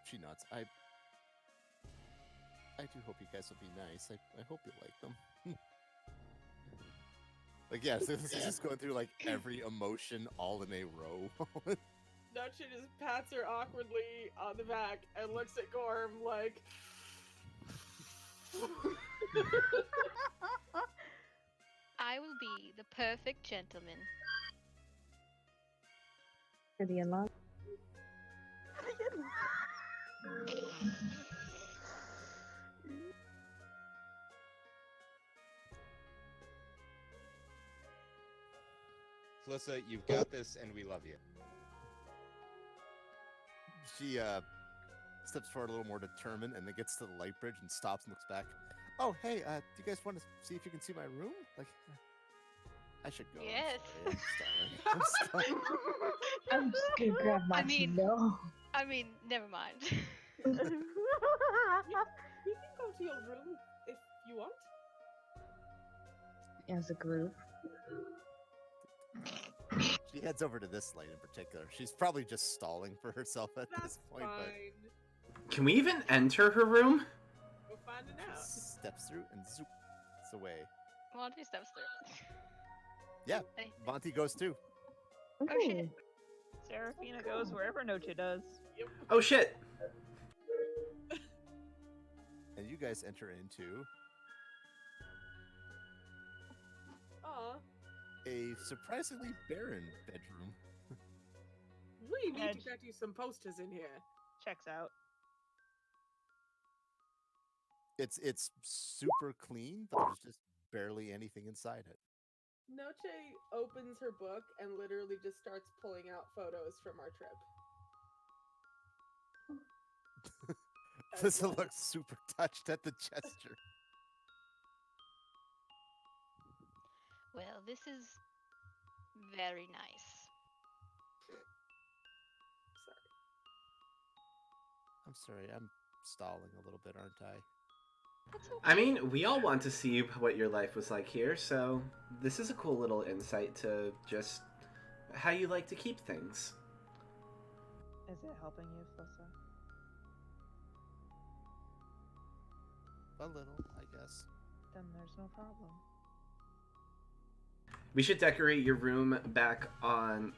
She nods. I do hope you guys will be nice. I hope you like them. Like, yeah, so this is just going through like every emotion all in a row. Nutcha just pats her awkwardly on the back and looks at Gorm like. I will be the perfect gentleman. For the in-laws. Felissa, you've got this, and we love you. She steps forward a little more determined and then gets to the light bridge and stops and looks back. Oh, hey, do you guys want to see if you can see my room? Like, I should go. Yes. I'm sorry. I'm just gonna grab my I mean- no. I mean, never mind. We can go to your room if you want. As a group. She heads over to this light in particular. She's probably just stalling for herself at That's this point, fine. Can we even enter her room? We'll find it but out. steps through and zoop, it's away. Monty steps through. Yeah, Hey. Monty goes too. Oh shit. Seraphina goes wherever Noche does. Oh shit! And you guys enter into Aw, a surprisingly barren bedroom. we need Edge. to get you some posters in here. Checks out. It's super clean, but there's just barely anything inside it. Noche opens her book and literally just starts pulling out photos from our trip. Lisa looks super touched at the gesture. Well, this is very nice. Sorry. I'm sorry, I'm stalling a little bit, aren't I? That's okay. I mean, we all want to see what your life was like here, so this is a cool little insight to just how you like to keep things. Is it helping you, Felissa? A little, I guess. Then there's no problem. We should decorate your room back on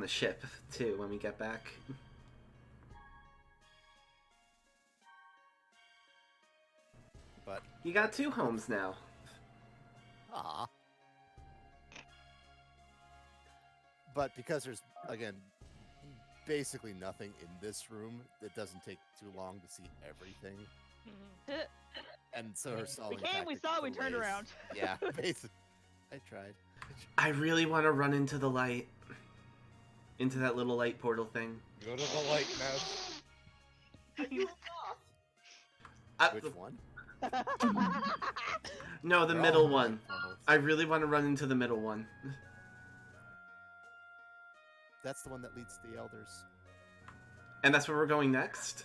the ship too when we get back. But You got two homes now. ah. But because there's again basically nothing in this room, it doesn't take too long to see everything. Mhm. And so her stalling We came, we tactic saw, we turned delays- around. Yeah, basically. I tried. I really want to run into the light. Into that little light portal thing. Go to the light, mouse. Which one? No, the They're all middle light one. portals. I really want to run into the middle one. That's the one that leads to the elders. And that's where we're going next?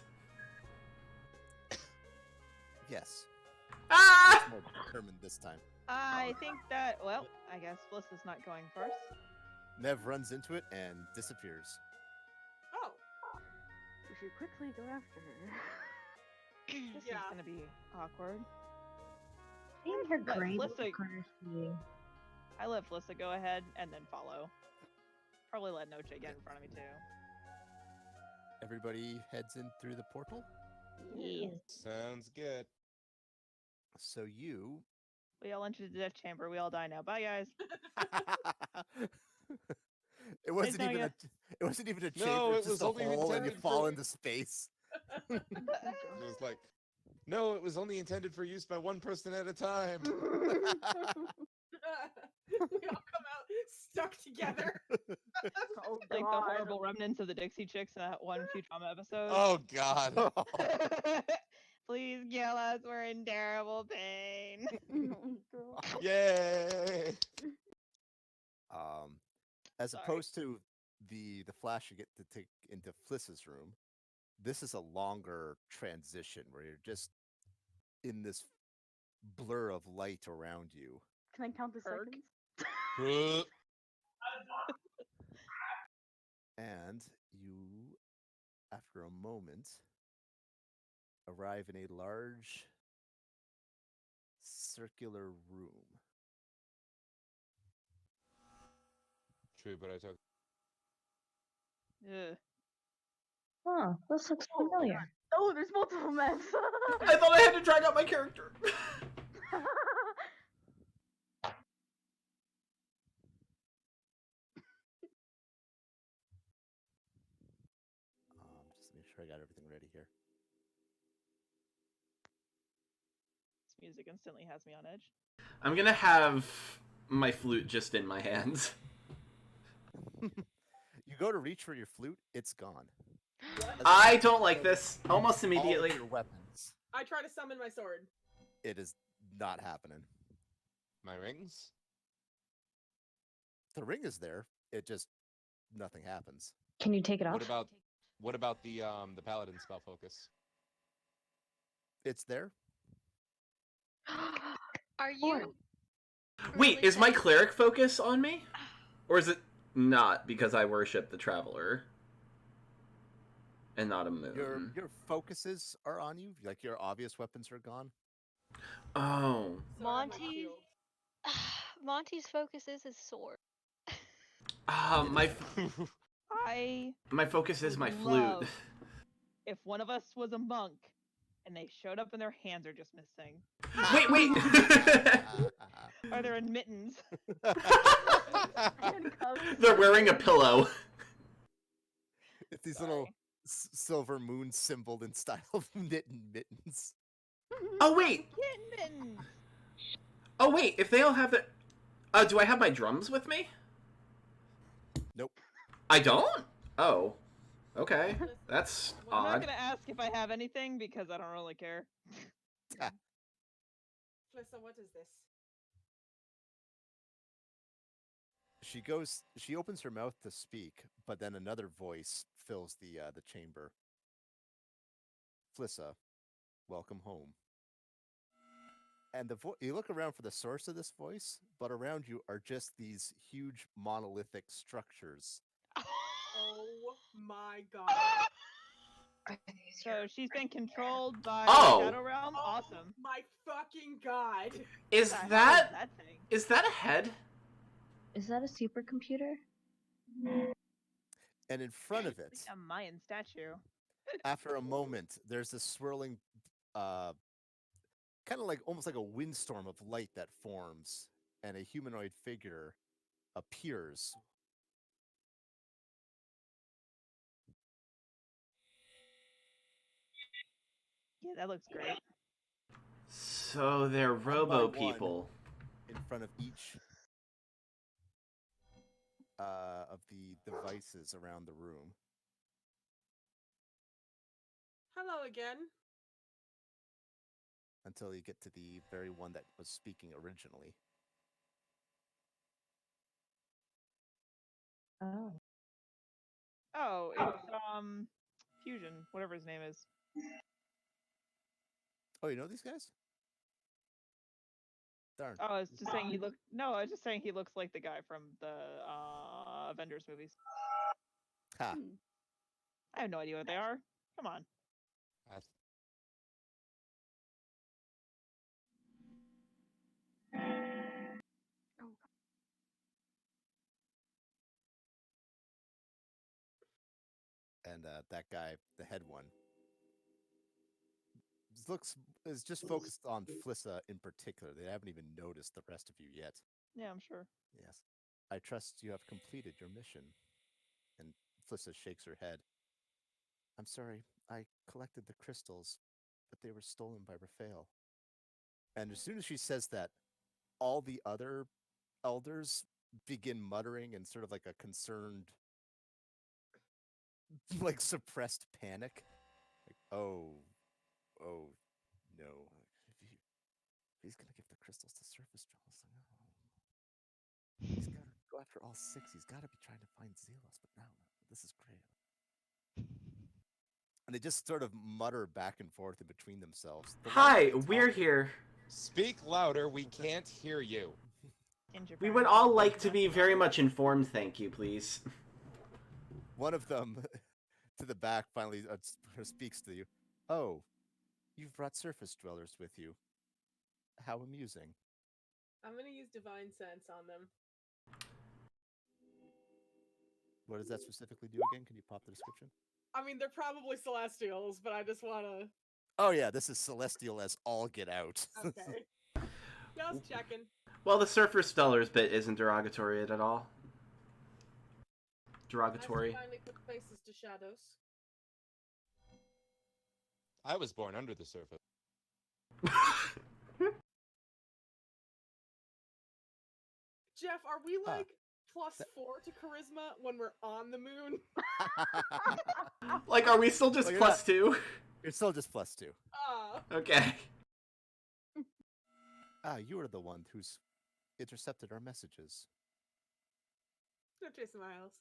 Yes. Ah! It's more determined this time. I think that, well, I guess Felissa's not going first. Nev runs into it and disappears. Oh, We should quickly go after her. This Yeah. is gonna be awkward. Seeing her Let great Felissa- courtesy. I let Felissa go ahead and then follow. Probably let Noche get in front of me too. Everybody heads in through the portal. Yeah. Sounds good. So you. We all entered the death chamber. We all die now. Bye, guys. It wasn't know even ya. it wasn't even a chamber. No, it's it just was a only hole, and you intended fall for- into space. It was like, no, it was only intended for use by one person at a time. we all come out stuck together. Oh, Like the God. horrible remnants of the Dixie Chicks in that one Futurama episode. Oh God. Please kill us. We're in terrible pain. Yay! As Sorry. opposed to the flash you get to take into Flissa's room, this is a longer transition where you're just in this blur of light around you. Can I count the Perk. seconds? And you, after a moment, arrive in a large circular room. True, but I took. Ugh. Huh, this looks familiar. Oh, there's multiple men. I thought I had to drag out my character. Just make sure I got everything ready here. This music instantly has me on edge. I'm gonna have my flute just in my hands. You go to reach for your flute, it's gone. I don't like this. Almost All immediately. of your weapons. I try to summon my sword. It is not happening. My rings? The ring is there. It just nothing happens. Can you take it off? What about the paladin spell focus? It's there. Are you? Wait, really is my saying- cleric focus on me? Or is it not because I worship the traveler? And not a moon. Your focuses are on you. Like your obvious weapons are gone. Oh. So I have my Monty? shield. Monty's focus is his sword. My I focus is my love flute. if one of us was a monk and they showed up and their hands are just missing. Wait. Are there in mittens? They're wearing a pillow. It's these Sorry. little silver moon symboled in style of knitting mittens. Oh wait. Mittens. Oh wait. If they all have their, do I have my drums with me? Nope. I don't. Oh. Okay. That's I'm not odd. gonna ask if I have anything because I don't really care. Flissa, what is this? She opens her mouth to speak, but then another voice fills the chamber. Flissa, welcome home. And you look around for the source of this voice, but around you are just these huge monolithic structures. Oh my god. So she's been controlled by Oh. Shadow Realm. Oh Awesome. my fucking god. Is What the hell that that thing? is that a head? Is that a supercomputer? And in front of it, It's like a Mayan statue. after a moment, there's this swirling, kind of like almost like a windstorm of light that forms, and a humanoid figure appears. Yeah, that looks great. So they're by robo one. people. In front of each of the devices around the room. Hello again. Until you get to the very one that was speaking originally. Oh. Oh, it's Fusion, whatever his name is. Oh, you know these guys? Darn. Oh, I was just saying he look. No, I was just saying he looks like the guy from the Avengers movies. Ha. I have no idea what they are. Come on. And that guy, the head one, is just focused on Flissa in particular. They haven't even noticed the rest of you yet. Yeah, I'm sure. Yes. I trust you have completed your mission. And Flissa shakes her head. I'm sorry, I collected the crystals, but they were stolen by Raphael. And as soon as she says that, all the other elders begin muttering in sort of like a concerned, like suppressed panic. Like, oh no. If he's gonna give the crystals to surface trolls, he's gotta go after all six. He's gotta be trying to find Zelos, but no, this is great. And they just sort of mutter back and forth in between themselves. Hi, we're here. Speak louder. We can't hear you. We would all like to be very much informed, thank you, please. One of them, to the back, finally speaks to you. Oh, you've brought surface dwellers with you. How amusing. I'm gonna use divine sense on them. What does that specifically do again? Can you pop the description? I mean, they're probably celestials, but I just wanna. Oh yeah, this is celestial as all get out. Okay. Just checking. Well, the Surfer Stellars bit isn't derogatory at all. Derogatory. Nice to finally put faces to shadows. I was born under the surface. Jeff, are we like +4 to charisma when we're on the moon? Like, are we still just Well, +2? You're still just +2. Okay. You are the one who's intercepted our messages. Don't chase smiles.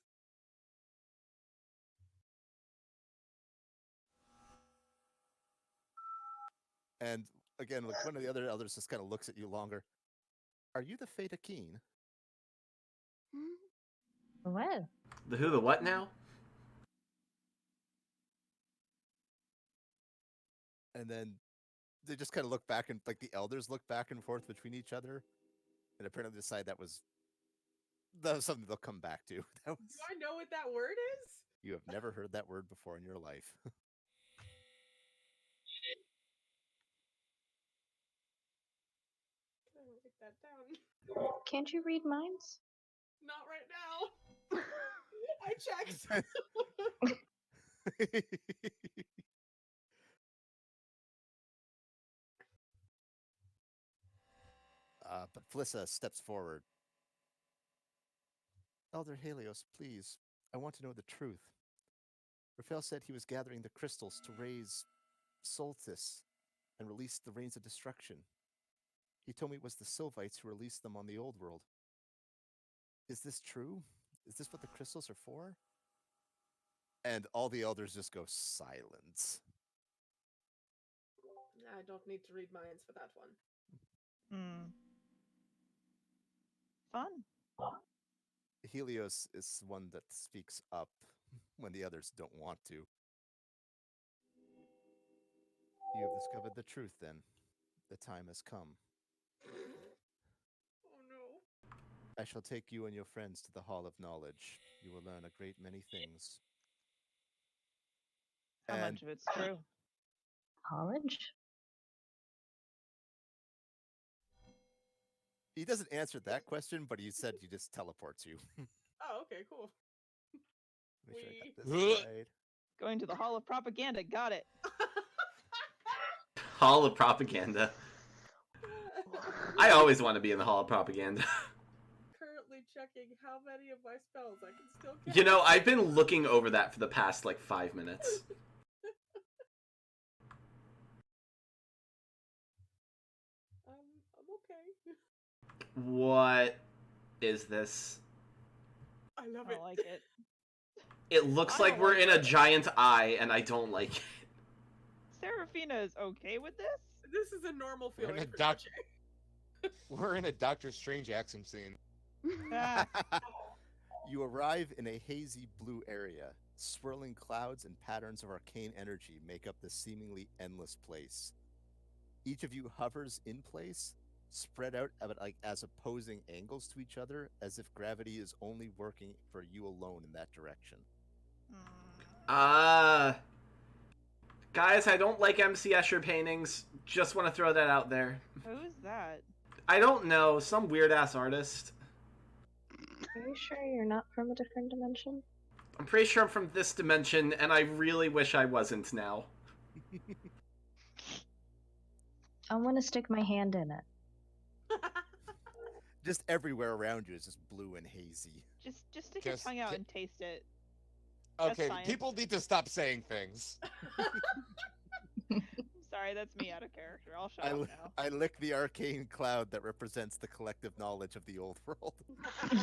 And again, like one of the other elders just kind of looks at you longer. Are you the Fata Keen? What? The who, the what now? And then they just kind of look back and like the elders look back and forth between each other, and apparently decide that was something they'll come back to. Do I know what that word is? You have never heard that word before in your life. I'm gonna take that down. Can't you read minds? Not right now. I checked. But Felissa steps forward. Elder Helios, please, I want to know the truth. Raphael said he was gathering the crystals to raise Solstice and release the rains of destruction. He told me it was the Sylvites who released them on the old world. Is this true? Is this what the crystals are for? And all the elders just go silent. I don't need to read minds for that one. Fun. Helios is one that speaks up when the others don't want to. You have discovered the truth then. The time has come. Oh no. I shall take you and your friends to the Hall of Knowledge. You will learn a great many things. How much of it's true? College? He doesn't answer that question, but he said he just teleports you. Oh, okay, cool. Make sure I got this right. Going to the Hall of Propaganda. Got it. Hall of Propaganda. I always want to be in the Hall of Propaganda. Currently checking how many of my spells I can still cast. You know, I've been looking over that for the past, like, 5 minutes. I'm okay. What is this? I love I it. like it. It looks I like don't we're like in a it. giant eye, and I don't like it. Serafina is okay with this? This is a normal We're in feeling a for doc- Noche. We're in a Doctor Strange action scene. Ah, You arrive in a hazy blue area. Swirling clouds and patterns of arcane energy make up this seemingly endless place. Each of you hovers in place, spread out at like as opposing angles to each other, as if gravity is only working for you alone in that direction. Guys, I don't like MC Escher paintings. Just want to throw that out there. who's that? I don't know, some weird-ass artist. Are you sure you're not from a different dimension? I'm pretty sure I'm from this dimension, and I really wish I wasn't now. I want to stick my hand in it. Just everywhere around you is just blue and hazy. Just stick your Just tongue out ki- and taste it. That's Okay, science. people need to stop saying things. Sorry, that's me out of character. I'll shut I, up li- now. I lick the arcane cloud that represents the collective knowledge of the old world.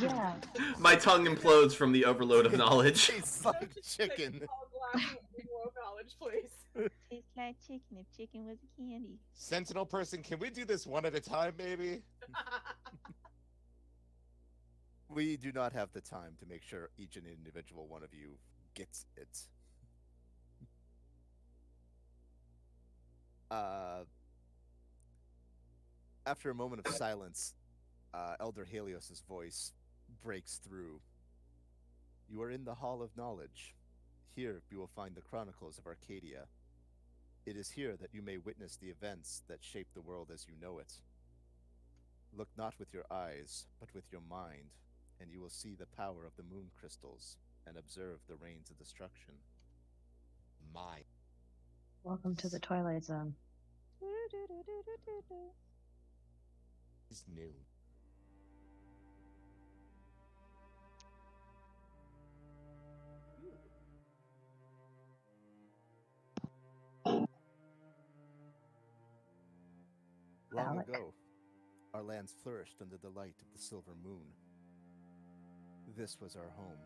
Yeah. My tongue implodes from the overload of knowledge. Tastes like chicken. World knowledge, please. Tastes like chicken if chicken was a candy. Sentinel person, can we do this one at a time, maybe? We do not have the time to make sure each and individual one of you gets it. After a moment of silence, Elder Helios's voice breaks through. You are in the Hall of Knowledge. Here you will find the chronicles of Arcadia. It is here that you may witness the events that shape the world as you know it. Look not with your eyes, but with your mind, and you will see the power of the moon crystals and observe the rains of destruction. Mine. Welcome to the Twilight Zone. Is new. Long Alec. ago, our lands flourished under the light of the silver moon. This was our home.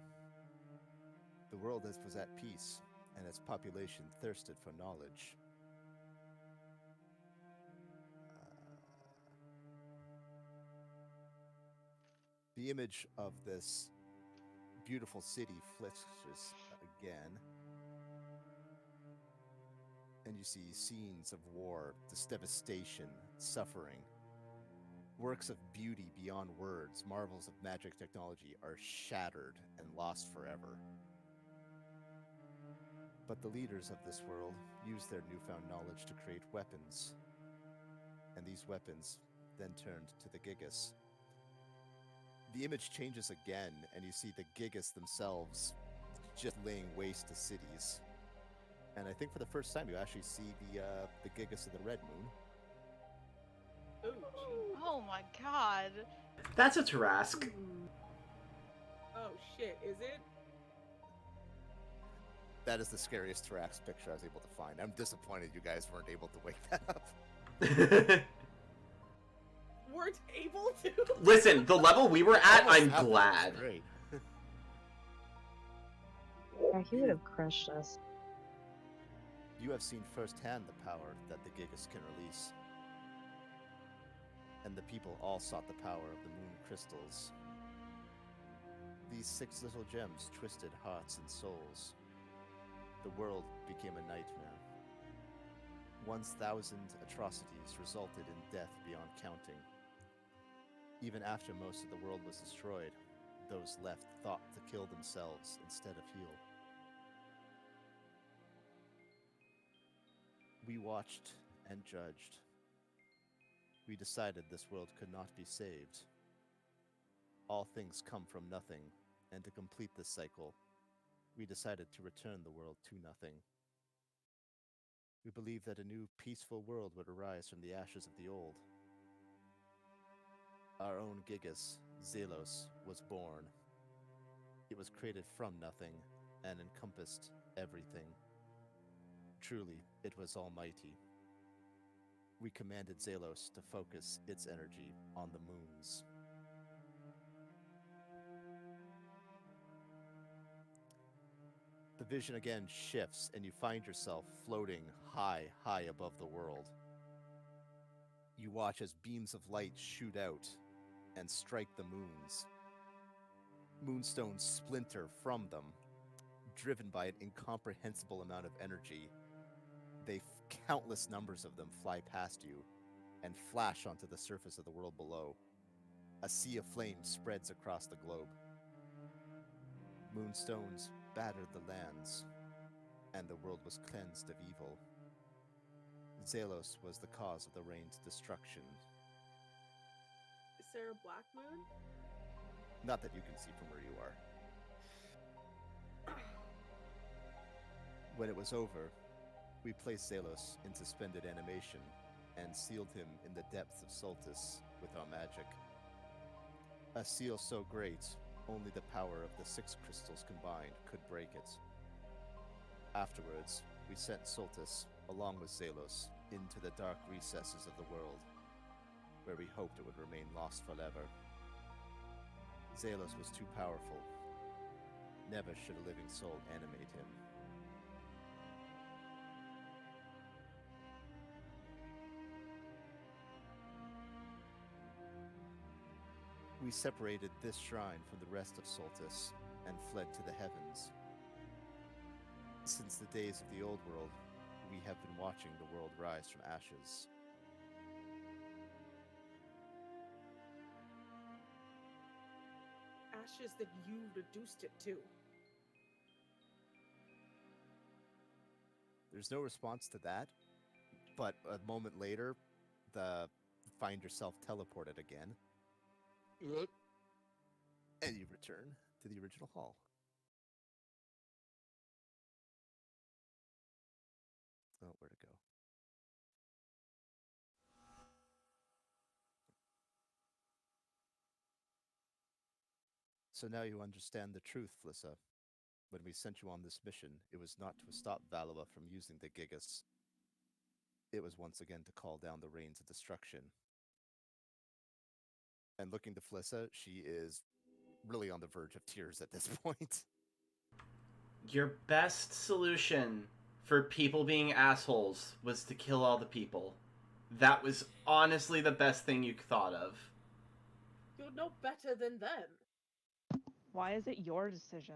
The world was at peace, and its population thirsted for knowledge. The image of this beautiful city flashes again, and you see scenes of war, devastation, suffering. Works of beauty beyond words, marvels of magic technology are shattered and lost forever. But the leaders of this world use their newfound knowledge to create weapons, and these weapons then turned to the Gigas. The image changes again, and you see the Gigas themselves just laying waste to cities. And I think for the first time, you actually see the Gigas of the Red Moon. Oh, gee. Oh my god. That's a Tarask. Oh shit, is it? That is the scariest Tarax picture I was able to find. I'm disappointed you guys weren't able to wake that up. Weren't able to? Listen, the level we were at, Almost I'm happened. glad. It's great. Yeah, he would have crushed us. You have seen firsthand the power that the Gigas can release. And the people all sought the power of the moon crystals. These 6 little gems twisted hearts and souls. The world became a nightmare. 1,000 atrocities resulted in death beyond counting. Even after most of the world was destroyed, those left thought to kill themselves instead of heal. We watched and judged. We decided this world could not be saved. All things come from nothing, and to complete this cycle, we decided to return the world to nothing. We believed that a new, peaceful world would arise from the ashes of the old. Our own Gigas, Zelos, was born. It was created from nothing and encompassed everything. Truly, it was almighty. We commanded Zelos to focus its energy on the moons. The vision again shifts, and you find yourself floating high, high above the world. You watch as beams of light shoot out and strike the moons. Moonstones splinter from them, driven by an incomprehensible amount of energy. Countless numbers of them fly past you and flash onto the surface of the world below. A sea of flame spreads across the globe. Moonstones battered the lands, and the world was cleansed of evil. Zelos was the cause of the rain's destruction. Is there a black moon? Not that you can see from where you are. When it was over, we placed Zelos in suspended animation and sealed him in the depths of Soltis with our magic. A seal so great, only the power of the 6 crystals combined could break it. Afterwards, we sent Soltis, along with Zelos, into the dark recesses of the world, where we hoped it would remain lost forever. Zelos was too powerful. Never should a living soul animate him. We separated this shrine from the rest of Soltis and fled to the heavens. Since the days of the old world, we have been watching the world rise from ashes. ashes that you reduced it to. There's no response to that, but a moment later, find yourself teleported again, and you return to the original hall. Oh, where to go? So now you understand the truth, Flissa. When we sent you on this mission, it was not to stop Valua from using the Gigas. It was once again to call down the rains of destruction. And looking to Flissa, she is really on the verge of tears at this point. Your best solution for people being assholes was to kill all the people. That was honestly the best thing you thought of. You're no better than them. Why is it your decision?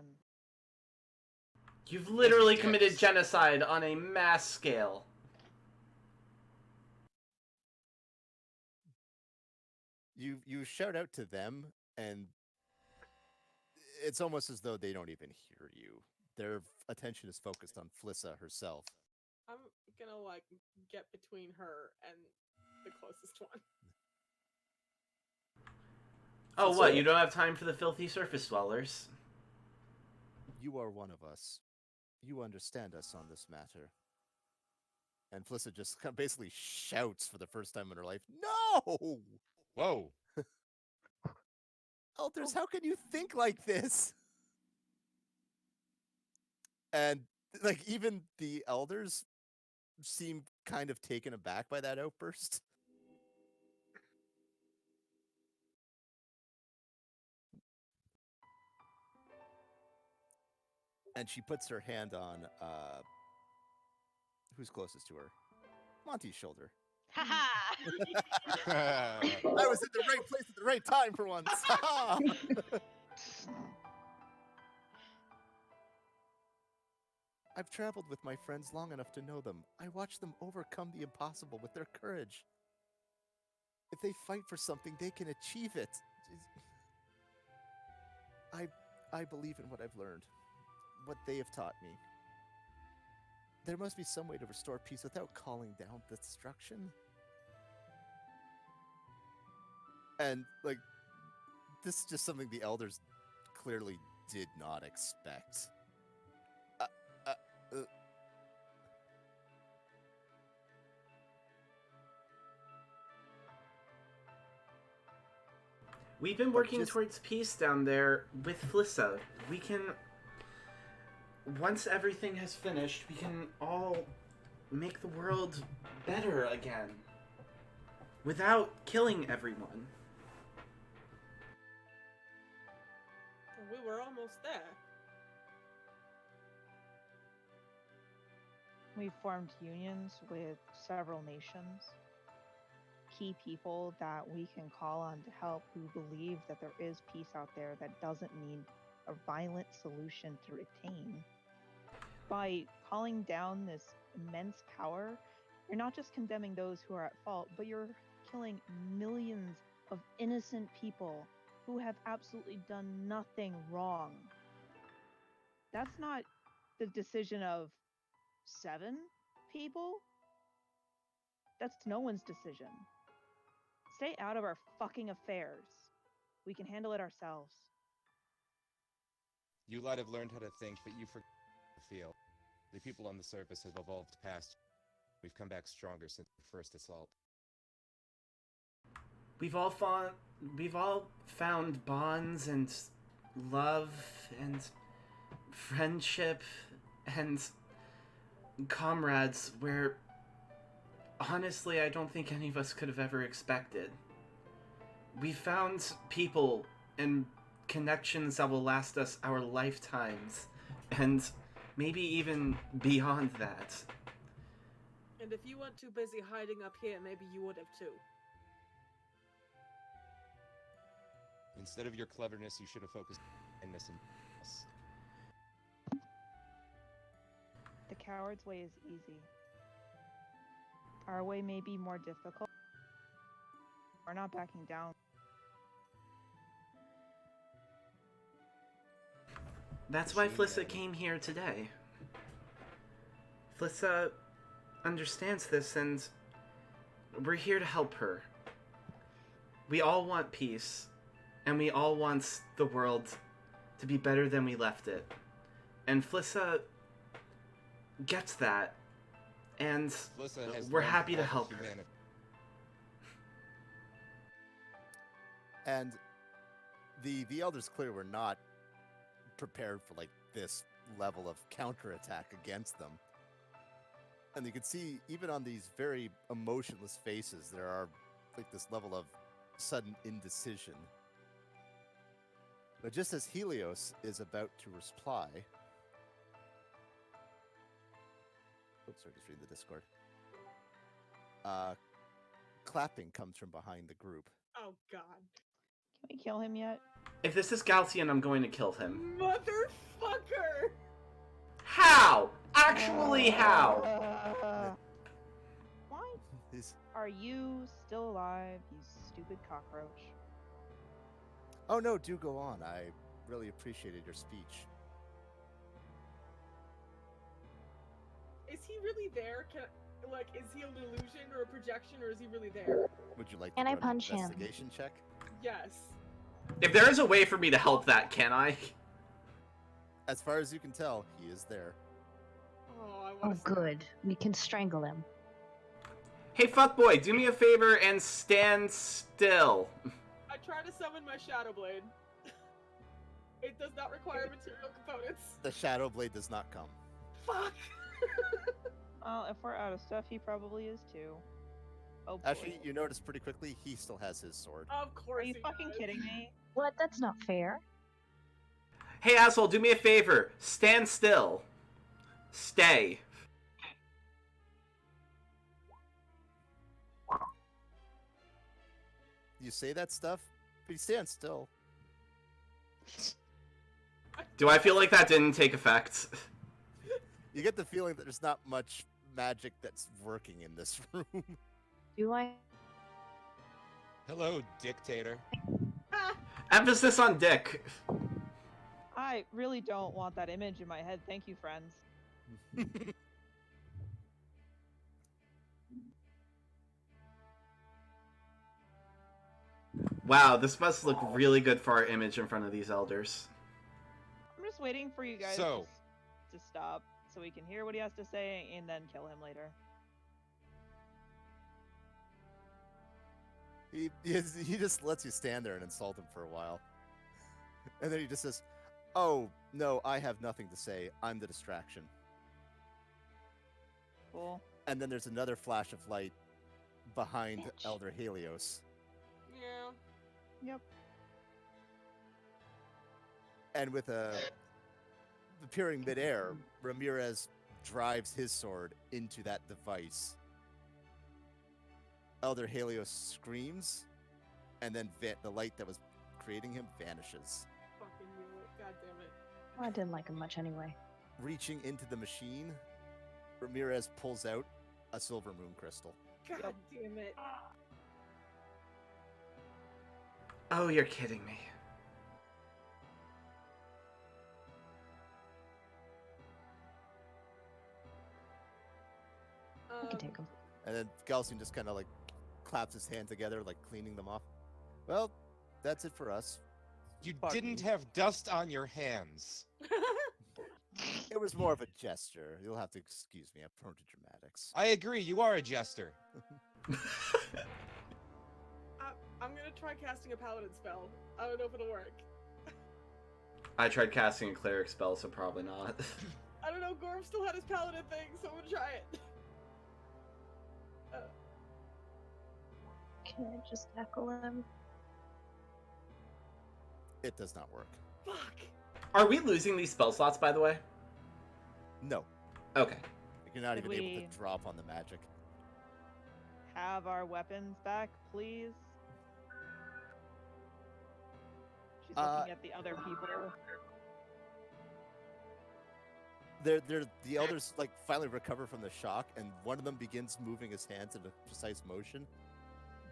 You've literally Dicks. committed genocide on a mass scale. You shout out to them, and it's almost as though they don't even hear you. Their attention is focused on Flissa herself. I'm gonna like get between her and the closest one. Oh, what? You don't have time for the filthy surface dwellers? You are one of us. You understand us on this matter. And Flissa just kind of basically shouts for the first time in her life, "No! Whoa. Elders, how can you think like this?" And like even the elders seem kind of taken aback by that outburst. And she puts her hand on who's closest to her? Monty's shoulder. Haha! I was at the right place at the right time for once. I've traveled with my friends long enough to know them. I watch them overcome the impossible with their courage. If they fight for something, they can achieve it. I believe in what I've learned, what they have taught me. There must be some way to restore peace without calling down destruction. And, like, this is just something the elders clearly did not expect. We've been But working just- towards peace down there with Flissa. We can... Once everything has finished, we can all make the world better again. Without killing everyone. We were almost there. We've formed unions with several nations. Key people that we can call on to help who believe that there is peace out there that doesn't need a violent solution to retain. By calling down this immense power, you're not just condemning those who are at fault, but you're killing millions of innocent people who have absolutely done nothing wrong. That's not the decision of 7 people. That's no one's decision. Stay out of our fucking affairs. We can handle it ourselves. You lot have learned how to think, but you forget to feel. The people on the surface have evolved past. We've come back stronger since the first assault. We've all found bonds and love and friendship and comrades where honestly I don't think any of us could have ever expected. We found people and connections that will last us our lifetimes and maybe even beyond that. And if you weren't too busy hiding up here, maybe you would have too. Instead of your cleverness, you should have focused on kindness and us. The coward's way is easy. Our way may be more difficult. We're not backing down. That's why Machine Flissa gun. came here today. Flissa understands this, and we're here to help her. We all want peace, and we all want the world to be better than we left it. And Flissa gets that, and Flissa has we're learned happy to all the help her. humanity. And the elders clearly were not prepared for like this level of counterattack against them. And you can see even on these very emotionless faces, there are like this level of sudden indecision. But just as Helios is about to reply, oops, sorry, just reading the Discord. Clapping comes from behind the group. Oh God. Can we kill him yet? If this is Galcian, I'm going to kill him. Motherfucker! How? Actually, how? Why He's, are you still alive, you stupid cockroach? oh no, do go on. I really appreciated your speech. Is he really there? Is he an illusion or a projection, or is he really there? Would you like Can to I run punch an him? investigation check? Yes. If there is a way for me to help that, can I? As far as you can tell, he is there. Oh, I Oh, want to. good. We can strangle him. Hey, fuckboy, do me a favor and stand still. I try to summon my Shadow Blade. It does not require material components. The Shadow Blade does not come. Fuck! Well, if we're out of stuff, he probably is too. Oh boy. Actually, you notice pretty quickly he still has his sword. Of course. Are you he fucking does. kidding me? What? That's not fair. Hey, asshole, do me a favor. Stand still. Stay. You say that stuff, but he stands still. Do I feel like that didn't take effect? You get the feeling that there's not much magic that's working in this room. Do I? Hello, dictator. Emphasis on dick. I really don't want that image in my head. Thank you, friends. Wow, this must look really good for our image in front of these elders. I'm just waiting for you guys So- to stop so we can hear what he has to say and then kill him later. He just lets you stand there and insult him for a while. And then he just says, "Oh, no, I have nothing to say. I'm the distraction." Cool. And then there's another flash of light behind Bitch. Elder Helios. Yeah. Yep. And with appearing midair, Ramirez drives his sword into that device. Elder Helios screams, and then the light that was creating him vanishes. Fucking knew it. God damn it. Well, I didn't like him much anyway. Reaching into the machine, Ramirez pulls out a silver moon crystal. God damn it. Oh, you're kidding me. I can take him. And then Galcian just kind of like claps his hands together, like cleaning them off. Well, that's it for us. You Fuck didn't you. have dust on your hands. It was more of a gesture. You'll have to excuse me. I'm prone to dramatics. I agree, you are a jester. I'm gonna try casting a paladin spell. I don't know if it'll work. I tried casting a cleric spell, so probably not. I don't know. Gorm still had his paladin thing, so I'm gonna try it. Can I just tackle him? It does not work. Fuck. Are we losing these spell slots, by the way? No. Okay. You're not Could even able we- to drop on the magic. Have our weapons back, please. She's looking at the other people. The elders like finally recover from the shock, and one of them begins moving his hands in a precise motion.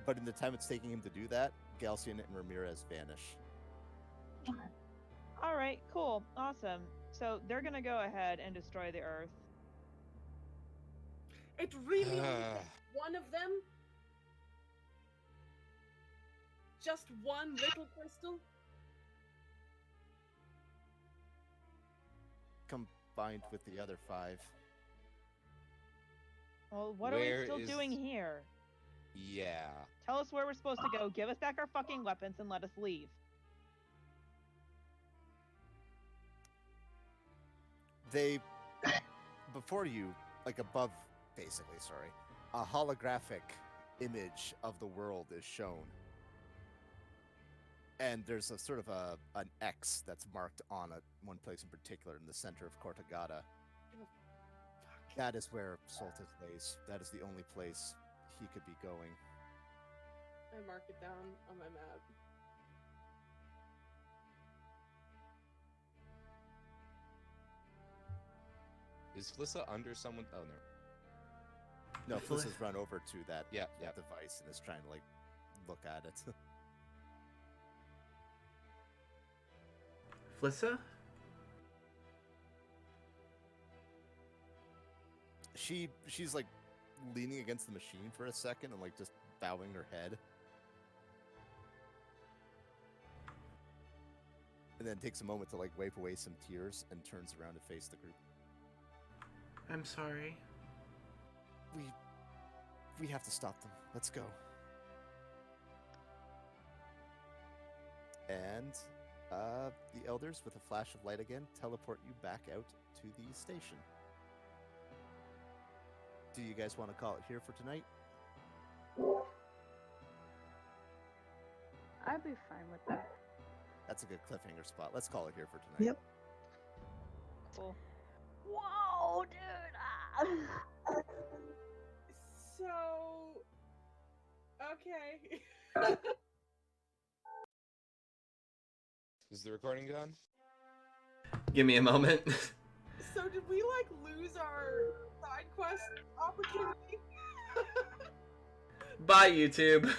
But in the time it's taking him to do that, Galcian and Ramirez vanish. All right. right, cool, awesome. So they're gonna go ahead and destroy the Earth. It's really only just one of them? Just one little crystal? Combined with the other 5. Well, what are Where we still is- doing here? Yeah. Tell us where we're supposed to go. Give us back our fucking weapons and let us leave. They, before you, like above, basically, sorry, a holographic image of the world is shown. And there's a sort of an X that's marked on one place in particular in the center of Cortagata. That is where Soltis lays. That is the only place he could be going. I mark it down on my map. Is Flissa under someone? Oh, no. No, Flissa's run over to that, Yeah, that device and is trying to, like, look at it. Flissa? She's like leaning against the machine for a second and like just bowing her head. And then takes a moment to like wipe away some tears and turns around to face the group. I'm sorry. We have to stop them. Let's go. And the elders, with a flash of light again, teleport you back out to the station. Do you guys want to call it here for tonight? I'd be fine with that. That's a good cliffhanger spot. Let's call it here for tonight. Yep. Cool. Whoa, dude! So, okay. Is the recording done? Give me a moment. So did we like lose our side quest opportunity? Bye, YouTube.